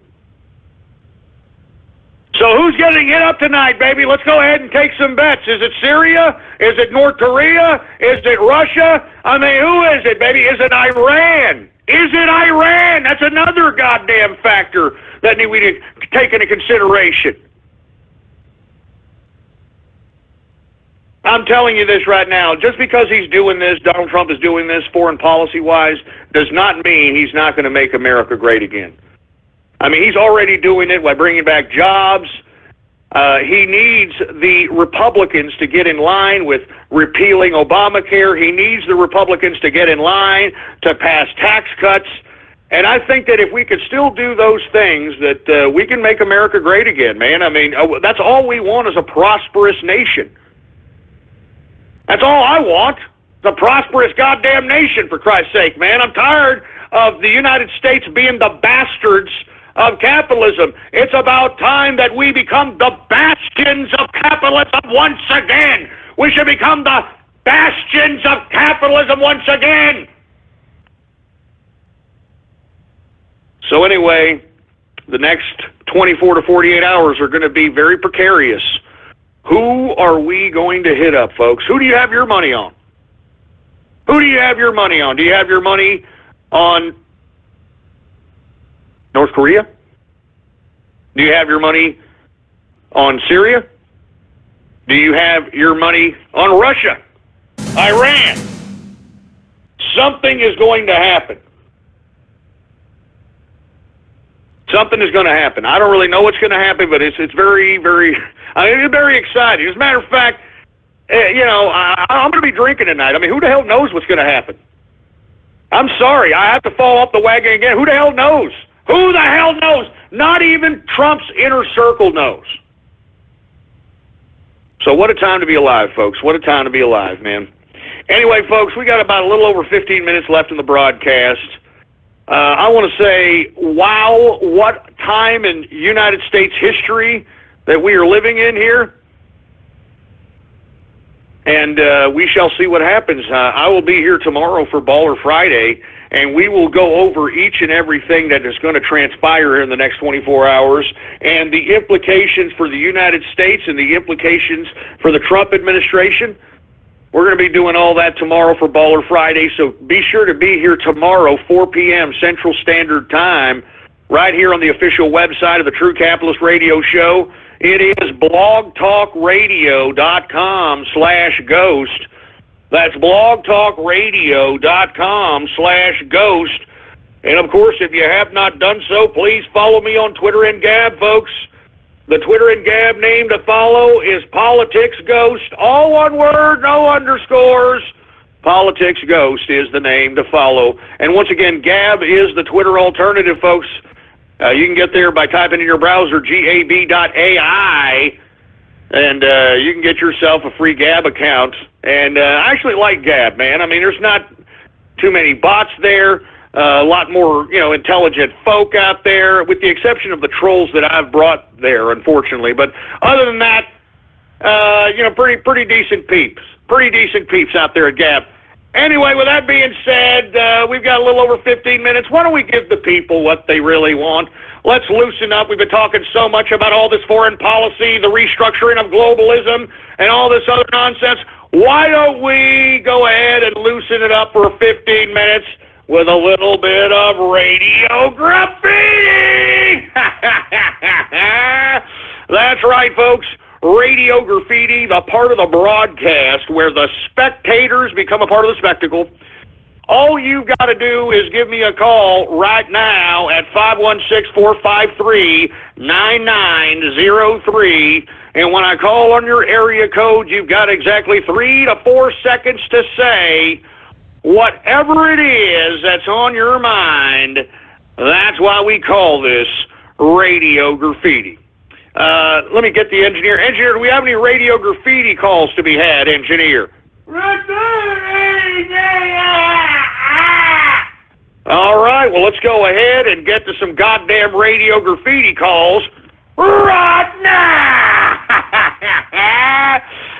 So who's getting hit up tonight, baby? Let's go ahead and take some bets. Is it Syria? Is it North Korea? Is it Russia? I mean, who is it, baby? Is it Iran? Is it Iran? That's another goddamn factor that we need to take into consideration. I'm telling you this right now. Just because he's doing this, Donald Trump is doing this foreign policy-wise, does not mean he's not going to make America great again. I mean, he's already doing it by bringing back jobs. He needs the Republicans to get in line with repealing Obamacare. He needs the Republicans to get in line to pass tax cuts. And I think that if we could still do those things, that we can make America great again, man. I mean, that's all we want is a prosperous nation. That's all I want. The prosperous goddamn nation, for Christ's sake, man. I'm tired of the United States being the bastards of capitalism. It's about time that we become the bastions of capitalism once again. We should become the bastions of capitalism once again. So anyway, the next 24 to 48 hours are going to be very precarious. Who are we going to hit up, folks? Who do you have your money on? Who do you have your money on? Do you have your money on North Korea? Do you have your money on Syria? Do you have your money on Russia? Iran? Something is going to happen. Something is going to happen. I don't really know what's going to happen, but it's very, very, it's very exciting. As a matter of fact, I'm going to be drinking tonight. I mean, who the hell knows what's going to happen? I'm sorry. I have to fall off the wagon again. Who the hell knows? Who the hell knows? Not even Trump's inner circle knows. So what a time to be alive, folks. What a time to be alive, man. Anyway, folks, we got about a little over 15 minutes left in the broadcast. I want to say, wow, what time in United States history that we are living in here. And we shall see what happens. I will be here tomorrow for Baller Friday, and we will go over each and everything that is going to transpire here in the next 24 hours and the implications for the United States and the implications for the Trump administration. We're going to be doing all that tomorrow for Baller Friday, so be sure to be here tomorrow, 4 p.m. Central Standard Time, right here on the official website of the True Capitalist Radio Show. It is blogtalkradio.com/ghost. That's blogtalkradio.com/ghost. And, of course, if you have not done so, please follow me on Twitter and Gab, folks. The Twitter and Gab name to follow is Politics Ghost. All one word, no underscores. Politics Ghost is the name to follow. And once again, Gab is the Twitter alternative, folks. You can get there by typing in your browser gab.ai, and you can get yourself a free Gab account. And I actually like Gab, man. I mean, there's not too many bots there. A lot more, intelligent folk out there, with the exception of the trolls that I've brought there, unfortunately. But other than that, pretty decent peeps. Pretty decent peeps out there at Gab. Anyway, with that being said, we've got a little over 15 minutes. Why don't we give the people what they really want? Let's loosen up. We've been talking so much about all this foreign policy, the restructuring of globalism, and all this other nonsense. Why don't we go ahead and loosen it up for 15 minutes with a little bit of radio graffiti? That's right, folks. Radio graffiti, the part of the broadcast where the spectators become a part of the spectacle. All you've got to do is give me a call right now at 516-453-9903. And when I call on your area code, you've got exactly 3 to 4 seconds to say whatever it is that's on your mind, that's why we call this radio graffiti. Let me get the engineer. Engineer, do we have any radio graffiti calls to be had, engineer? All right, well, let's go ahead and get to some goddamn radio graffiti calls right now.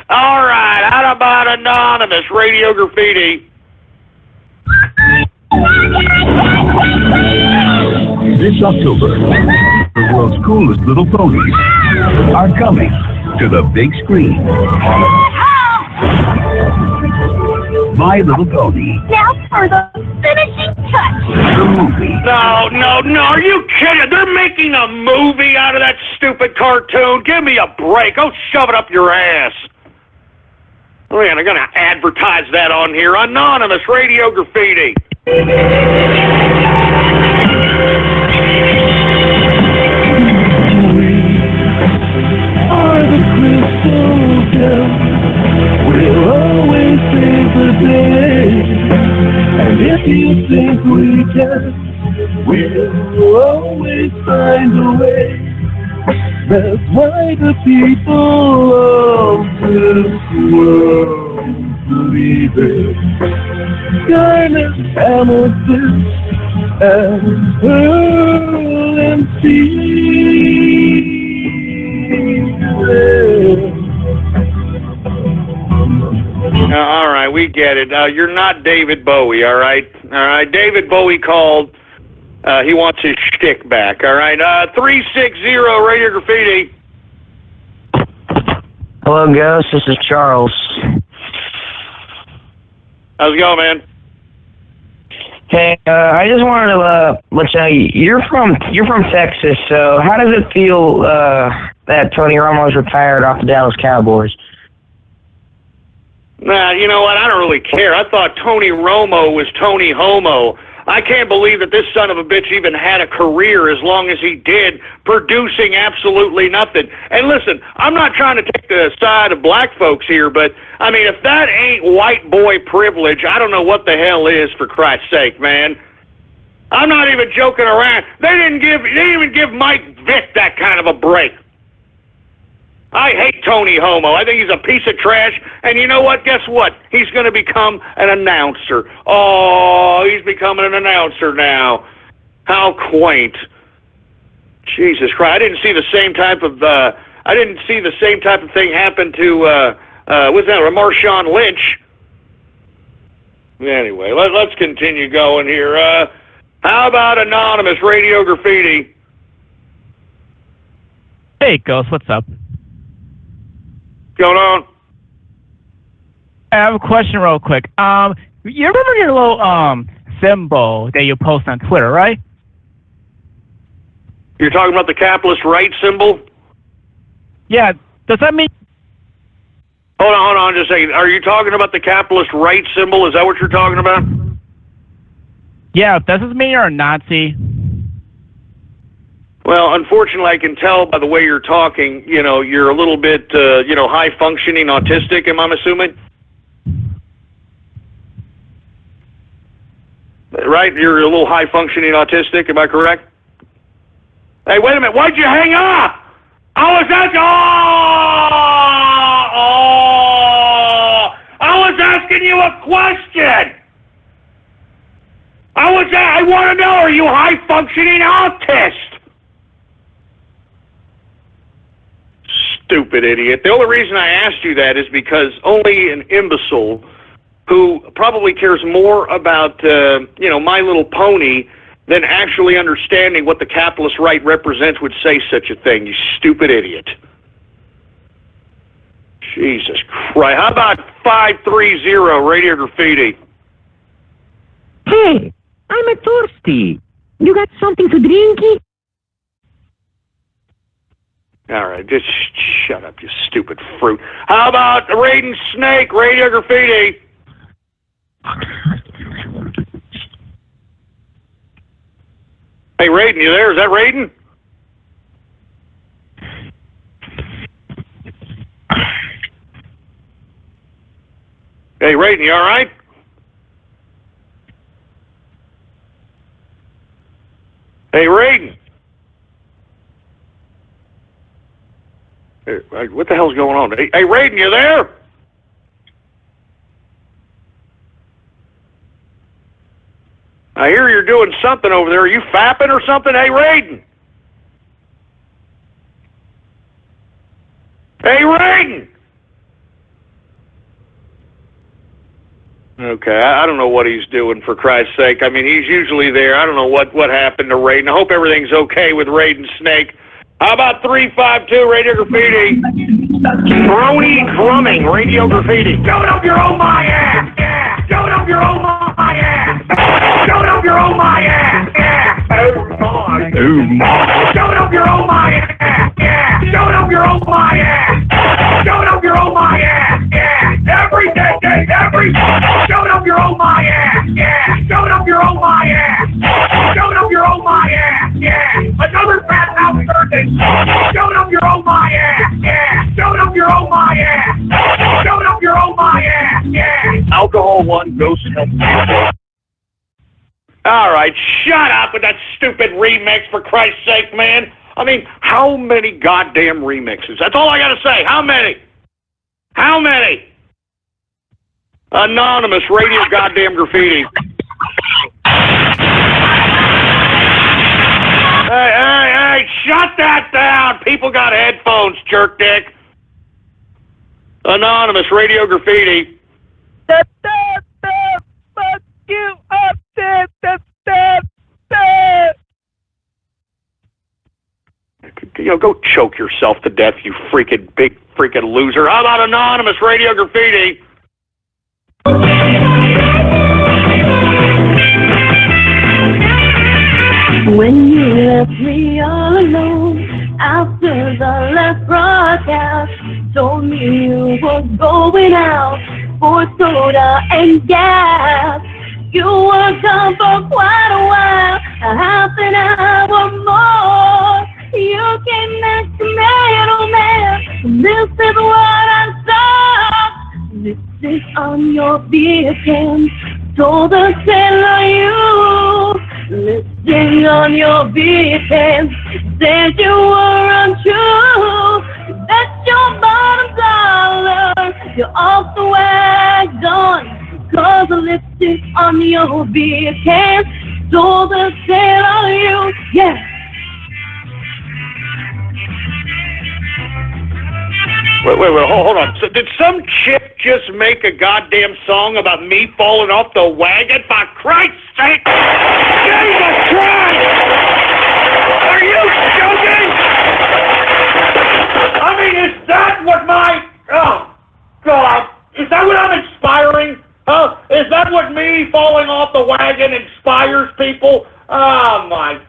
All right, how about anonymous radio graffiti? This October, the world's coolest little ponies are coming to the big screen. My Little Pony. Now for the finishing touch. The movie. No, are you kidding? They're making a movie out of that stupid cartoon? Give me a break. Go shove it up your ass. Oh, yeah, they're going to advertise that on here. Anonymous radio graffiti. Are the crystal gems. We'll always save the day. And if you think we can, we'll always find a way. That's why the people of this world believe it. Scarlet, amethyst, and pearl and sea. All right, we get it. You're not David Bowie, all right? All right, David Bowie called. He wants his shtick back, all right? 360 Radio Graffiti. Hello, Ghost. This is Charles. How's it going, man? Hey, I just wanted to let you know you're from Texas. So how does it feel that Tony Romo's retired off the Dallas Cowboys? Nah, you know what? I don't really care. I thought Tony Romo was Tony Homo. I can't believe that this son of a bitch even had a career as long as he did, producing absolutely nothing. And listen, I'm not trying to take the side of black folks here, but, I mean, if that ain't white boy privilege, I don't know what the hell is, for Christ's sake, man. I'm not even joking around. They didn't even give Mike Vick that kind of a break. I hate Tony Homo. I think he's a piece of trash. And you know what? Guess what? He's going to become an announcer. Oh, he's becoming an announcer now. How quaint. Jesus Christ. I didn't see the same type of thing happen to what's that? Marshawn Lynch. Anyway, let's continue going here. How about anonymous radio graffiti? Hey, Ghost, what's up? Going on? I have a question real quick. You remember your little symbol that you post on Twitter, right? You're talking about the capitalist right symbol? Yeah. Does that mean... Hold on just a second. Are you talking about the capitalist right symbol? Is that what you're talking about? Yeah. Does this mean you're a Nazi? Well, unfortunately, I can tell by the way you're talking, you know, you're a little bit, high-functioning autistic, am I assuming? Right? You're a little high-functioning autistic, am I correct? Hey, wait a minute. Why'd you hang up? I was asking you a question. I want to know, are you high-functioning autist? Stupid idiot. The only reason I asked you that is because only an imbecile who probably cares more about, My Little Pony than actually understanding what the capitalist right represents would say such a thing, you stupid idiot. Jesus Christ. How about 530 Radio Graffiti? Hey, I'm thirsty. You got something to drink? All right, just shut up, you stupid fruit. How about Raiden Snake, Radio Graffiti? Hey, Raiden, you there? Is that Raiden? Hey, Raiden, you all right? Hey, Raiden. Hey, what the hell's going on? Hey, Raiden, you there? I hear you're doing something over there. Are you fapping or something? Hey, Raiden. Hey, Raiden. Okay, I don't know what he's doing, for Christ's sake. I mean, he's usually there. I don't know what happened to Raiden. I hope everything's okay with Raiden Snake. How about 352 Radio Graffiti? Brony Drumming Radio Graffiti. Showing up your oh my ass! Yeah! Showing up your oh my ass! Showing up your oh my ass! Yeah! Oh my! Oh my! Showing up your oh my ass! Yeah! Showing up your oh my ass! Showing up your oh my ass! Yeah! Every day, every showing up your oh my ass! Yeah! Showing up your oh my ass! Showing up your oh my ass! Yeah! Another fat house Thursday! Showing up your oh my ass! Yeah! Showing up your oh my ass! Showing up your oh my ass! Yeah! Alcohol one, ghost help. All right, shut up with that stupid remix, for Christ's sake, man. I mean, how many goddamn remixes? That's all I gotta say. How many? How many? Anonymous Radio Goddamn Graffiti. Hey, shut that down. People got headphones, jerk dick. Anonymous Radio Graffiti. Fuck you up, You know, go choke yourself to death, you freaking big freaking loser. How about Anonymous Radio Graffiti? When you left me all alone after the last broadcast, told me you were going out for soda and gas. You were gone for quite a while, a half an hour more. You came next to me, oh man. This is what I saw. This is on your beacon. Told the sailor you. Listing on your beacon. Said you were untrue. That's your bottom dollar. You're off the wagon. Cause the lipstick on your beacon. Told the sailor you. Yeah. Wait, hold on. So did some chick just make a goddamn song about me falling off the wagon? For Christ's sake! Jesus Christ! Are you joking? I mean, is that what my... Oh, God. Is that what I'm inspiring? Huh? Is that what me falling off the wagon inspires people? Oh, my...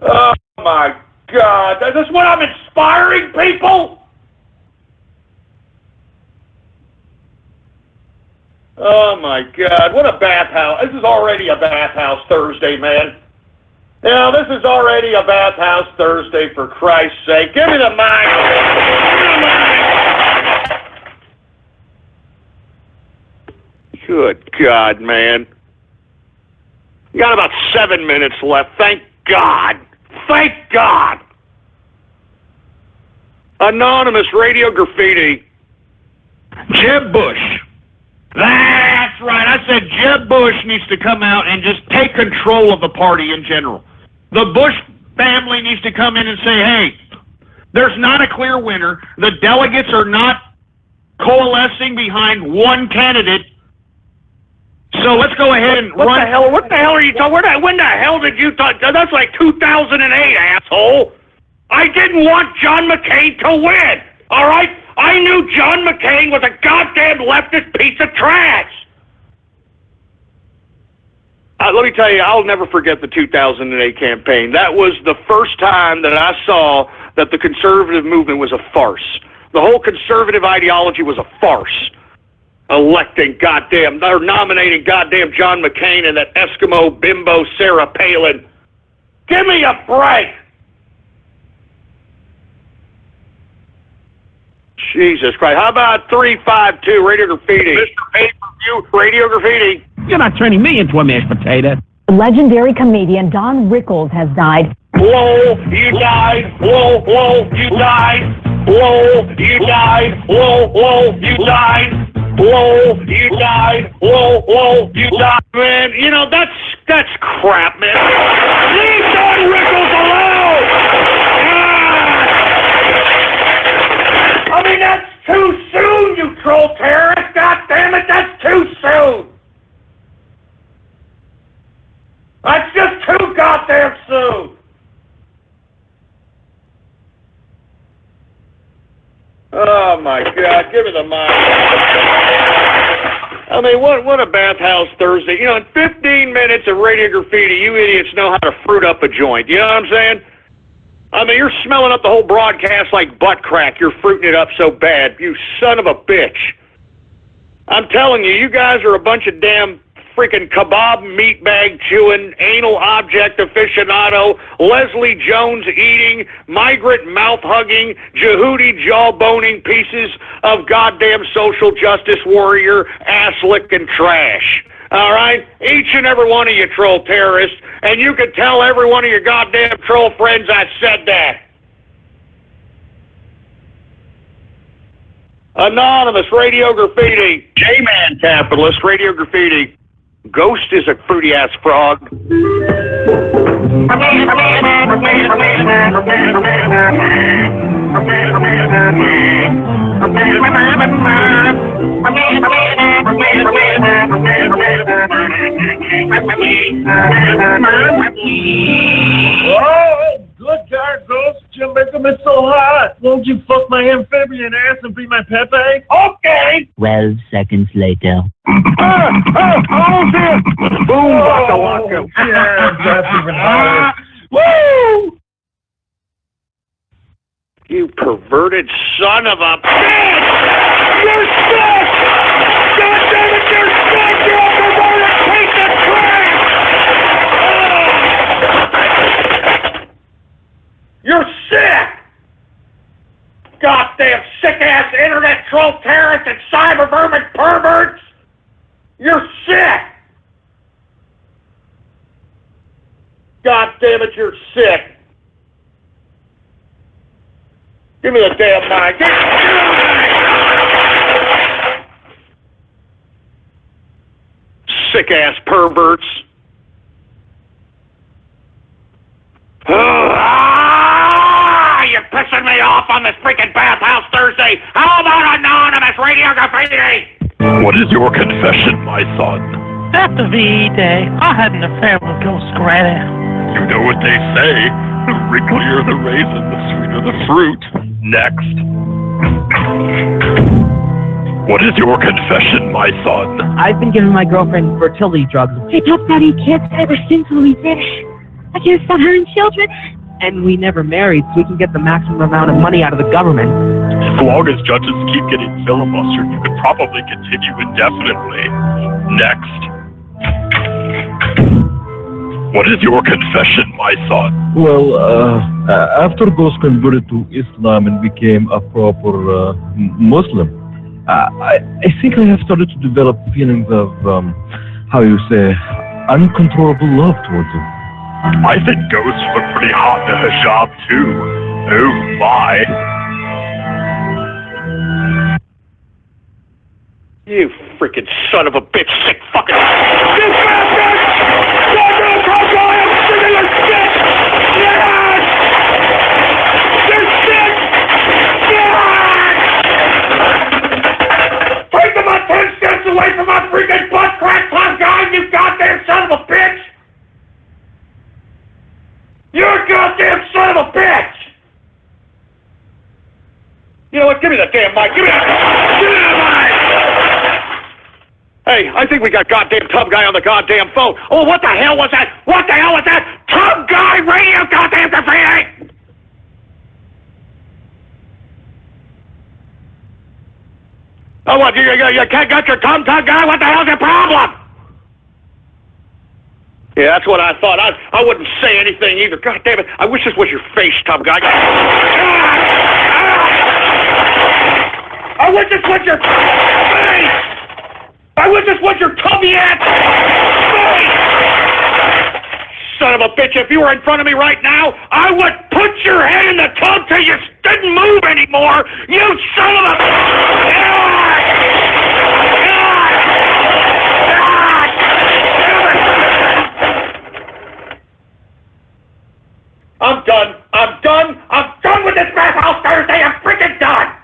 Oh, my God, that's what I'm inspiring people? Oh my God, what a bathhouse. This is already a bathhouse Thursday, man. Now, this is already a bathhouse Thursday, for Christ's sake. Give me the mic. Give me the mic. Good God, man. You got about 7 minutes left, thank God. Thank God! Anonymous Radio Graffiti. Jeb Bush. That's right. I said Jeb Bush needs to come out and just take control of the party in general. The Bush family needs to come in and say, hey, there's not a clear winner. The delegates are not coalescing behind one candidate. So let's go ahead and What the hell are you talking? When the hell did you talk? That's like 2008, asshole. I didn't want John McCain to win. All right, I knew John McCain was a goddamn leftist piece of trash. Let me tell you, I'll never forget the 2008 campaign. That was the first time that I saw that the conservative movement was a farce. The whole conservative ideology was a farce. Electing goddamn, or nominating goddamn John McCain and that Eskimo bimbo Sarah Palin. Give me a break. Jesus Christ. How about 352 Radio Graffiti? Mr. Pay-Per-View Radio Graffiti. You're not turning me into a mashed potato. Legendary comedian Don Rickles has died. Whoa, you died. Whoa, whoa, you died. Whoa, you died. Whoa, whoa, you died. Whoa, you died. Whoa, whoa, you died. Man, you know, that's crap, man. Leave Don Rickles alone! Ah! I mean, that's too soon, you troll terrorist! God damn it, that's too soon! That's just too goddamn soon! Oh my God, give me the mic. I mean, what a bathhouse Thursday. You know, in 15 minutes of Radio Graffiti, you idiots know how to fruit up a joint. You know what I'm saying? I mean, you're smelling up the whole broadcast like butt crack. You're fruiting it up so bad. You son of a bitch. I'm telling you, you guys are a bunch of damn freaking kebab meatbag chewing, anal object aficionado, Leslie Jones eating, migrant mouth hugging, Jehudi jaw boning pieces of goddamn social justice warrior ass licking trash. All right? Each and every one of you troll terrorists, and you can tell every one of your goddamn troll friends I said that. Anonymous, Radio Graffiti. J-Man Capitalist, Radio Graffiti. Ghost is a fruity-ass frog. Oh, good God, Ghost. You're making me so hot. Won't you fuck my amphibian ass and be my Pepe? Okay. 12 seconds later. Almost here. Boom, waka waka. Yeah, that's even hotter. Woo! You perverted son of a bitch! You're sick! God damn it, you're sick! You're a perverted piece of trash! You're sick! Goddamn sick-ass internet troll terrorists and cyber vermin perverts! You're sick! God damn it, you're sick! Give me the damn mic! Give me the sick-ass perverts! You're pissing me off on this freaking bathhouse Thursday! How about Anonymous Radio Graffiti? What is your confession, my son? After VE Day, I had an affair with Ghost Granny. You know what they say. The wrinklier the raisin, the sweeter the fruit. Next. What is your confession, my son? I've been giving my girlfriend fertility drugs. Hey, Tough Daddy kids ever since we finished. I can't stop having children. And we never married, so we can get the maximum amount of money out of the government. As long as judges keep getting filibustered, you could probably continue indefinitely. Next. What is your confession, my son? Well, after Ghost converted to Islam and became a proper Muslim, I think I have started to develop feelings of, how you say, uncontrollable love towards him. I think Ghosts look pretty hot in a hijab, too. Oh, my. You freaking son of a bitch, sick fucking... You bastard! Goddamn Coco, I'm sick of your shit! Yes! You're sick! Yes! Take about 10 steps away from my freaking butt crack tough guy, you goddamn son of a bitch! You're a goddamn son of a bitch! You know what? Give me the damn mic. Give me that mic! Hey, I think we got goddamn Tub Guy on the goddamn phone. Oh, what the hell was that? What the hell was that? Tub Guy Radio goddamn Graffiti! Oh, what? You can't got your tongue, Tub Guy? What the hell's your problem? Yeah, that's what I thought. I wouldn't say anything either. God damn it. I wish this was your face, Tub Guy. I wish this was your face! I wish this was your tubby ass! of a bitch, if you were in front of me right now, I would put your head in the tub till you didn't move anymore. You son of a... I'm done. I'm done. I'm done with this Madhouse Thursday. I'm freaking done.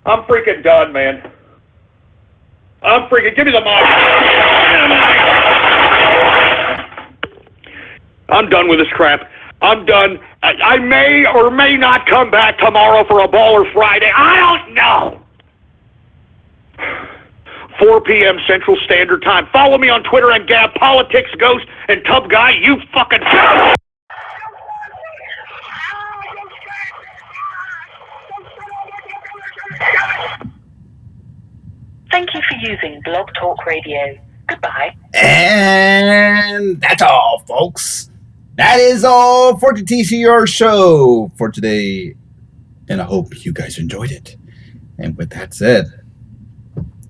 I'm freaking done, man. I'm freaking... Give me the mic. I'm done with this crap. I'm done. I may or may not come back tomorrow for a Baller Friday. I don't know. 4 p.m. Central Standard Time. Follow me on Twitter and Gab, Politics Ghost, and Tub Guy, you fucking... Thank you for using Blog Talk Radio. Goodbye. And that's all, folks. That is all for the TCR show for today. And I hope you guys enjoyed it. And with that said,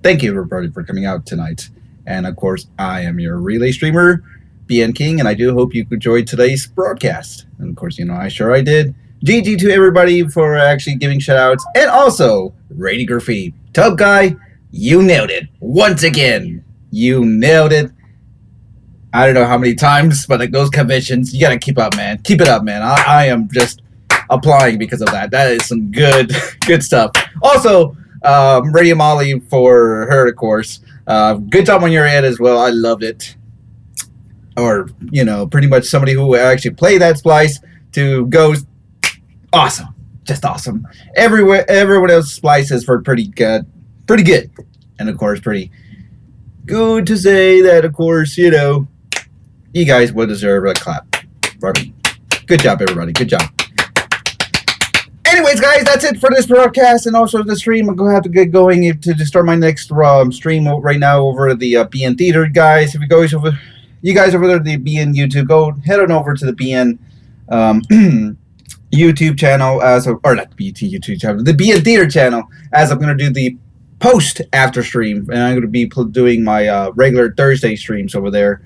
thank you, everybody, for coming out tonight. And, of course, I am your relay streamer, BN King, and I do hope you enjoyed today's broadcast. And, of course, I did. GG to everybody for actually giving shout-outs. And also, Rady Graffiti. Tub Guy, you nailed it. Once again, you nailed it. I don't know how many times, but like those conventions, you got to keep up, man. Keep it up, man. I am just applying because of that. That is some good stuff. Also, Radio Molly for her, of course. Good job on your head as well. I loved it. Or, pretty much somebody who actually played that splice to Ghost. Awesome. Just awesome. Everyone else's splices were pretty good. Pretty good. And, of course, pretty good to say that, of course, you guys would deserve a clap. Good job, everybody. Good job. Anyways, guys, that's it for this broadcast and also the stream. I'm going to have to get going to start my next stream right now over the BN Theater, guys. If you guys over there at the BN YouTube, go head on over to the BN YouTube channel, or not the BT YouTube channel, the BN Theater channel, as I'm going to do the post after stream, and I'm going to be doing my regular Thursday streams over there.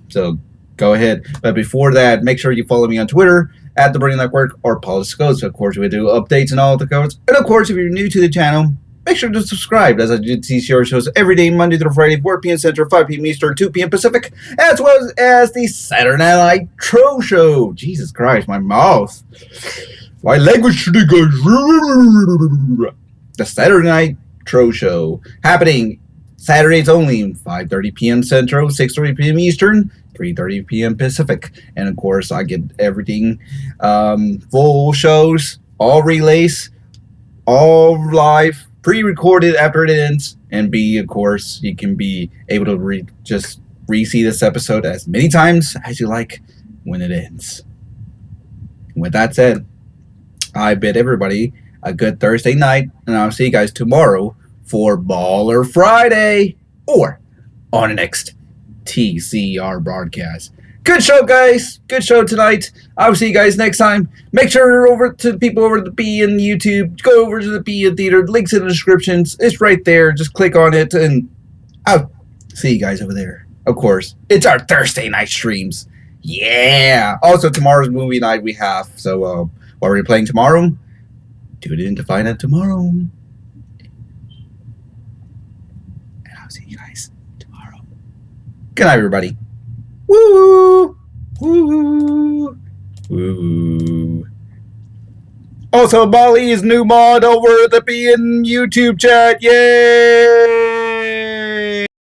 So go ahead. But before that, make sure you follow me on Twitter at The Burning Network or Politics Codes. Of course, we do updates and all the codes. And of course, if you're new to the channel, make sure to subscribe, as I do TCR shows every day, Monday through Friday, 4 p.m. Central, 5 p.m. Eastern, 2 p.m. Pacific, as well as the Saturday Night Nitro Show. Jesus Christ, my mouth. My language today, guys. The Saturday Night Nitro Show, happening Saturdays only, 5:30 p.m. Central, 6:30 p.m. Eastern, 3:30 p.m. Pacific. And of course, I get everything, full shows, all relays, all live, pre-recorded after it ends, and B, of course, you can be able to just re-see this episode as many times as you like when it ends. With that said, I bid everybody a good Thursday night, and I'll see you guys tomorrow for Baller Friday, or on the next TCR broadcast. Good show, guys. Good show tonight. I'll see you guys next time. Make sure over to the people over the BN YouTube, go over to the BN Theater. Links in the descriptions. It's right there. Just click on it, and I'll see you guys over there. Of course, it's our Thursday night streams. Yeah. Also, tomorrow's movie night we have. So, what are we playing tomorrow? Tune in to find out tomorrow. And I'll see you guys tomorrow. Good night, everybody. Woo! Woo! Woo! Also, Molly's new mod over at the BN YouTube chat. Yay!